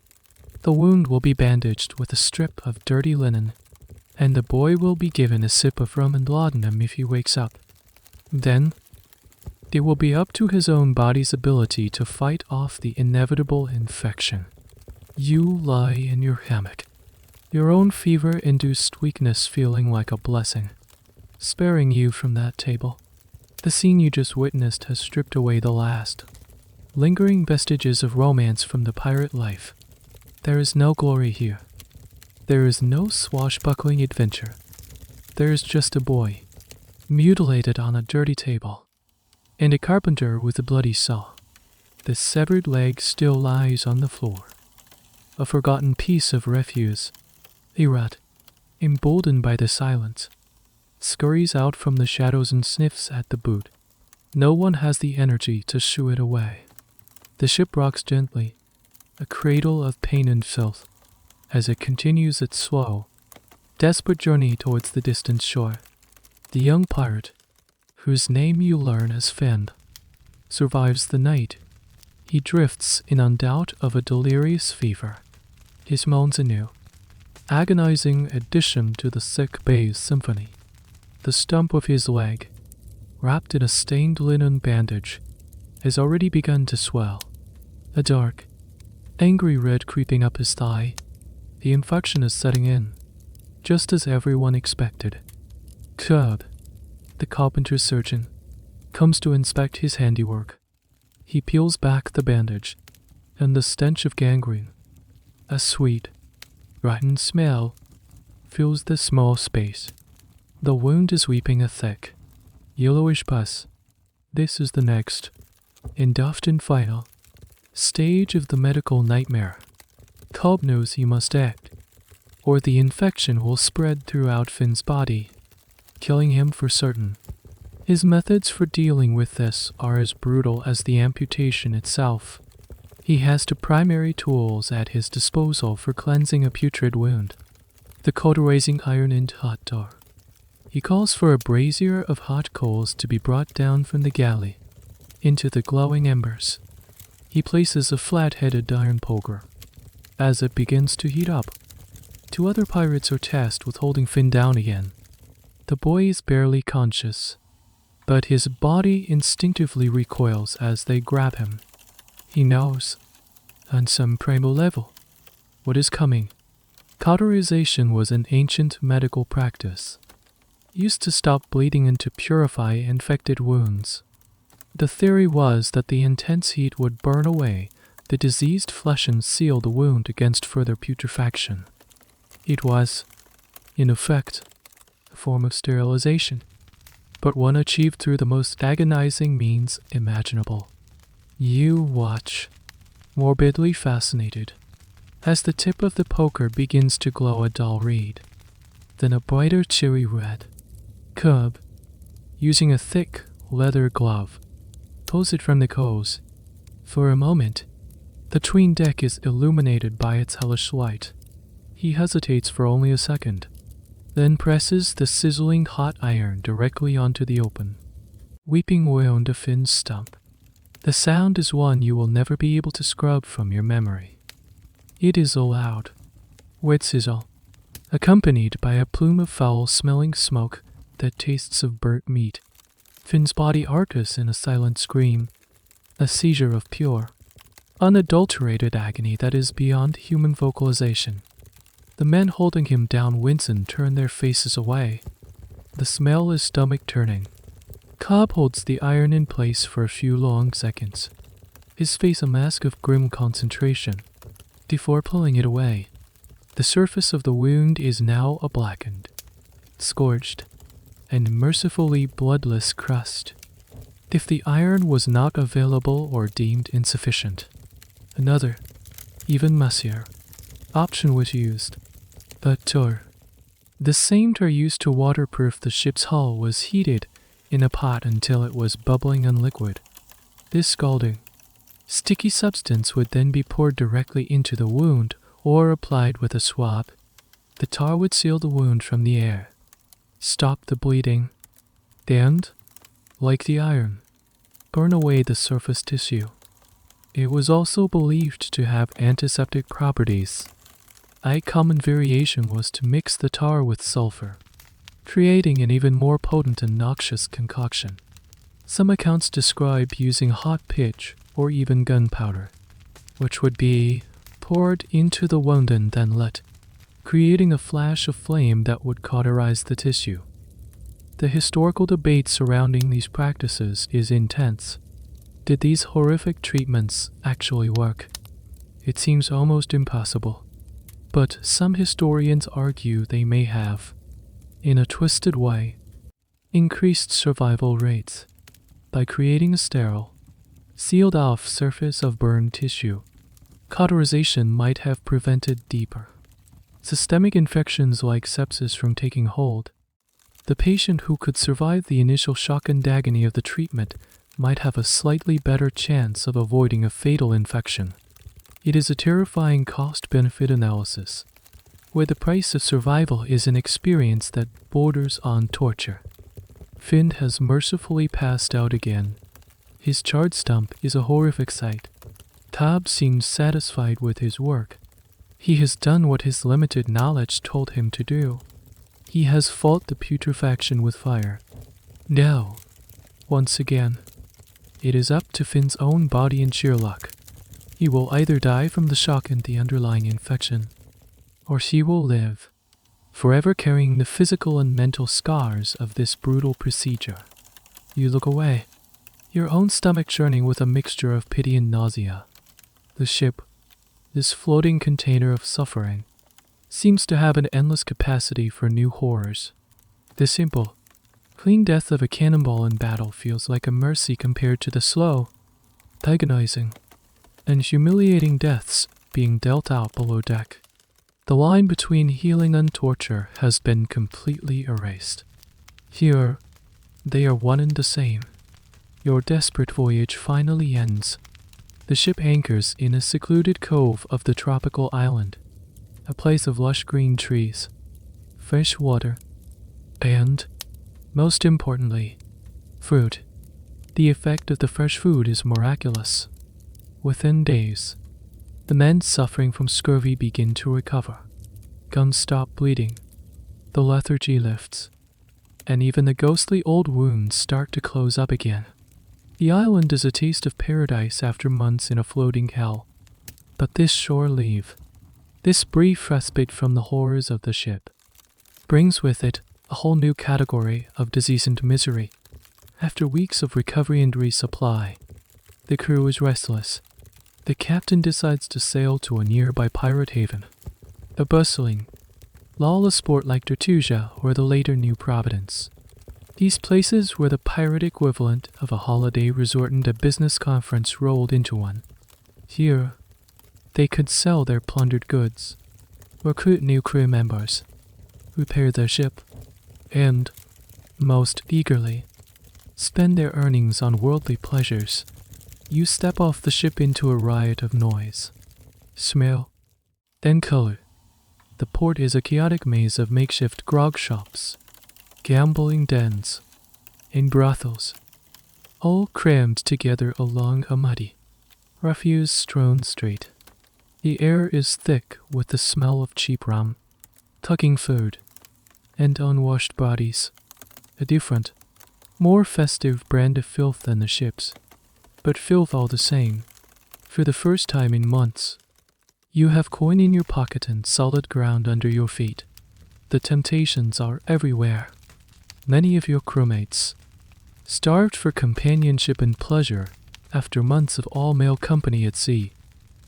The wound will be bandaged with a strip of dirty linen, and the boy will be given a sip of rum and laudanum if he wakes up. Then, it will be up to his own body's ability to fight off the inevitable infection. You lie in your hammock, your own fever-induced weakness feeling like a blessing, sparing you from that table. The scene you just witnessed has stripped away the last, lingering vestiges of romance from the pirate life. There is no glory here. There is no swashbuckling adventure. There is just a boy, mutilated on a dirty table, and a carpenter with a bloody saw. The severed leg still lies on the floor, a forgotten piece of refuse. A rat, emboldened by the silence, scurries out from the shadows and sniffs at the boot. No one has the energy to shoo it away. The ship rocks gently, a cradle of pain and filth, as it continues its slow, desperate journey towards the distant shore. The young pirate, whose name you learn as Fend, survives the night. He drifts in on doubt of a delirious fever, his moans anew, agonizing addition to the sick bay's symphony. The stump of his leg, wrapped in a stained linen bandage, has already begun to swell, a dark, angry red creeping up his thigh. The infection is setting in, just as everyone expected. Cobb, the carpenter surgeon, comes to inspect his handiwork. He peels back the bandage, and the stench of gangrene, a sweet, rotten smell, fills the small space. The wound is weeping a thick, yellowish pus. This is the next, and often final, stage of the medical nightmare. Cobb knows he must act, or the infection will spread throughout Finn's body, killing him for certain. His methods for dealing with this are as brutal as the amputation itself. He has the primary tools at his disposal for cleansing a putrid wound: the cauterizing iron and hot tar. He calls for a brazier of hot coals to be brought down from the galley into the glowing embers. He places a flat-headed iron poker. As it begins to heat up, two other pirates are tasked with holding Finn down again. The boy is barely conscious, but his body instinctively recoils as they grab him. He knows, on some primal level, what is coming. Cauterization was an ancient medical practice, used to stop bleeding and to purify infected wounds. The theory was that the intense heat would burn away the diseased flesh and seal the wound against further putrefaction. It was, in effect, a form of sterilization, but one achieved through the most agonizing means imaginable. You watch, morbidly fascinated, as the tip of the poker begins to glow a dull red, then a brighter cherry red. Cub, using a thick leather glove, pulls it from the coals. For a moment, the 'tween deck is illuminated by its hellish light. He hesitates for only a second, then presses the sizzling hot iron directly onto the open, weeping wound of Finn's stump. The sound is one you will never be able to scrub from your memory. It is a loud, wet sizzle, accompanied by a plume of foul-smelling smoke that tastes of burnt meat. Finn's body arches in a silent scream, a seizure of pure, unadulterated agony that is beyond human vocalization. The men holding him down wince and turn their faces away. The smell is stomach-turning. Cobb holds the iron in place for a few long seconds, his face a mask of grim concentration, before pulling it away. The surface of the wound is now a blackened, scorched, and mercifully bloodless crust. If the iron was not available or deemed insufficient, another, even messier, option was used. But tar, the same tar used to waterproof the ship's hull, was heated in a pot until it was bubbling and liquid. This scalding, sticky substance would then be poured directly into the wound or applied with a swab. The tar would seal the wound from the air, stop the bleeding, and, like the iron, burn away the surface tissue. It was also believed to have antiseptic properties. A common variation was to mix the tar with sulfur, creating an even more potent and noxious concoction. Some accounts describe using hot pitch or even gunpowder, which would be poured into the wound and then lit, creating a flash of flame that would cauterize the tissue. The historical debate surrounding these practices is intense. Did these horrific treatments actually work? It seems almost impossible, but some historians argue they may have, in a twisted way, increased survival rates by creating a sterile, sealed-off surface of burned tissue. Cauterization might have prevented deeper, systemic infections like sepsis from taking hold. The patient who could survive the initial shock and agony of the treatment might have a slightly better chance of avoiding a fatal infection. It is a terrifying cost-benefit analysis, where the price of survival is an experience that borders on torture. Finn has mercifully passed out again. His charred stump is a horrific sight. Cobb seems satisfied with his work. He has done what his limited knowledge told him to do. He has fought the putrefaction with fire. Now, once again, it is up to Finn's own body and sheer luck. He will either die from the shock and the underlying infection, or he will live, forever carrying the physical and mental scars of this brutal procedure. You look away, your own stomach churning with a mixture of pity and nausea. The ship, this floating container of suffering, seems to have an endless capacity for new horrors. The simple, clean death of a cannonball in battle feels like a mercy compared to the slow, agonizing, and humiliating deaths being dealt out below deck. The line between healing and torture has been completely erased. Here, they are one and the same. Your desperate voyage finally ends. The ship anchors in a secluded cove of the tropical island, a place of lush green trees, fresh water, and Most importantly, fruit. The effect of the fresh food is miraculous. Within days, the men suffering from scurvy begin to recover. Gums stop bleeding, the lethargy lifts, and even the ghostly old wounds start to close up again. The island is a taste of paradise after months in a floating hell. But this shore leave, this brief respite from the horrors of the ship, brings with it a whole new category of disease and misery. After weeks of recovery and resupply, the crew is restless. The captain decides to sail to a nearby pirate haven, a bustling, lawless port like Tortuga or the later New Providence. These places were the pirate equivalent of a holiday resort and a business conference rolled into one. Here, they could sell their plundered goods, recruit new crew members, repair their ship, and, most eagerly, spend their earnings on worldly pleasures. You step off the ship into a riot of noise, smell, then color. The port is a chaotic maze of makeshift grog shops, gambling dens, and brothels, all crammed together along a muddy, refuse-strewn street. The air is thick with the smell of cheap rum, tucking food, and unwashed bodies. A different, more festive brand of filth than the ship's, but filth all the same. For the first time in months, you have coin in your pocket and solid ground under your feet. The temptations are everywhere. Many of your crewmates, starved for companionship and pleasure after months of all-male company at sea,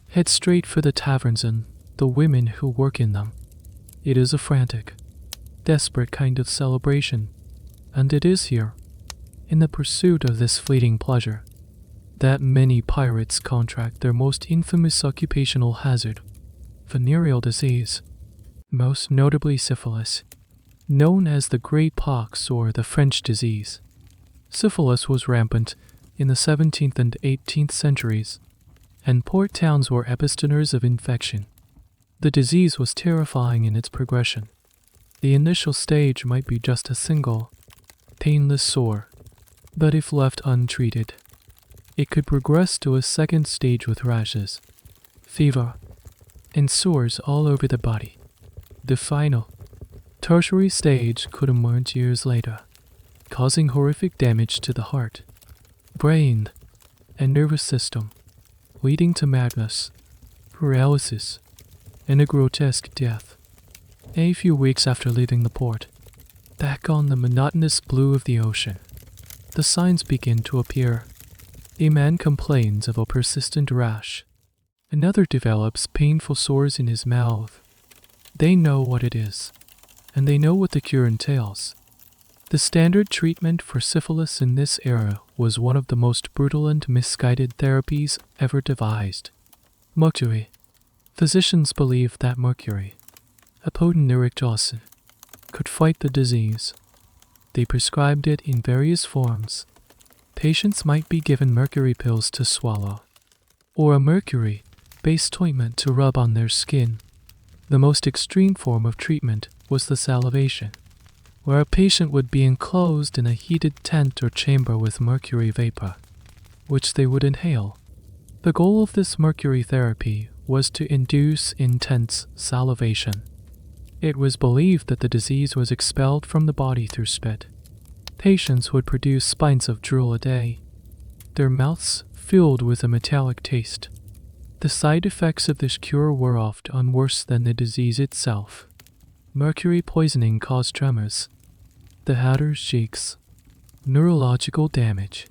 head straight for the taverns and the women who work in them. It is a frantic, desperate kind of celebration, and it is here, in the pursuit of this fleeting pleasure, that many pirates contract their most infamous occupational hazard, venereal disease, most notably syphilis, known as the Great Pox or the French disease. Syphilis was rampant in the 17th and 18th centuries, and port towns were epicenters of infection. The disease was terrifying in its progression. The initial stage might be just a single, painless sore, but if left untreated, it could progress to a second stage with rashes, fever, and sores all over the body. The final, tertiary stage could emerge years later, causing horrific damage to the heart, brain, and nervous system, leading to madness, paralysis, and a grotesque death. A few weeks after leaving the port, back on the monotonous blue of the ocean, the signs begin to appear. A man complains of a persistent rash. Another develops painful sores in his mouth. They know what it is, and they know what the cure entails. The standard treatment for syphilis in this era was one of the most brutal and misguided therapies ever devised. Mercury. Physicians believed that mercury, a potent erythrocyte, could fight the disease. They prescribed it in various forms. Patients might be given mercury pills to swallow, or a mercury-based ointment to rub on their skin. The most extreme form of treatment was the salivation, where a patient would be enclosed in a heated tent or chamber with mercury vapor, which they would inhale. The goal of this mercury therapy was to induce intense salivation. It was believed that the disease was expelled from the body through spit. Patients would produce pints of drool a day, their mouths filled with a metallic taste. The side effects of this cure were often worse than the disease itself. Mercury poisoning caused tremors, the hatter shakes, neurological damage,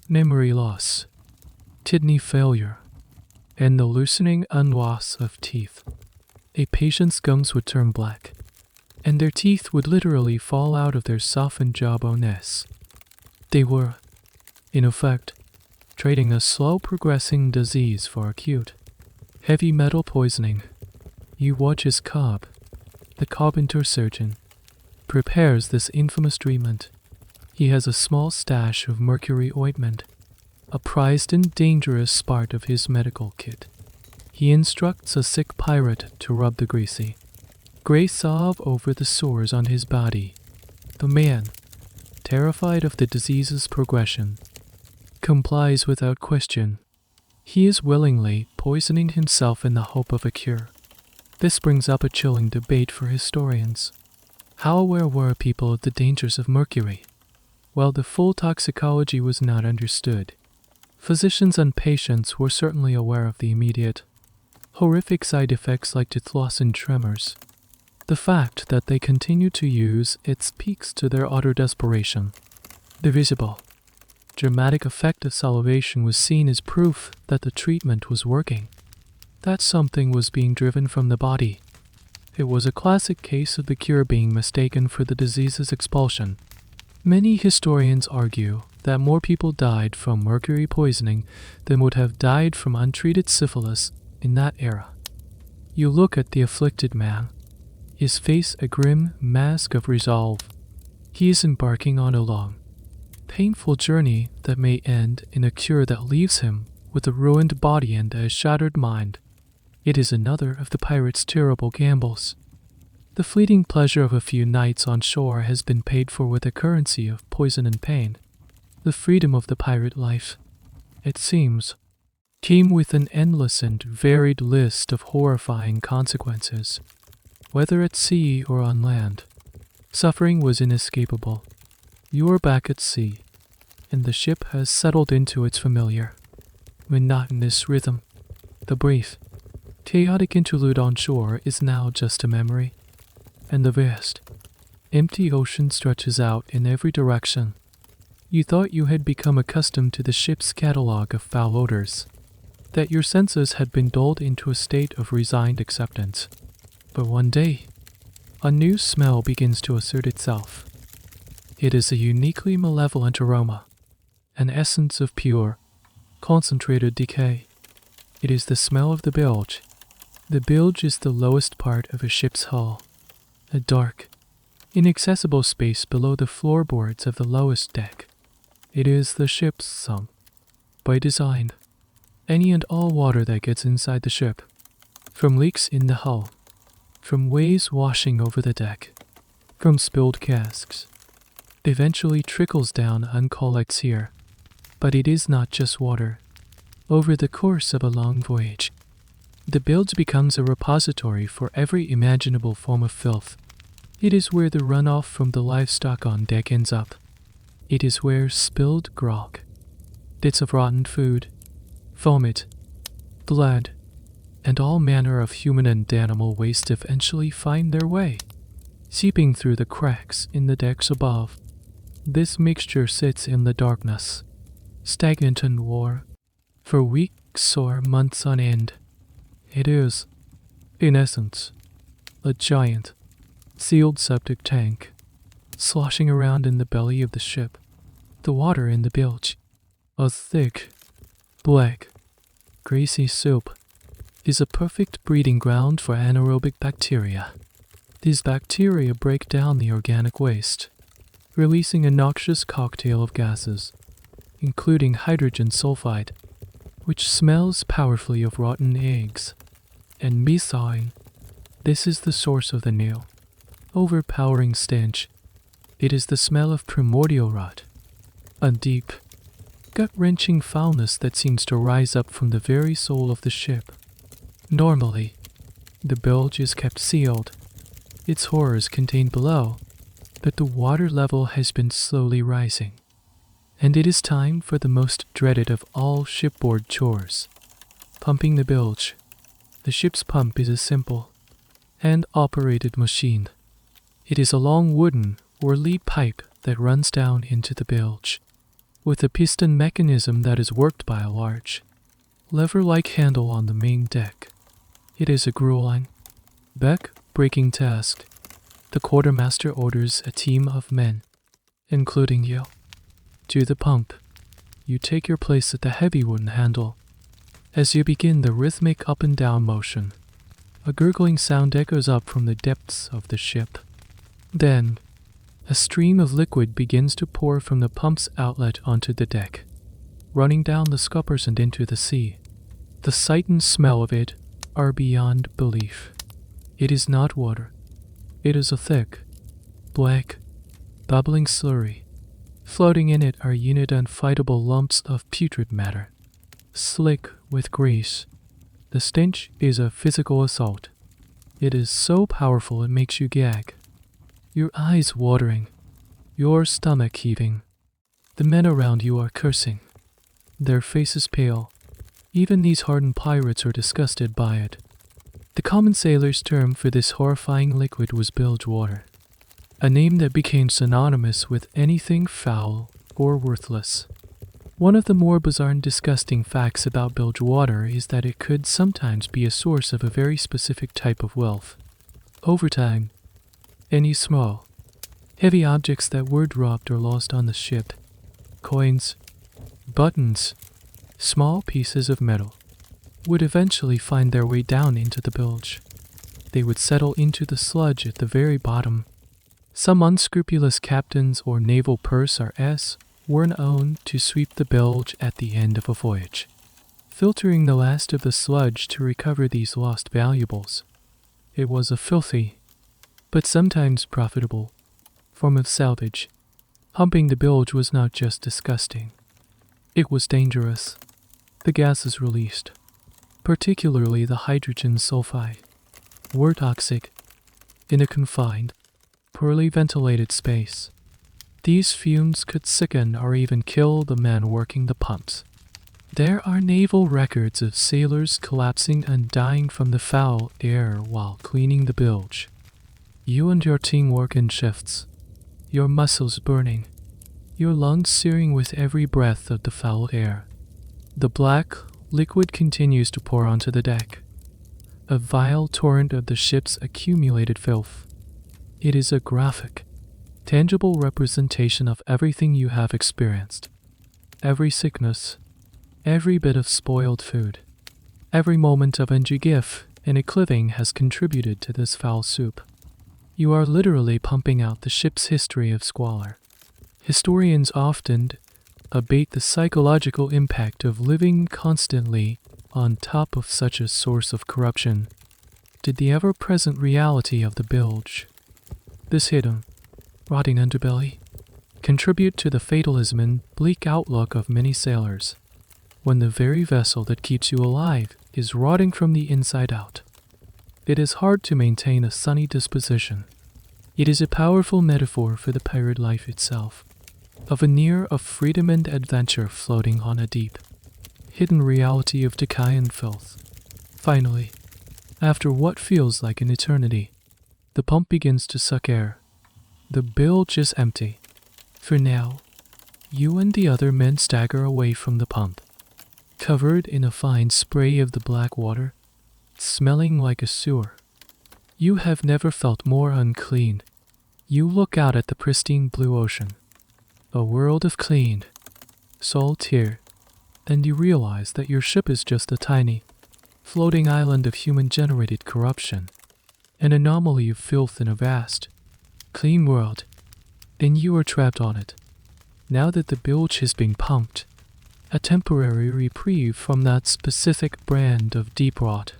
memory loss, kidney failure, and the loosening and loss of teeth. A patient's gums would turn black, and their teeth would literally fall out of their softened jawbones. They were, in effect, trading a slow-progressing disease for acute, heavy metal poisoning. You watch as Cobb, the carpenter surgeon, prepares this infamous treatment. He has a small stash of mercury ointment, a prized and dangerous part of his medical kit. He instructs a sick pirate to rub the greasy, gray salve over the sores on his body. The man, terrified of the disease's progression, complies without question. He is willingly poisoning himself in the hope of a cure. This brings up a chilling debate for historians. How aware were people of the dangers of mercury? While the full toxicology was not understood, physicians and patients were certainly aware of the immediate, horrific side effects like tooth loss and tremors. The fact that they continued to use it speaks to their utter desperation. The visible, dramatic effect of salivation was seen as proof that the treatment was working, that something was being driven from the body. It was a classic case of the cure being mistaken for the disease's expulsion. Many historians argue that more people died from mercury poisoning than would have died from untreated syphilis in that era. You look at the afflicted man, his face a grim mask of resolve. He is embarking on a long, painful journey that may end in a cure that leaves him with a ruined body and a shattered mind. It is another of the pirate's terrible gambles. The fleeting pleasure of a few nights on shore has been paid for with a currency of poison and pain. The freedom of the pirate life, it seems, came with an endless and varied list of horrifying consequences. Whether at sea or on land, suffering was inescapable. You are back at sea, and the ship has settled into its familiar, monotonous rhythm. The brief, chaotic interlude on shore is now just a memory, and the vast, empty ocean stretches out in every direction. You thought you had become accustomed to the ship's catalogue of foul odors, that your senses had been dulled into a state of resigned acceptance. But one day, a new smell begins to assert itself. It is a uniquely malevolent aroma, an essence of pure, concentrated decay. It is the smell of the bilge. The bilge is the lowest part of a ship's hull, a dark, inaccessible space below the floorboards of the lowest deck. It is the ship's sump. By design, any and all water that gets inside the ship, from leaks in the hull, from waves washing over the deck, from spilled casks, eventually trickles down and collects here. But it is not just water. Over the course of a long voyage, the bilge becomes a repository for every imaginable form of filth. It is where the runoff from the livestock on deck ends up. It is where spilled grog, bits of rotten food, vomit, blood, and all manner of human and animal waste eventually find their way, seeping through the cracks in the decks above. This mixture sits in the darkness, stagnant and war, for weeks or months on end. It is, in essence, a giant, sealed septic tank, sloshing around in the belly of the ship. The water in the bilge, a thick, black, greasy soup, is a perfect breeding ground for anaerobic bacteria. These bacteria break down the organic waste, releasing a noxious cocktail of gases, including hydrogen sulfide, which smells powerfully of rotten eggs, and methane. This is the source of the new, overpowering stench. It is the smell of primordial rot, a deep, gut-wrenching foulness that seems to rise up from the very soul of the ship. Normally, the bilge is kept sealed, its horrors contained below, but the water level has been slowly rising, and it is time for the most dreaded of all shipboard chores, pumping the bilge. The ship's pump is a simple, hand-operated machine. It is a long wooden or lead pipe that runs down into the bilge, with a piston mechanism that is worked by a large, lever-like handle on the main deck. It is a grueling, back-breaking task. The quartermaster orders a team of men, including you, to the pump. You take your place at the heavy wooden handle. As you begin the rhythmic up and down motion, a gurgling sound echoes up from the depths of the ship. Then, a stream of liquid begins to pour from the pump's outlet onto the deck, running down the scuppers and into the sea. The sight and smell of it are beyond belief. It is not water. It is a thick, black, bubbling slurry, Floating in it are unidentifiable lumps of putrid matter, slick with grease. The stench is a physical assault. It is so powerful it makes you gag. Your eyes watering, your stomach heaving. The men around you are cursing, their faces pale. Even these hardened pirates are disgusted by it. The common sailor's term for this horrifying liquid was bilge water, a name that became synonymous with anything foul or worthless. One of the more bizarre and disgusting facts about bilge water is that it could sometimes be a source of a very specific type of wealth. Over time, any small, heavy objects that were dropped or lost on the ship, coins, buttons, small pieces of metal, would eventually find their way down into the bilge. They would settle into the sludge at the very bottom. Some unscrupulous captains or naval purse-rs were known to sweep the bilge at the end of a voyage, filtering the last of the sludge to recover these lost valuables. It was a filthy, but sometimes profitable, form of salvage. Humping the bilge was not just disgusting. It was dangerous. The gases released, particularly the hydrogen sulfide, were toxic. In a confined, poorly ventilated space, these fumes could sicken or even kill the men working the pumps. There are naval records of sailors collapsing and dying from the foul air while cleaning the bilge. You and your team work in shifts, your muscles burning, your lungs searing with every breath of the foul air. The black liquid continues to pour onto the deck, a vile torrent of the ship's accumulated filth. It is a graphic, tangible representation of everything you have experienced. Every sickness, every bit of spoiled food, every moment of NG-GIF and a clipping has contributed to this foul soup. You are literally pumping out the ship's history of squalor. Historians often abate the psychological impact of living constantly on top of such a source of corruption. Did the ever-present reality of the bilge, this hidden, rotting underbelly, contribute to the fatalism and bleak outlook of many sailors, when the very vessel that keeps you alive is rotting from the inside out? It is hard to maintain a sunny disposition. It is a powerful metaphor for the pirate life itself, a veneer of freedom and adventure floating on a deep, hidden reality of decay and filth. Finally, after what feels like an eternity, the pump begins to suck air. The bilge is empty. For now, you and the other men stagger away from the pump, covered in a fine spray of the black water, smelling like a sewer. You have never felt more unclean. You look out at the pristine blue ocean, a world of clean, salt air, and you realize that your ship is just a tiny, floating island of human-generated corruption, an anomaly of filth in a vast, clean world, and you are trapped on it. Now that the bilge has been pumped, a temporary reprieve from that specific brand of deep rot,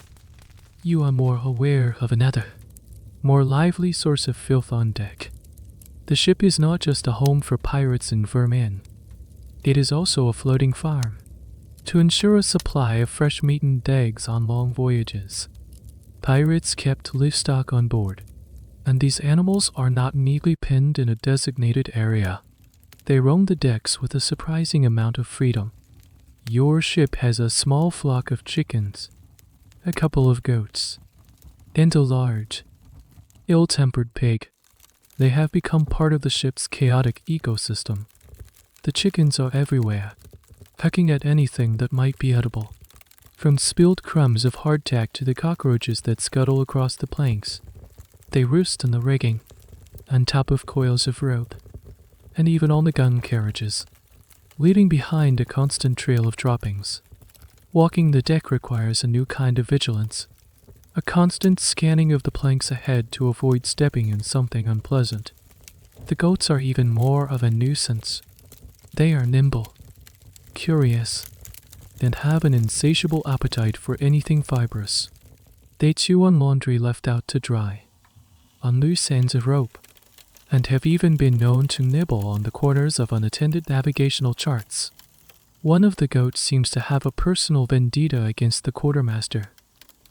you are more aware of another, more lively source of filth on deck. The ship is not just a home for pirates and vermin. It is also a floating farm, to ensure a supply of fresh meat and eggs on long voyages. Pirates kept livestock on board, and these animals are not neatly pinned in a designated area. They roam the decks with a surprising amount of freedom. Your ship has a small flock of chickens, a couple of goats, and a large, ill-tempered pig. They have become part of the ship's chaotic ecosystem. The chickens are everywhere, pecking at anything that might be edible, from spilled crumbs of hardtack to the cockroaches that scuttle across the planks. They roost in the rigging, on top of coils of rope, and even on the gun carriages, leaving behind a constant trail of droppings. Walking the deck requires a new kind of vigilance, a constant scanning of the planks ahead to avoid stepping in something unpleasant. The goats are even more of a nuisance. They are nimble, curious, and have an insatiable appetite for anything fibrous. They chew on laundry left out to dry, on loose ends of rope, and have even been known to nibble on the corners of unattended navigational charts. One of the goats seems to have a personal vendetta against the quartermaster,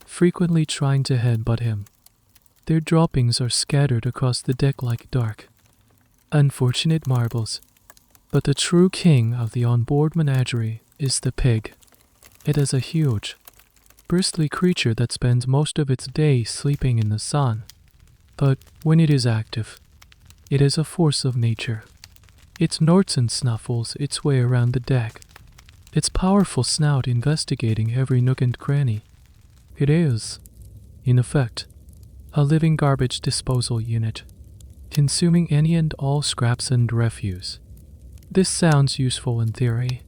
frequently trying to headbutt him. Their droppings are scattered across the deck like dark, unfortunate marbles. But the true king of the onboard menagerie is the pig. It is a huge, bristly creature that spends most of its day sleeping in the sun. But when it is active, it is a force of nature. It snorts and snuffles its way around the deck, its powerful snout investigating every nook and cranny. It is, in effect, a living garbage disposal unit, consuming any and all scraps and refuse. This sounds useful in theory,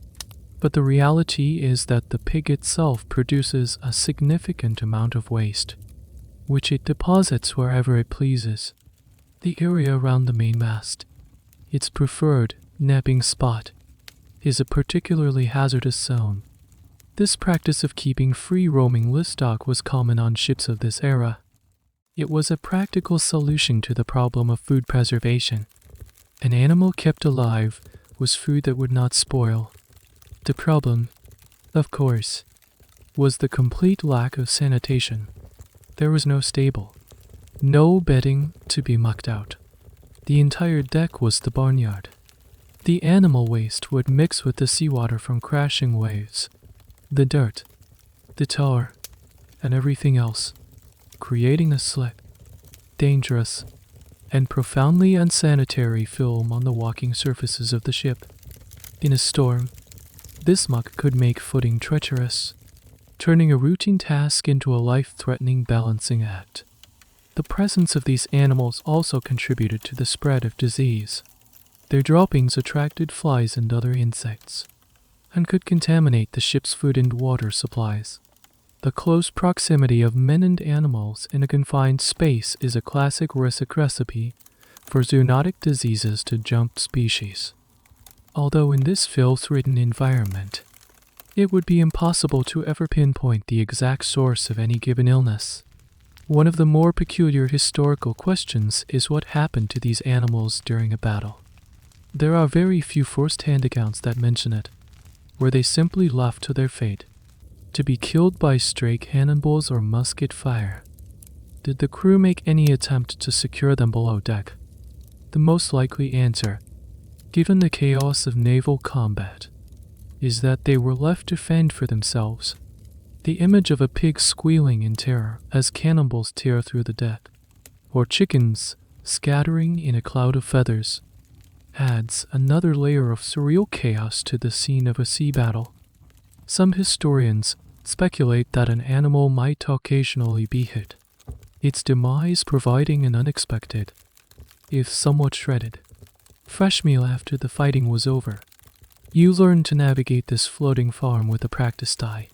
but the reality is that the pig itself produces a significant amount of waste, which it deposits wherever it pleases. The area around the mainmast, its preferred napping spot, is a particularly hazardous zone. This practice of keeping free-roaming livestock was common on ships of this era. It was a practical solution to the problem of food preservation. An animal kept alive was food that would not spoil. The problem, of course, was the complete lack of sanitation. There was no stable, no bedding to be mucked out. The entire deck was the barnyard. The animal waste would mix with the seawater from crashing waves, the dirt, the tar, and everything else, creating a slick, dangerous, and profoundly unsanitary film on the walking surfaces of the ship. In a storm, this muck could make footing treacherous, turning a routine task into a life-threatening balancing act. The presence of these animals also contributed to the spread of disease. Their droppings attracted flies and other insects, and could contaminate the ship's food and water supplies. The close proximity of men and animals in a confined space is a classic recipe for zoonotic diseases to jump species. Although in this filth-ridden environment, it would be impossible to ever pinpoint the exact source of any given illness. One of the more peculiar historical questions is what happened to these animals during a battle. There are very few first-hand accounts that mention it. Were they simply left to their fate, to be killed by stray cannonballs or musket fire? Did the crew make any attempt to secure them below deck? The most likely answer, given the chaos of naval combat, is that they were left to fend for themselves. The image of a pig squealing in terror as cannonballs tear through the deck, or chickens scattering in a cloud of feathers, adds another layer of surreal chaos to the scene of a sea battle. Some historians speculate that an animal might occasionally be hit, its demise providing an unexpected, if somewhat shredded, fresh meal after the fighting was over. You learn to navigate this floating farm with a practiced eye.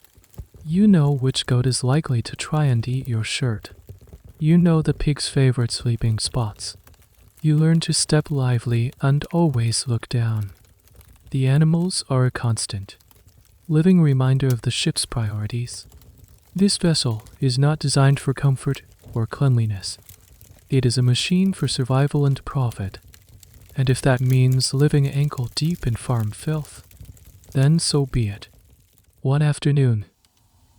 You know which goat is likely to try and eat your shirt. You know the pig's favorite sleeping spots. You learn to step lively and always look down. The animals are a constant, living reminder of the ship's priorities. This vessel is not designed for comfort or cleanliness. It is a machine for survival and profit. And if that means living ankle deep in farm filth, then so be it. One afternoon,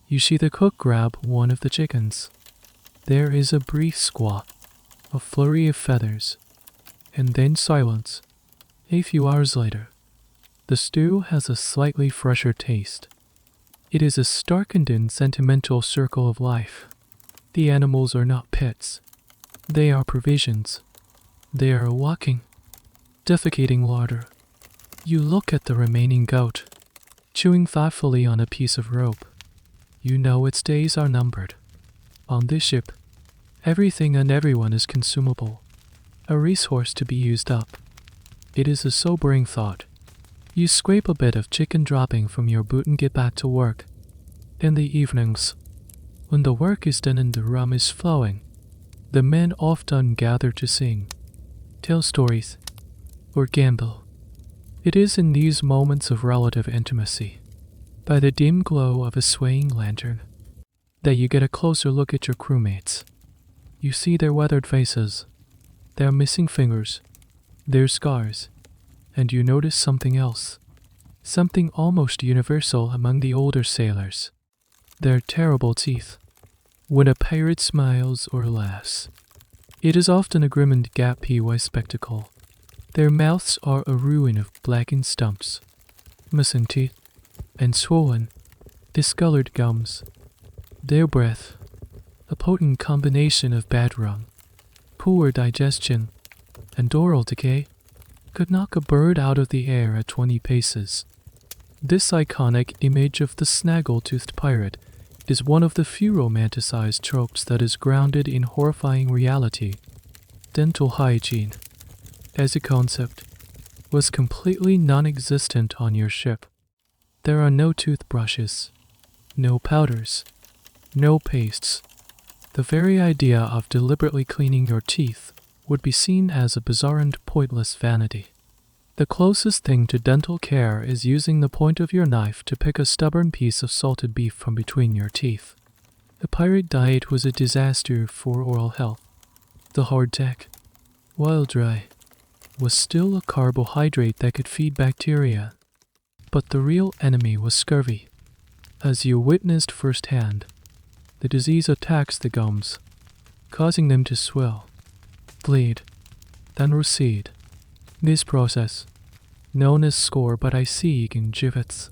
you see the cook grab one of the chickens. There is a brief squawk, a flurry of feathers, and then silence. A few hours later, the stew has a slightly fresher taste. It is a starkened and sentimental circle of life. The animals are not pets. They are provisions. They are walking, defecating larder. You look at the remaining goat, chewing thoughtfully on a piece of rope. You know its days are numbered. On this ship, everything and everyone is consumable, a resource to be used up. It is a sobering thought. You scrape a bit of chicken dropping from your boot and get back to work. In the evenings, when the work is done and the rum is flowing, the men often gather to sing, tell stories, or gamble. It is in these moments of relative intimacy, by the dim glow of a swaying lantern, that you get a closer look at your crewmates. You see their weathered faces, their missing fingers, Their scars, and you notice something else, something almost universal among the older sailors. Their terrible teeth. When a pirate smiles or laughs, it is often a grim and gapy spectacle. Their mouths are a ruin of blackened stumps, missing teeth, and swollen, discolored gums. Their breath, a potent combination of bad lung, poor digestion, and oral decay, could knock a bird out of the air at 20 paces. This iconic image of the snaggle-toothed pirate is one of the few romanticized tropes that is grounded in horrifying reality. Dental hygiene, as a concept, was completely non-existent on your ship. There are no toothbrushes, no powders, no pastes. The very idea of deliberately cleaning your teeth would be seen as a bizarre and pointless vanity. The closest thing to dental care is using the point of your knife to pick a stubborn piece of salted beef from between your teeth. The pirate diet was a disaster for oral health. The hardtack, while dry, was still a carbohydrate that could feed bacteria. But the real enemy was scurvy. As you witnessed firsthand, the disease attacks the gums, causing them to swell, bleed, then recede. This process, known as scurvy in givets,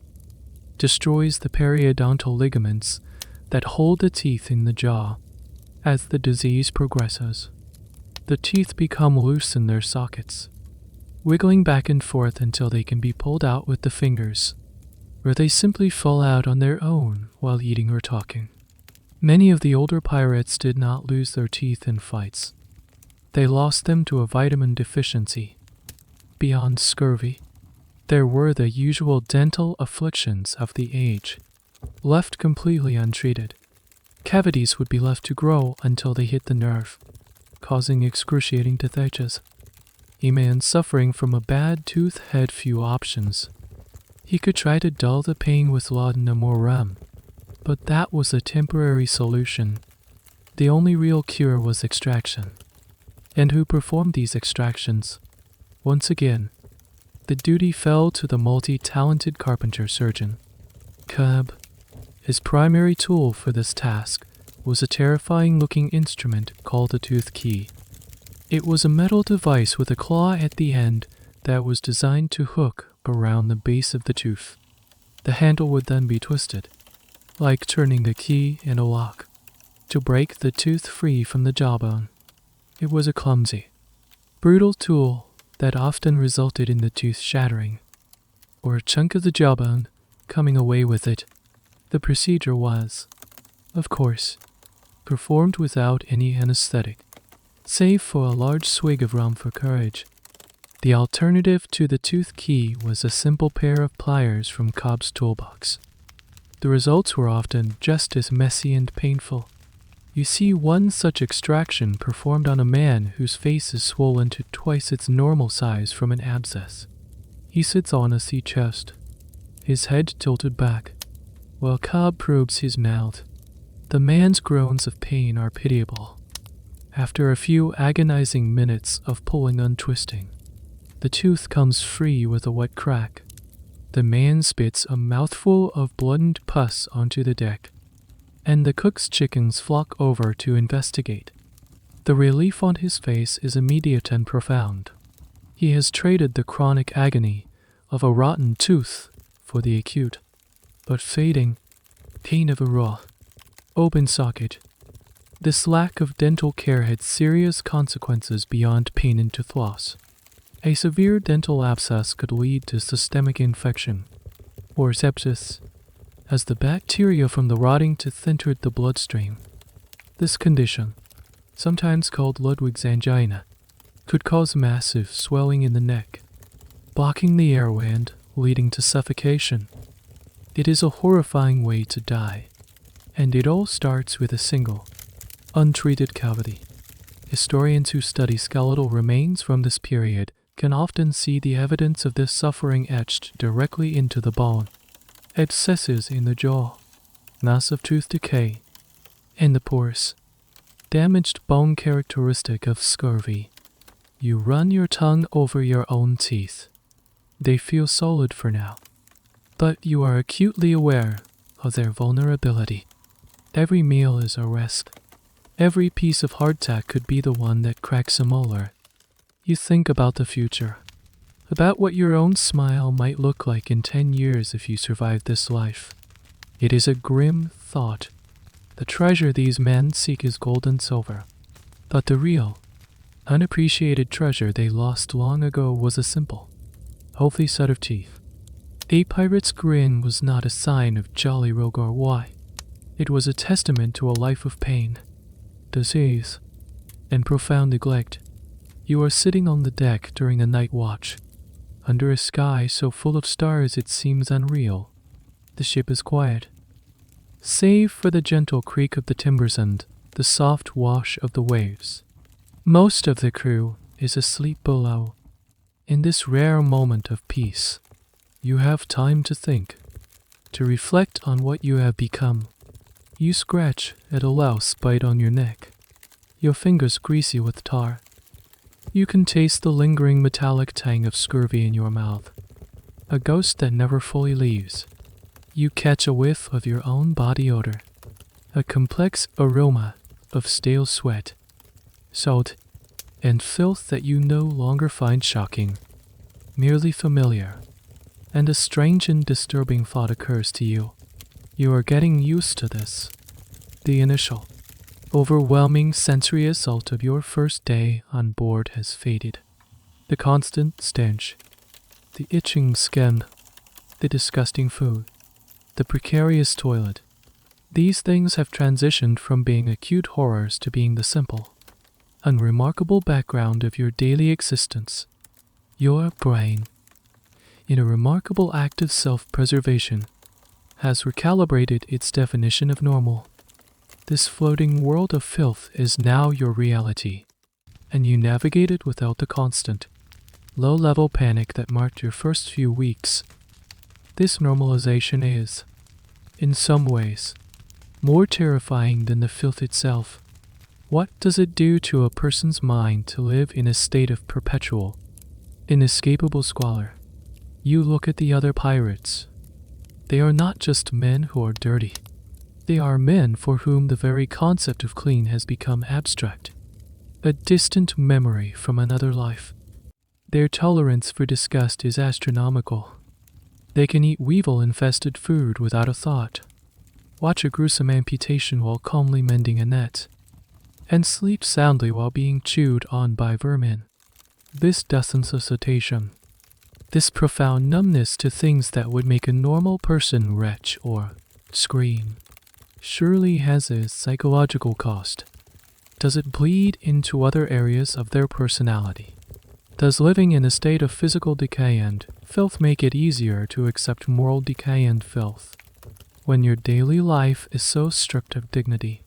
destroys the periodontal ligaments that hold the teeth in the jaw. As the disease progresses, the teeth become loose in their sockets, wiggling back and forth until they can be pulled out with the fingers, or they simply fall out on their own while eating or talking. Many of the older pirates did not lose their teeth in fights. They lost them to a vitamin deficiency. Beyond scurvy, there were the usual dental afflictions of the age. Left completely untreated, cavities would be left to grow until they hit the nerve, causing excruciating toothaches. A man suffering from a bad tooth had few options. He could try to dull the pain with laudanum or rum, but that was a temporary solution. The only real cure was extraction. And who performed these extractions? Once again, the duty fell to the multi-talented carpenter-surgeon. Cub. His primary tool for this task was a terrifying-looking instrument called a tooth key. It was a metal device with a claw at the end that was designed to hook around the base of the tooth. The handle would then be twisted, like turning a key in a lock, to break the tooth free from the jawbone. It was a clumsy, brutal tool that often resulted in the tooth shattering, or a chunk of the jawbone coming away with it. The procedure was, of course, performed without any anesthetic, save for a large swig of rum for courage. The alternative to the tooth key was a simple pair of pliers from Cobb's toolbox. The results were often just as messy and painful. You see one such extraction performed on a man whose face is swollen to twice its normal size from an abscess. He sits on a sea chest, his head tilted back, while Cobb probes his mouth. The man's groans of pain are pitiable. After a few agonizing minutes of pulling and twisting, the tooth comes free with a wet crack. The man spits a mouthful of bloodened pus onto the deck, and the cook's chickens flock over to investigate. The relief on his face is immediate and profound. He has traded the chronic agony of a rotten tooth for the acute, but fading, pain of a raw, open socket. This lack of dental care had serious consequences beyond pain and tooth loss. A severe dental abscess could lead to systemic infection, or sepsis, as the bacteria from the rotting tooth entered the bloodstream. This condition, sometimes called Ludwig's angina, could cause massive swelling in the neck, blocking the airway and leading to suffocation. It is a horrifying way to die, and it all starts with a single, untreated cavity. Historians who study skeletal remains from this period can often see the evidence of this suffering etched directly into the bone. Abscesses in the jaw, massive tooth decay, and the porous, damaged bone characteristic of scurvy. You run your tongue over your own teeth. They feel solid for now, but you are acutely aware of their vulnerability. Every meal is a risk. Every piece of hardtack could be the one that cracks a molar. You think about the future, about what your own smile might look like in 10 years if you survive this life. It is a grim thought. The treasure these men seek is gold and silver, but the real, unappreciated treasure they lost long ago was a simple, healthy set of teeth. A pirate's grin was not a sign of jolly rogue or why. It was a testament to a life of pain, disease, and profound neglect. You are sitting on the deck during the night watch, under a sky so full of stars it seems unreal. The ship is quiet, save for the gentle creak of the timbers and the soft wash of the waves. Most of the crew is asleep below. In this rare moment of peace, you have time to think, to reflect on what you have become. You scratch at a louse bite on your neck, your fingers greasy with tar. You can taste the lingering metallic tang of scurvy in your mouth, a ghost that never fully leaves. You catch a whiff of your own body odor, a complex aroma of stale sweat, salt, and filth that you no longer find shocking, merely familiar. And a strange and disturbing thought occurs to you. You are getting used to this. The initial, overwhelming sensory assault of your first day on board has faded. The constant stench, the itching skin, the disgusting food, the precarious toilet. These things have transitioned from being acute horrors to being the simple, unremarkable background of your daily existence. Your brain, in a remarkable act of self-preservation, has recalibrated its definition of normal. This floating world of filth is now your reality, and you navigate it without the constant, low-level panic that marked your first few weeks. This normalization is, in some ways, more terrifying than the filth itself. What does it do to a person's mind to live in a state of perpetual, inescapable squalor? You look at the other pirates. They are not just men who are dirty. They are men for whom the very concept of clean has become abstract, a distant memory from another life. Their tolerance for disgust is astronomical. They can eat weevil-infested food without a thought, watch a gruesome amputation while calmly mending a net, and sleep soundly while being chewed on by vermin. This desensitization, this profound numbness to things that would make a normal person retch or scream, surely has a psychological cost. Does it bleed into other areas of their personality? Does living in a state of physical decay and filth make it easier to accept moral decay and filth? When your daily life is so stripped of dignity,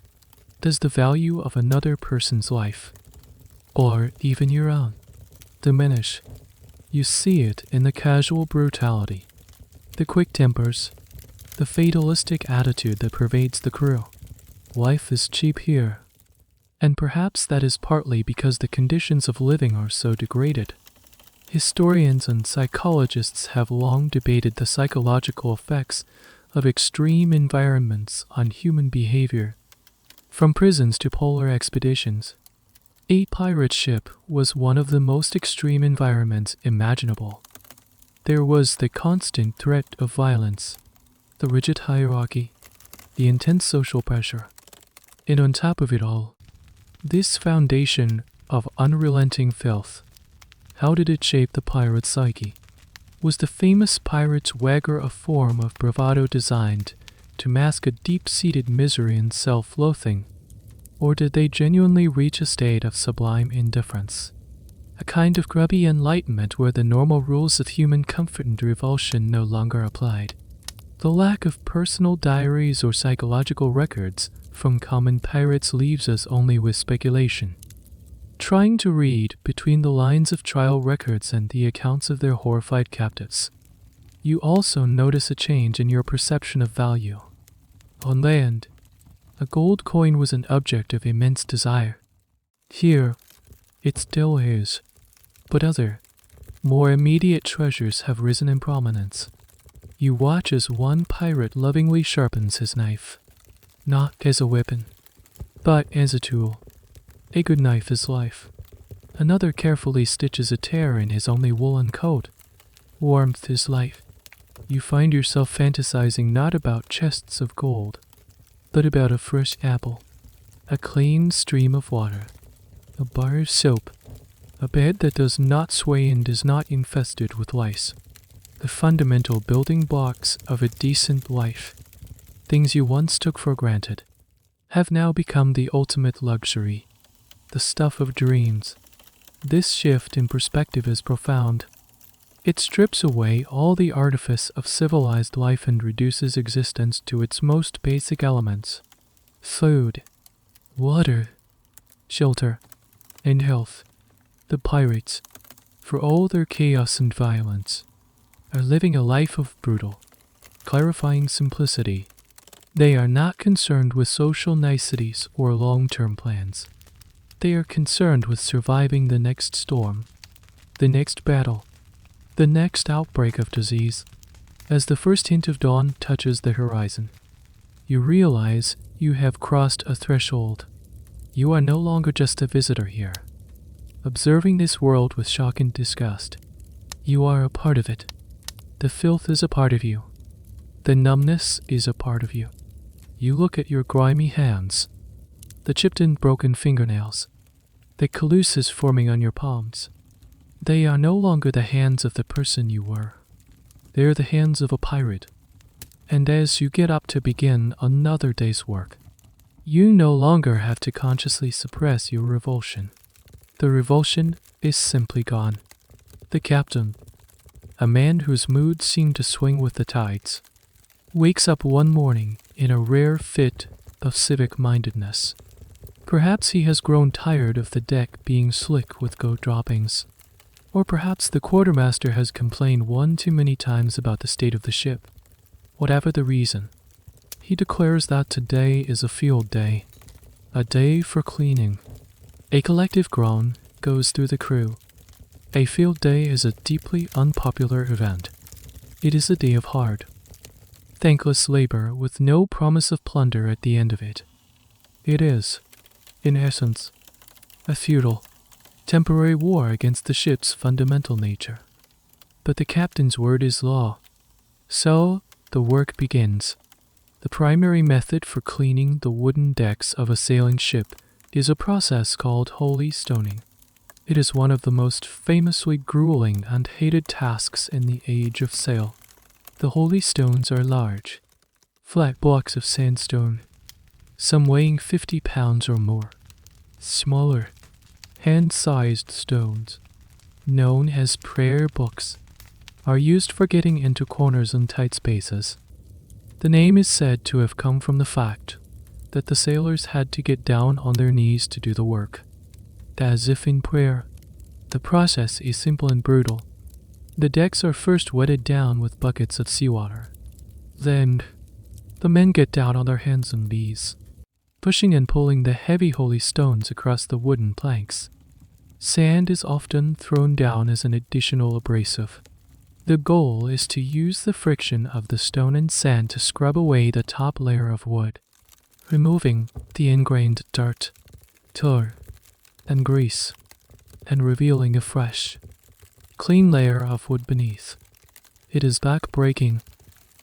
does the value of another person's life, or even your own, diminish? You see it in the casual brutality, the quick tempers, the fatalistic attitude that pervades the crew. Life is cheap here, and perhaps that is partly because the conditions of living are so degraded. Historians and psychologists have long debated the psychological effects of extreme environments on human behavior. From prisons to polar expeditions, a pirate ship was one of the most extreme environments imaginable. There was the constant threat of violence, the rigid hierarchy, the intense social pressure, and on top of it all, this foundation of unrelenting filth. How did it shape the pirate's psyche? Was the famous pirate's swagger a form of bravado designed to mask a deep-seated misery and self-loathing? Or did they genuinely reach a state of sublime indifference? A kind of grubby enlightenment where the normal rules of human comfort and revulsion no longer applied. The lack of personal diaries or psychological records from common pirates leaves us only with speculation. Trying to read between the lines of trial records and the accounts of their horrified captives, you also notice a change in your perception of value. On land, a gold coin was an object of immense desire. Here, it still is. But other, more immediate treasures have risen in prominence. You watch as one pirate lovingly sharpens his knife, not as a weapon, but as a tool. A good knife is life. Another carefully stitches a tear in his only woolen coat. Warmth is life. You find yourself fantasizing not about chests of gold, but about a fresh apple, a clean stream of water, a bar of soap, a bed that does not sway and is not infested with lice. The fundamental building blocks of a decent life, things you once took for granted, have now become the ultimate luxury, the stuff of dreams. This shift in perspective is profound. It strips away all the artifice of civilized life and reduces existence to its most basic elements: food, water, shelter, and health. The pirates, for all their chaos and violence, are living a life of brutal, clarifying simplicity. They are not concerned with social niceties or long-term plans. They are concerned with surviving the next storm, the next battle, the next outbreak of disease. As the first hint of dawn touches the horizon, you realize you have crossed a threshold. You are no longer just a visitor here, observing this world with shock and disgust. You are a part of it. The filth is a part of you. The numbness is a part of you. You look at your grimy hands, the chipped and broken fingernails, the calluses forming on your palms. They are no longer the hands of the person you were. They are the hands of a pirate. And as you get up to begin another day's work, you no longer have to consciously suppress your revulsion. The revulsion is simply gone. The captain, a man whose moods seem to swing with the tides, wakes up one morning in a rare fit of civic-mindedness. Perhaps he has grown tired of the deck being slick with goat droppings. Or perhaps the quartermaster has complained one too many times about the state of the ship. Whatever the reason, he declares that today is a field day, a day for cleaning. A collective groan goes through the crew. A field day is a deeply unpopular event. It is a day of hard, thankless labor with no promise of plunder at the end of it. It is, in essence, a futile, temporary war against the ship's fundamental nature. But the captain's word is law. So, the work begins. The primary method for cleaning the wooden decks of a sailing ship is a process called holy stoning. It is one of the most famously grueling and hated tasks in the age of sail. The holy stones are large, flat blocks of sandstone, some weighing 50 pounds or more. Smaller, hand-sized stones, known as prayer books, are used for getting into corners and tight spaces. The name is said to have come from the fact that the sailors had to get down on their knees to do the work. As if in prayer, the process is simple and brutal. The decks are first wetted down with buckets of seawater. Then, the men get down on their hands and knees, pushing and pulling the heavy holy stones across the wooden planks. Sand is often thrown down as an additional abrasive. The goal is to use the friction of the stone and sand to scrub away the top layer of wood, removing the ingrained dirt, tar, and grease, and revealing a fresh, clean layer of wood beneath. It is back-breaking,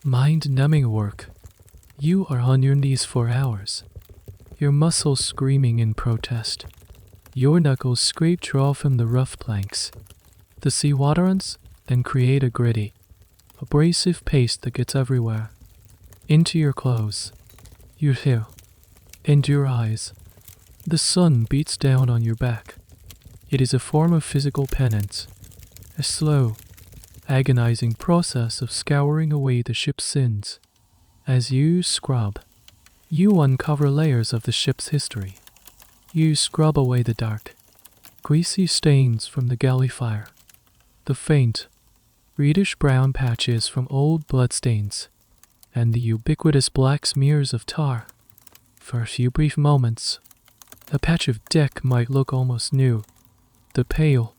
mind-numbing work. You are on your knees for hours, your muscles screaming in protest. Your knuckles scrape raw from the rough planks. The seawaterants then create a gritty, abrasive paste that gets everywhere. Into your clothes, your hair, and your eyes. The sun beats down on your back. It is a form of physical penance, a slow, agonizing process of scouring away the ship's sins. As you scrub, you uncover layers of the ship's history. You scrub away the dark, greasy stains from the galley fire, the faint, reddish-brown patches from old bloodstains, and the ubiquitous black smears of tar. For a few brief moments, a patch of deck might look almost new. The pale,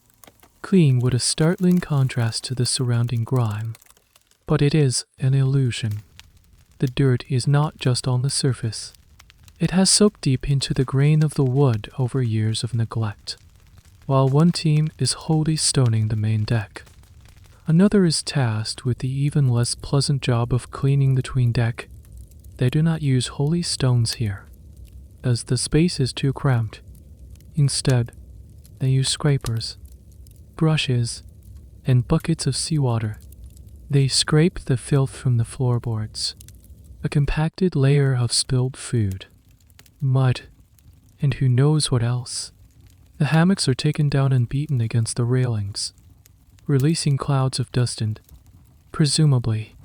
clean with a startling contrast to the surrounding grime. But it is an illusion. The dirt is not just on the surface. It has soaked deep into the grain of the wood over years of neglect. While one team is wholly stoning the main deck, another is tasked with the even less pleasant job of cleaning the tween deck. They do not use holy stones here, as the space is too cramped. Instead, they use scrapers, brushes, and buckets of seawater. They scrape the filth from the floorboards, a compacted layer of spilled food, mud, and who knows what else. The hammocks are taken down and beaten against the railings, releasing clouds of dust and, presumably,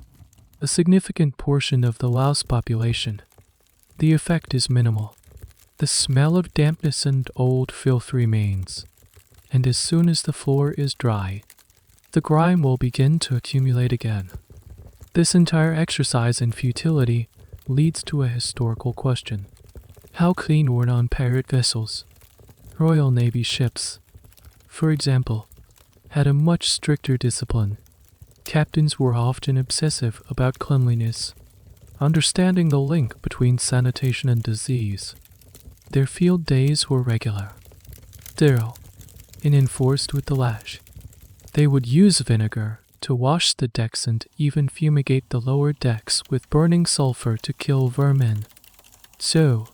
a significant portion of the louse population. The effect is minimal. The smell of dampness and old filth remains, and as soon as the floor is dry, the grime will begin to accumulate again. This entire exercise in futility leads to a historical question. How clean were non-pirate vessels? Royal Navy ships, for example, had a much stricter discipline. Captains were often obsessive about cleanliness, understanding the link between sanitation and disease. Their field days were regular, thorough, and enforced with the lash. They would use vinegar to wash the decks and even fumigate the lower decks with burning sulfur to kill vermin. So,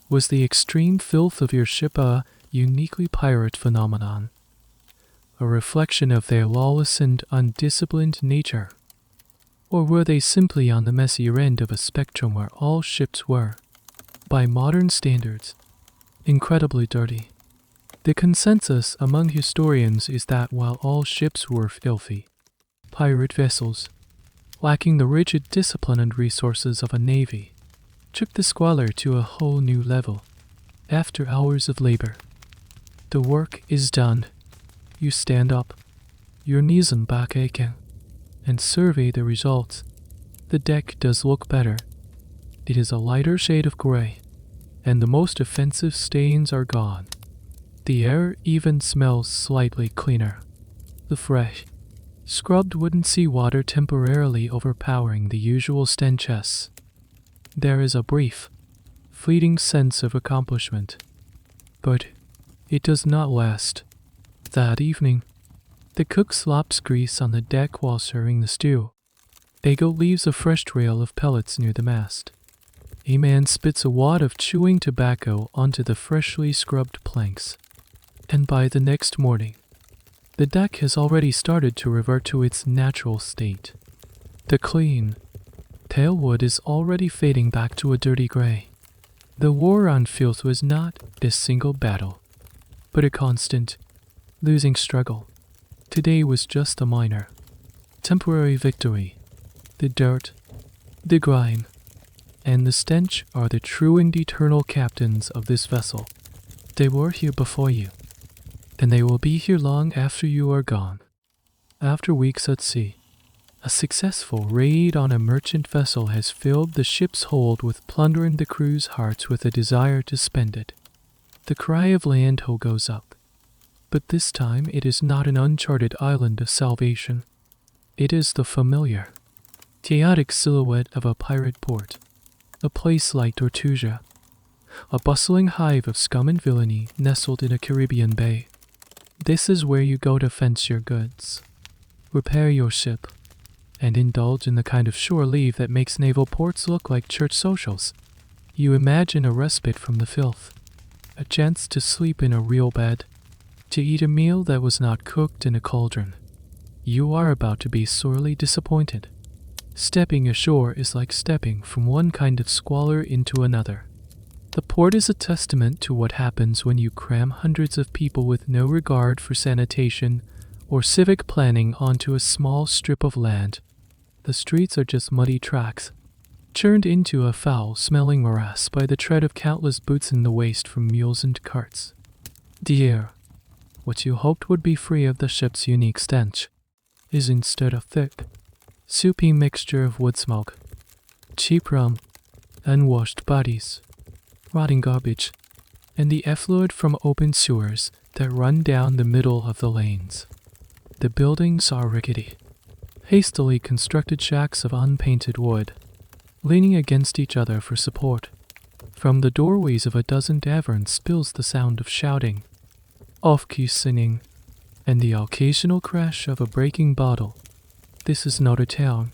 was the extreme filth of your ship a uniquely pirate phenomenon? A reflection of their lawless and undisciplined nature? Or were they simply on the messier end of a spectrum where all ships were, by modern standards, incredibly dirty? The consensus among historians is that while all ships were filthy, pirate vessels, lacking the rigid discipline and resources of a navy, took the squalor to a whole new level. After hours of labor, the work is done. You stand up, your knees and back aching, and survey the results. The deck does look better. It is a lighter shade of gray, and the most offensive stains are gone. The air even smells slightly cleaner. The fresh, scrubbed wooden seawater temporarily overpowering the usual stenches. There is a brief, fleeting sense of accomplishment, but it does not last. That evening, the cook slops grease on the deck while serving the stew. Ego leaves a fresh trail of pellets near the mast. A man spits a wad of chewing tobacco onto the freshly scrubbed planks. And by the next morning, the deck has already started to revert to its natural state. The clean, pale wood is already fading back to a dirty gray. The war on filth was not a single battle, but a constant, losing struggle. Today was just a minor, temporary victory. The dirt, the grime, and the stench are the true and eternal captains of this vessel. They were here before you, and they will be here long after you are gone. After weeks at sea, a successful raid on a merchant vessel has filled the ship's hold with plunder and the crew's hearts with a desire to spend it. The cry of land ho goes up, but this time it is not an uncharted island of salvation. It is the familiar, chaotic silhouette of a pirate port, a place like Tortuga, a bustling hive of scum and villainy nestled in a Caribbean bay. This is where you go to fence your goods, repair your ship, and indulge in the kind of shore leave that makes naval ports look like church socials. You imagine a respite from the filth, a chance to sleep in a real bed, to eat a meal that was not cooked in a cauldron. You are about to be sorely disappointed. Stepping ashore is like stepping from one kind of squalor into another. The port is a testament to what happens when you cram hundreds of people with no regard for sanitation or civic planning onto a small strip of land. The streets are just muddy tracks, churned into a foul-smelling morass by the tread of countless boots in the waste from mules and carts. The air, what you hoped would be free of the ship's unique stench, is instead a thick, soupy mixture of wood smoke, cheap rum, unwashed bodies, rotting garbage, and the effluent from open sewers that run down the middle of the lanes. The buildings are rickety, hastily constructed shacks of unpainted wood, leaning against each other for support. From the doorways of a dozen taverns spills the sound of shouting, off-key singing, and the occasional crash of a breaking bottle. This is not a town.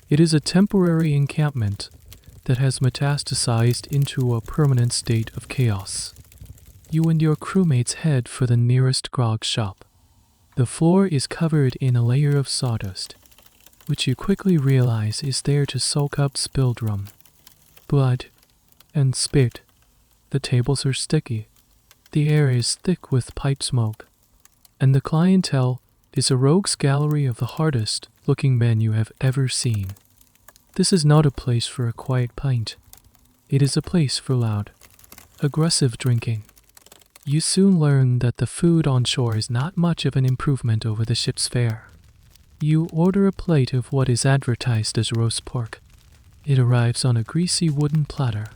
It is a temporary encampment that has metastasized into a permanent state of chaos. You and your crewmates head for the nearest grog shop. The floor is covered in a layer of sawdust, which you quickly realize is there to soak up spilled rum, blood, and spit. The tables are sticky. The air is thick with pipe smoke, and the clientele is a rogues gallery of the hardest-looking men you have ever seen. This is not a place for a quiet pint. It is a place for loud, aggressive drinking. You soon learn that the food on shore is not much of an improvement over the ship's fare. You order a plate of what is advertised as roast pork. It arrives on a greasy wooden platter,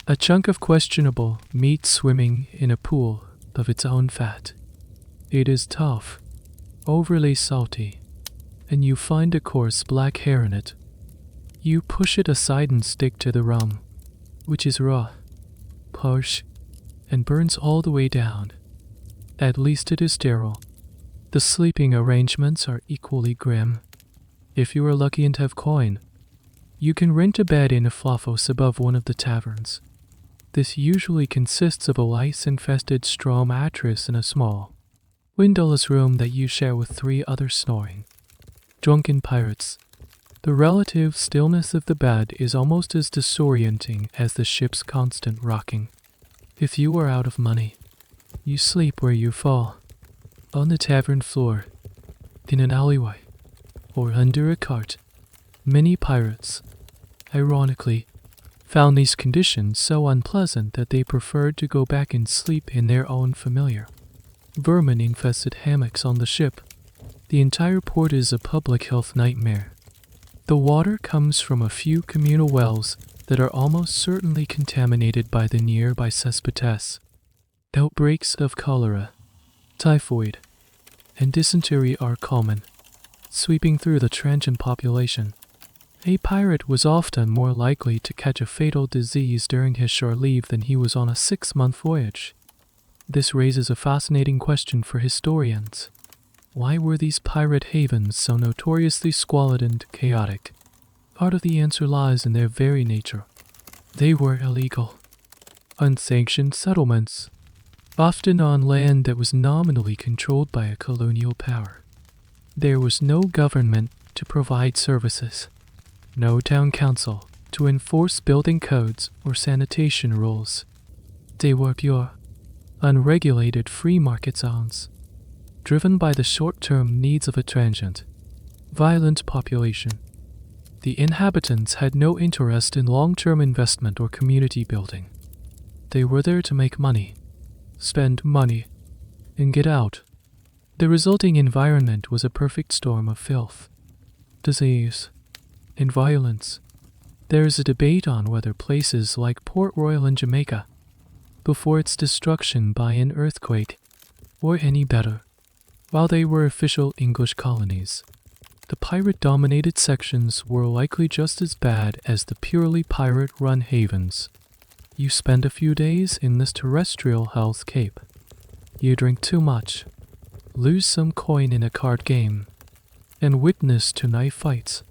a chunk of questionable meat swimming in a pool of its own fat. It is tough, overly salty, and you find a coarse black hair in it. You push it aside and stick to the rum, which is raw, harsh, and burns all the way down. At least it is sterile. The sleeping arrangements are equally grim. If you are lucky and have coin, you can rent a bed in a flophouse above one of the taverns. This usually consists of a lice-infested straw mattress in a small, windowless room that you share with 3 other snoring, drunken pirates. The relative stillness of the bed is almost as disorienting as the ship's constant rocking. If you are out of money, you sleep where you fall, on the tavern floor, in an alleyway, or under a cart. Many pirates, ironically, found these conditions so unpleasant that they preferred to go back and sleep in their own familiar, vermin-infested hammocks on the ship. The entire port is a public health nightmare. The water comes from a few communal wells that are almost certainly contaminated by the nearby cesspits. Outbreaks of cholera, typhoid, and dysentery are common, sweeping through the transient population. A pirate was often more likely to catch a fatal disease during his shore leave than he was on a 6-month voyage. This raises a fascinating question for historians. Why were these pirate havens so notoriously squalid and chaotic? Part of the answer lies in their very nature. They were illegal, unsanctioned settlements, often on land that was nominally controlled by a colonial power. There was no government to provide services, no town council to enforce building codes or sanitation rules. They were pure, unregulated free market zones, driven by the short-term needs of a transient, violent population. The inhabitants had no interest in long-term investment or community building. They were there to make money, spend money, and get out. The resulting environment was a perfect storm of filth, disease, and violence. There is a debate on whether places like Port Royal in Jamaica, before its destruction by an earthquake, were any better. While they were official English colonies, the pirate-dominated sections were likely just as bad as the purely pirate-run havens. You spend a few days in this terrestrial hell's cape. You drink too much, lose some coin in a card game, and witness to knife fights.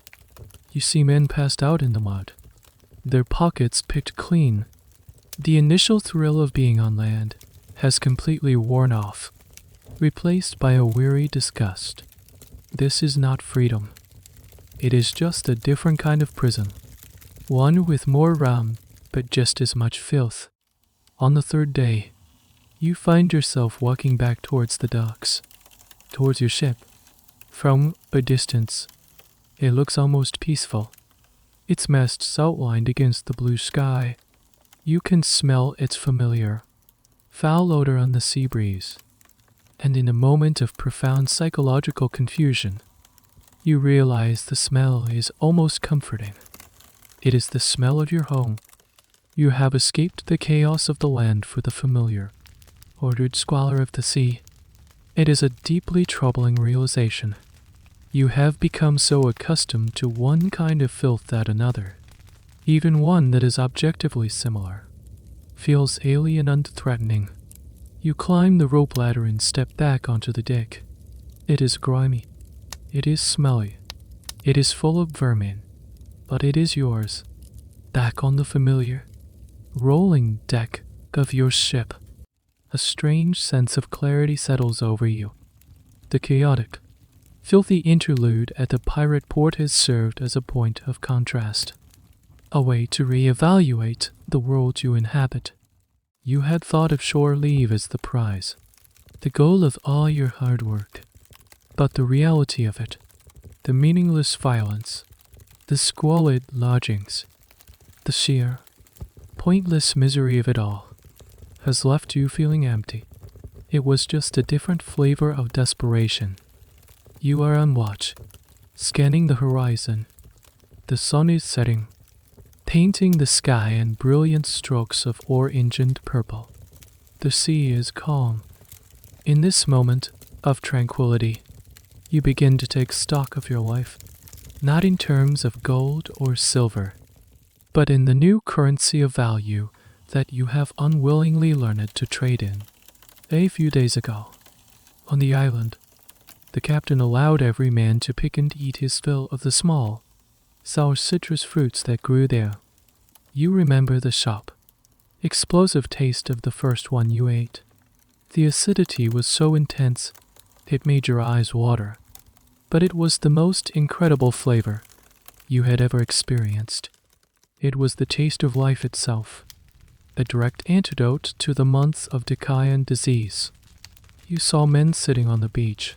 You see men passed out in the mud, their pockets picked clean. The initial thrill of being on land has completely worn off, replaced by a weary disgust. This is not freedom. It is just a different kind of prison, one with more rum, but just as much filth. On the 3rd day, you find yourself walking back towards the docks, towards your ship. From a distance, it looks almost peaceful, its masts outlined against the blue sky. You can smell its familiar, foul odor on the sea breeze, and in a moment of profound psychological confusion, you realize the smell is almost comforting. It is the smell of your home. You have escaped the chaos of the land for the familiar, ordered squalor of the sea. It is a deeply troubling realization. You have become so accustomed to one kind of filth that another, even one that is objectively similar, feels alien and threatening. You climb the rope ladder and step back onto the deck. It is grimy. It is smelly. It is full of vermin. But it is yours. Back on the familiar, rolling deck of your ship. A strange sense of clarity settles over you. The chaotic, filthy interlude at the pirate port has served as a point of contrast. A way to reevaluate the world you inhabit. You had thought of shore leave as the prize, the goal of all your hard work. But the reality of it, the meaningless violence, the squalid lodgings, the sheer, pointless misery of it all, has left you feeling empty. It was just a different flavor of desperation. You are on watch, scanning the horizon. The sun is setting, painting the sky in brilliant strokes of orange purple. The sea is calm. In this moment of tranquility, you begin to take stock of your life, not in terms of gold or silver, but in the new currency of value that you have unwillingly learned to trade in. A few days ago, on the island, the captain allowed every man to pick and eat his fill of the small, sour citrus fruits that grew there. You remember the sharp, explosive taste of the first one you ate. The acidity was so intense, it made your eyes water. But it was the most incredible flavor you had ever experienced. It was the taste of life itself, a direct antidote to the months of decay and disease. You saw men sitting on the beach,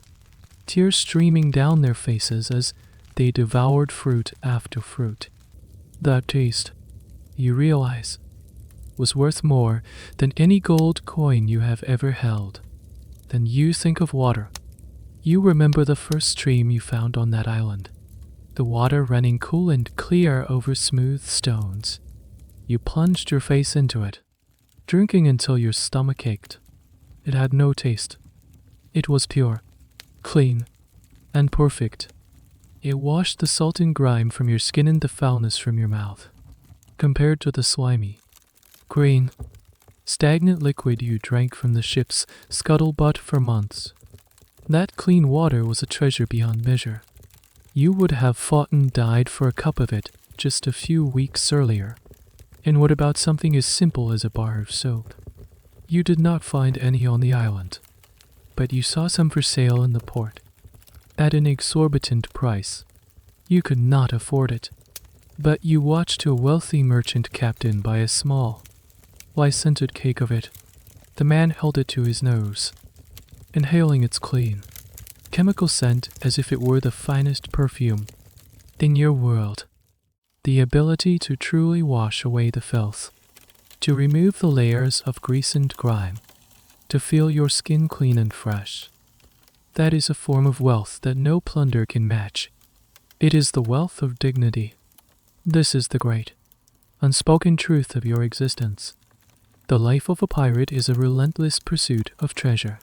tears streaming down their faces as they devoured fruit after fruit. That taste, you realize, was worth more than any gold coin you have ever held. Then you think of water. You remember the first stream you found on that island, the water running cool and clear over smooth stones. You plunged your face into it, drinking until your stomach ached. It had no taste. It was pure, clean, and perfect. It washed the salt and grime from your skin and the foulness from your mouth. Compared to the slimy, green, stagnant liquid you drank from the ship's scuttlebutt for months, that clean water was a treasure beyond measure. You would have fought and died for a cup of it just a few weeks earlier. And what about something as simple as a bar of soap? You did not find any on the island, but you saw some for sale in the port, at an exorbitant price. You could not afford it, but you watched a wealthy merchant captain buy a small, light-scented cake of it. The man held it to his nose, inhaling its clean, chemical scent as if it were the finest perfume in your world. The ability to truly wash away the filth, to remove the layers of grease and grime, to feel your skin clean and fresh. That is a form of wealth that no plunder can match. It is the wealth of dignity. This is the great, unspoken truth of your existence. The life of a pirate is a relentless pursuit of treasure,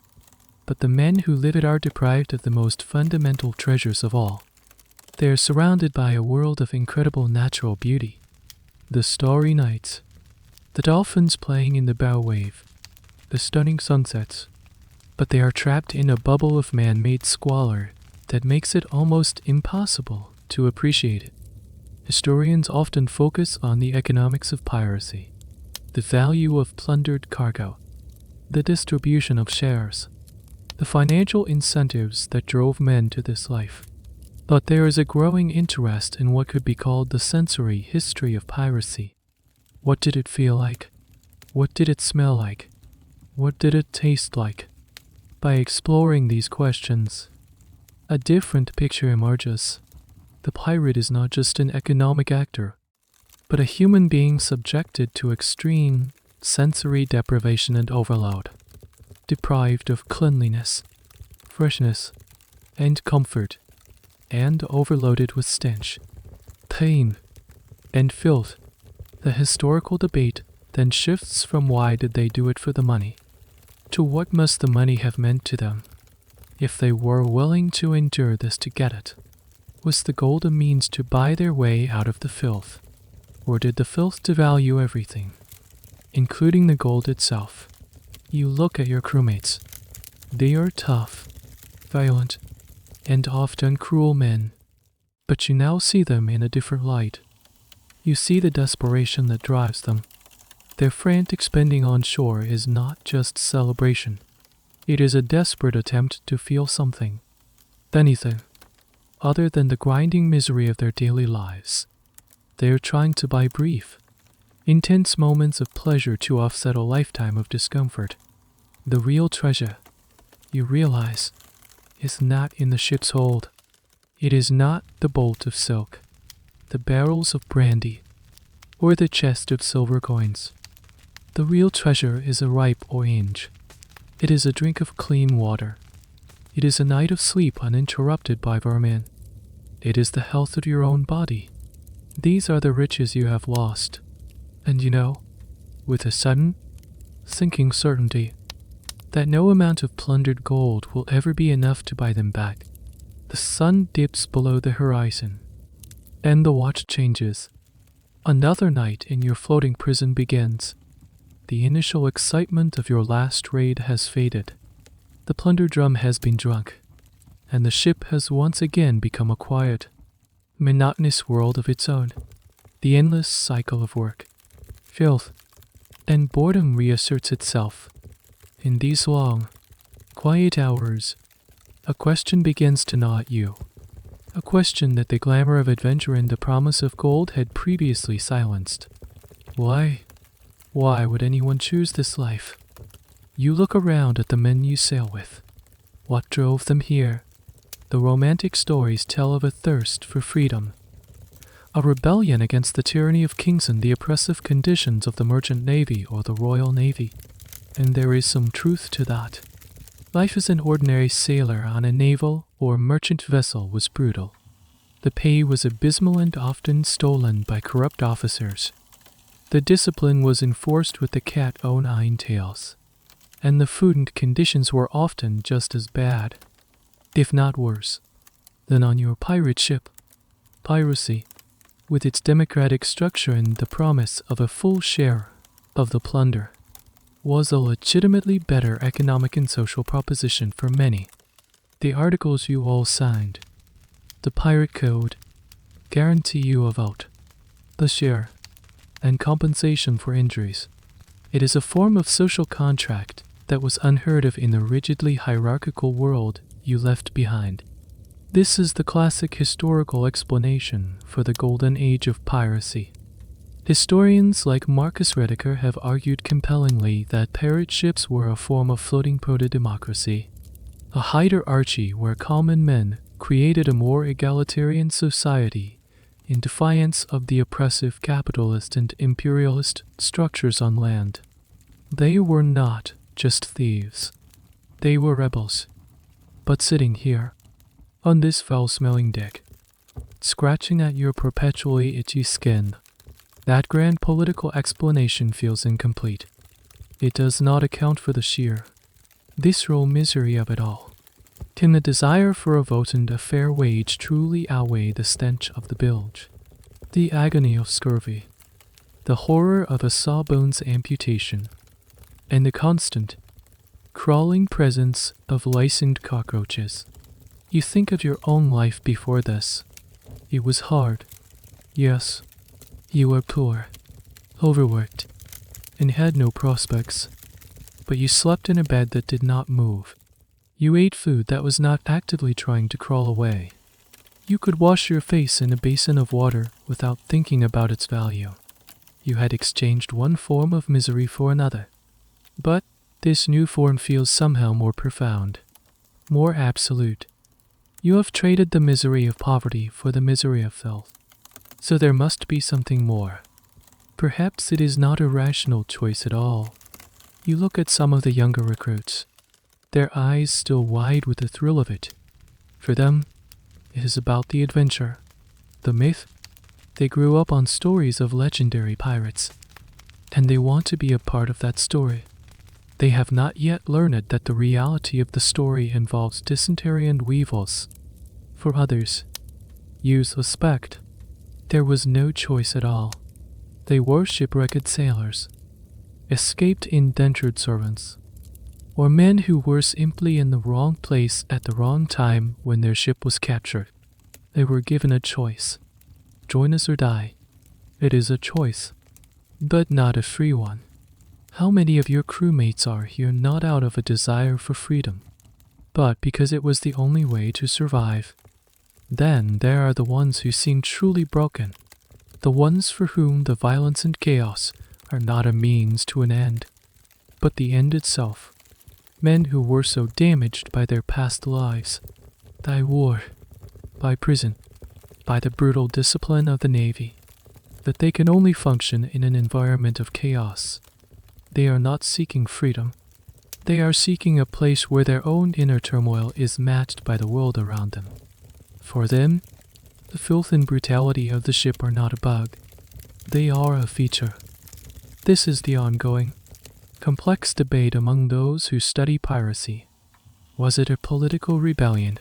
but the men who live it are deprived of the most fundamental treasures of all. They are surrounded by a world of incredible natural beauty. The starry nights, the dolphins playing in the bow wave, the stunning sunsets, but they are trapped in a bubble of man-made squalor that makes it almost impossible to appreciate it. Historians often focus on the economics of piracy, the value of plundered cargo, the distribution of shares, the financial incentives that drove men to this life. But there is a growing interest in what could be called the sensory history of piracy. What did it feel like? What did it smell like? What did it taste like? By exploring these questions, a different picture emerges. The pirate is not just an economic actor, but a human being subjected to extreme sensory deprivation and overload, deprived of cleanliness, freshness, and comfort, and overloaded with stench, pain, and filth. The historical debate then shifts from why did they do it for the money, to what must the money have meant to them. if they were willing to endure this to get it. Was the gold a means to buy their way out of the filth? Or did the filth devalue everything, including the gold itself? You look at your crewmates. They are tough, violent, and often cruel men. But you now see them in a different light. You see the desperation that drives them. Their frantic spending on shore is not just celebration. It is a desperate attempt to feel something, anything, other than the grinding misery of their daily lives. They are trying to buy brief, intense moments of pleasure to offset a lifetime of discomfort. The real treasure, you realize, is not in the ship's hold. It is not the bolt of silk, the barrels of brandy, or the chest of silver coins. The real treasure is a ripe orange. It is a drink of clean water. It is a night of sleep uninterrupted by vermin. It is the health of your own body. These are the riches you have lost. And you know, with a sudden, sinking certainty, that no amount of plundered gold will ever be enough to buy them back. The sun dips below the horizon, and the watch changes. Another night in your floating prison begins. The initial excitement of your last raid has faded. The plunder drum has been drunk, and the ship has once again become a quiet, monotonous world of its own. The endless cycle of work, filth, and boredom reasserts itself. In these long, quiet hours, a question begins to gnaw at you. A question that the glamour of adventure and the promise of gold had previously silenced. Why? Why would anyone choose this life? You look around at the men you sail with. What drove them here? The romantic stories tell of a thirst for freedom, a rebellion against the tyranny of kings and the oppressive conditions of the merchant navy or the Royal Navy. And there is some truth to that. Life as an ordinary sailor on a naval or merchant vessel was brutal. The pay was abysmal and often stolen by corrupt officers. The discipline was enforced with the cat-o'-nine tails, and the food and conditions were often just as bad, if not worse, than on your pirate ship. Piracy, with its democratic structure and the promise of a full share of the plunder, was a legitimately better economic and social proposition for many. The articles you all signed, the pirate code, guarantee you a vote, the share, and compensation for injuries. It is a form of social contract that was unheard of in the rigidly hierarchical world you left behind. This is the classic historical explanation for the Golden Age of Piracy. Historians like Marcus Rediker have argued compellingly that pirate ships were a form of floating proto-democracy, a hierarchy where common men created a more egalitarian society in defiance of the oppressive capitalist and imperialist structures on land. They were not just thieves. They were rebels. But sitting here, on this foul-smelling deck, scratching at your perpetually itchy skin, that grand political explanation feels incomplete. It does not account for the sheer, visceral misery of it all. Can the desire for a vote and a fair wage truly outweigh the stench of the bilge, the agony of scurvy, the horror of a sawbones amputation, and the constant, crawling presence of licensed cockroaches? You think of your own life before this. It was hard, yes. You were poor, overworked, and had no prospects, but you slept in a bed that did not move. You ate food that was not actively trying to crawl away. You could wash your face in a basin of water without thinking about its value. You had exchanged one form of misery for another, but this new form feels somehow more profound, more absolute. You have traded the misery of poverty for the misery of filth. So there must be something more. Perhaps it is not a rational choice at all. You look at some of the younger recruits, their eyes still wide with the thrill of it. For them, it is about the adventure, the myth. They grew up on stories of legendary pirates, and they want to be a part of that story. They have not yet learned that the reality of the story involves dysentery and weevils. For others, you suspect there was no choice at all. They were shipwrecked sailors, escaped indentured servants, or men who were simply in the wrong place at the wrong time when their ship was captured. They were given a choice. Join us or die. It is a choice, but not a free one. How many of your crewmates are here not out of a desire for freedom, but because it was the only way to survive? Then there are the ones who seem truly broken, the ones for whom the violence and chaos are not a means to an end, but the end itself. Men who were so damaged by their past lives, by war, by prison, by the brutal discipline of the Navy, that they can only function in an environment of chaos. They are not seeking freedom. They are seeking a place where their own inner turmoil is matched by the world around them. For them, the filth and brutality of the ship are not a bug. They are a feature. This is the ongoing, complex debate among those who study piracy. Was it a political rebellion,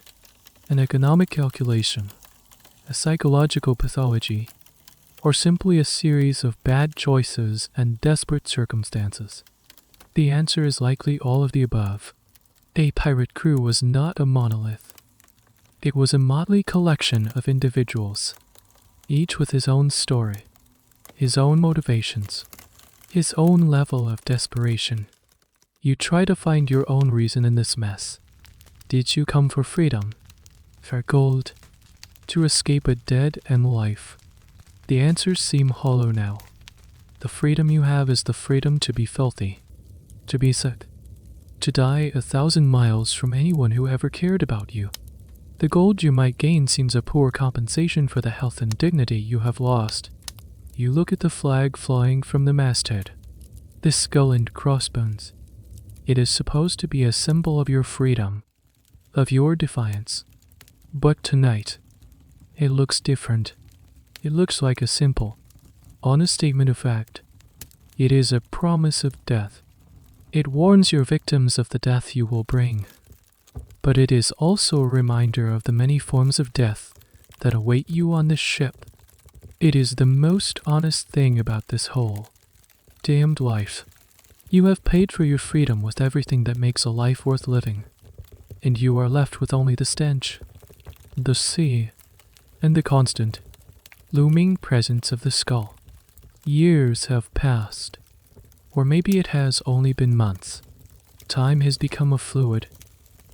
an economic calculation, a psychological pathology, or simply a series of bad choices and desperate circumstances? The answer is likely all of the above. A pirate crew was not a monolith. It was a motley collection of individuals, each with his own story, his own motivations, his own level of desperation. You try to find your own reason in this mess. Did you come for freedom? For gold? To escape a dead end life? The answers seem hollow now. The freedom you have is the freedom to be filthy, to be sick, to die 1,000 miles from anyone who ever cared about you. The gold you might gain seems a poor compensation for the health and dignity you have lost. You look at the flag flying from the masthead, this skull and crossbones. It is supposed to be a symbol of your freedom, of your defiance. But tonight, it looks different. It looks like a simple, honest statement of fact. It is a promise of death. It warns your victims of the death you will bring. But it is also a reminder of the many forms of death that await you on this ship. It is the most honest thing about this whole damned life. You have paid for your freedom with everything that makes a life worth living, and you are left with only the stench, the sea, and the constant, looming presence of the skull. Years have passed, or maybe it has only been months. Time has become a fluid,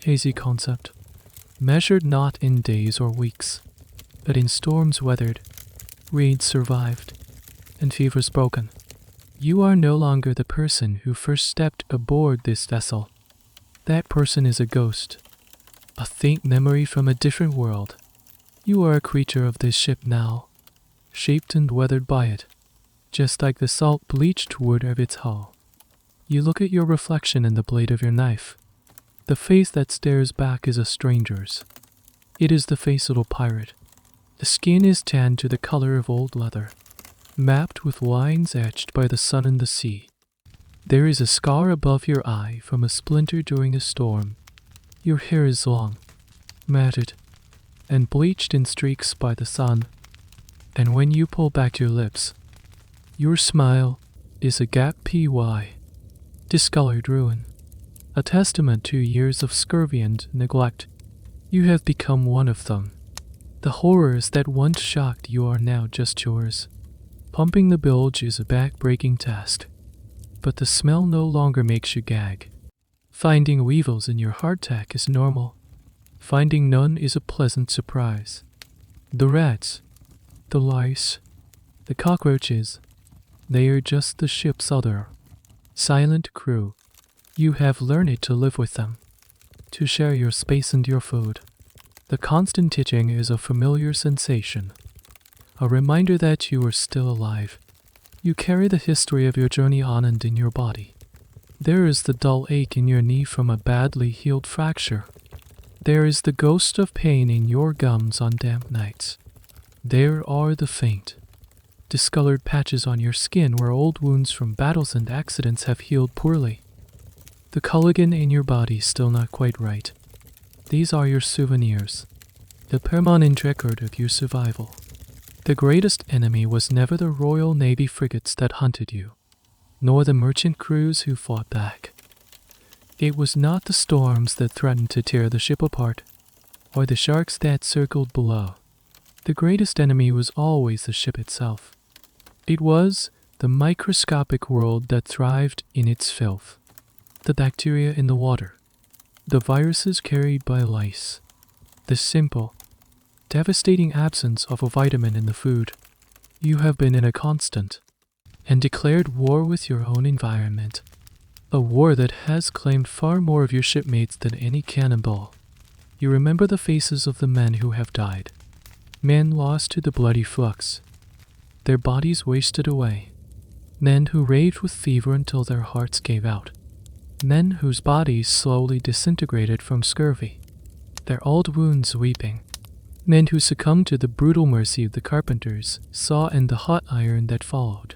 hazy concept, measured not in days or weeks, but in storms weathered, reeds survived, and fevers broken. You are no longer the person who first stepped aboard this vessel. That person is a ghost, a faint memory from a different world. You are a creature of this ship now, shaped and weathered by it, just like the salt-bleached wood of its hull. You look at your reflection in the blade of your knife. The face that stares back is a stranger's. It is the face of a pirate. The skin is tanned to the color of old leather, mapped with lines etched by the sun and the sea. There is a scar above your eye from a splinter during a storm. Your hair is long, matted, and bleached in streaks by the sun. And when you pull back your lips, your smile is a gap py, discolored ruin, a testament to years of scurvy and neglect. You have become one of them. The horrors that once shocked you are now just yours. Pumping the bilge is a back-breaking task, but the smell no longer makes you gag. Finding weevils in your hardtack is normal. Finding none is a pleasant surprise. The rats, the lice, the cockroaches, they are just the ship's other silent crew. You have learned to live with them, to share your space and your food. The constant itching is a familiar sensation, a reminder that you are still alive. You carry the history of your journey on and in your body. There is the dull ache in your knee from a badly healed fracture. There is the ghost of pain in your gums on damp nights. There are the faint, discolored patches on your skin where old wounds from battles and accidents have healed poorly. The collagen in your body still not quite right. These are your souvenirs, the permanent record of your survival. The greatest enemy was never the Royal Navy frigates that hunted you, nor the merchant crews who fought back. It was not the storms that threatened to tear the ship apart, or the sharks that circled below. The greatest enemy was always the ship itself. It was the microscopic world that thrived in its filth, the bacteria in the water, the viruses carried by lice, the simple, devastating absence of a vitamin in the food. You have been in a constant and declared war with your own environment, a war that has claimed far more of your shipmates than any cannonball. You remember the faces of the men who have died, men lost to the bloody flux, their bodies wasted away, men who raved with fever until their hearts gave out, men whose bodies slowly disintegrated from scurvy, their old wounds weeping, men who succumbed to the brutal mercy of the carpenters saw in the hot iron that followed.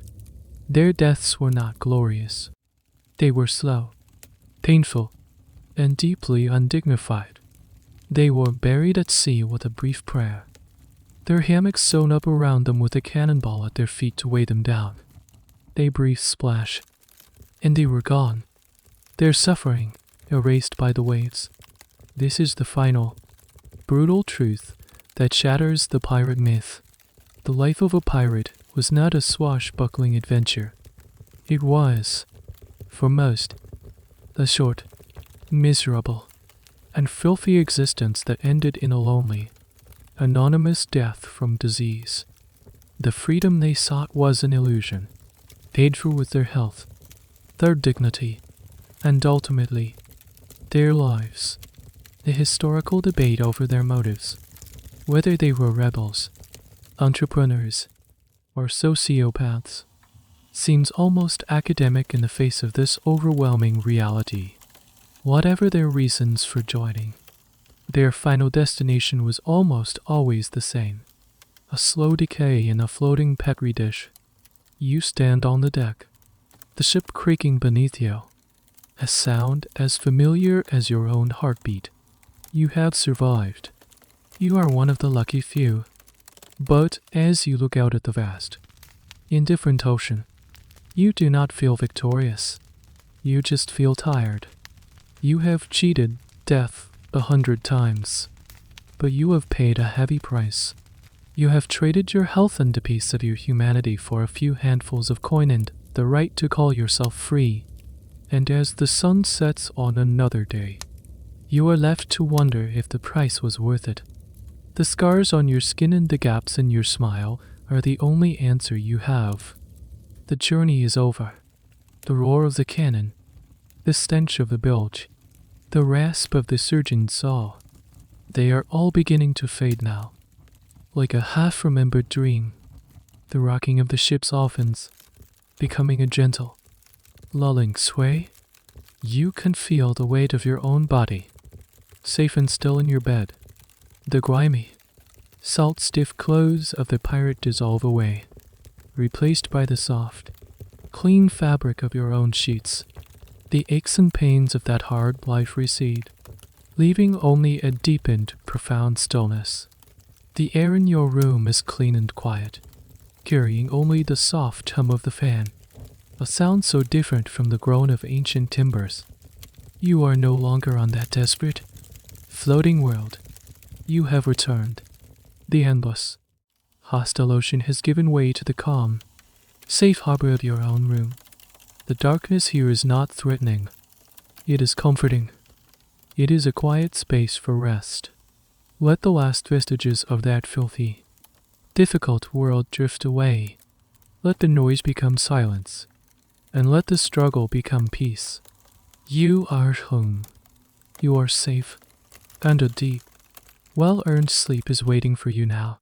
Their deaths were not glorious. They were slow, painful, and deeply undignified. They were buried at sea with a brief prayer, their hammocks sewn up around them with a cannonball at their feet to weigh them down. A brief splash, and they were gone, their suffering erased by the waves. This is the final, brutal truth that shatters the pirate myth. The life of a pirate was not a swashbuckling adventure. It was, for most, a short, miserable, and filthy existence that ended in a lonely, anonymous death from disease. The freedom they sought was an illusion, paid for with their health, their dignity, and ultimately, their lives. The historical debate over their motives, whether they were rebels, entrepreneurs, or sociopaths, seems almost academic in the face of this overwhelming reality. Whatever their reasons for joining, their final destination was almost always the same: a slow decay in a floating petri dish. You stand on the deck, the ship creaking beneath you, a sound as familiar as your own heartbeat. You have survived. You are one of the lucky few. But as you look out at the vast, indifferent ocean, you do not feel victorious. You just feel tired. You have cheated death 100 times, but you have paid a heavy price. You have traded your health and a piece of your humanity for a few handfuls of coin and the right to call yourself free. And as the sun sets on another day, you are left to wonder if the price was worth it. The scars on your skin and the gaps in your smile are the only answer you have. The journey is over. The roar of the cannon, the stench of the bilge, the rasp of the surgeon's saw, they are all beginning to fade now. Like a half-remembered dream, the rocking of the ship softens, becoming a gentle, lulling sway. You can feel the weight of your own body, safe and still in your bed. The grimy, salt-stiff clothes of the pirate dissolve away, replaced by the soft, clean fabric of your own sheets. The aches and pains of that hard life recede, leaving only a deepened, profound stillness. The air in your room is clean and quiet, carrying only the soft hum of the fan, a sound so different from the groan of ancient timbers. You are no longer on that desperate, floating world. You have returned. The endless, hostile ocean has given way to the calm, safe harbor of your own room. The darkness here is not threatening. It is comforting. It is a quiet space for rest. Let the last vestiges of that filthy, difficult world drift away. Let the noise become silence, and let the struggle become peace. You are home. You are safe, and a deep, well-earned sleep is waiting for you now.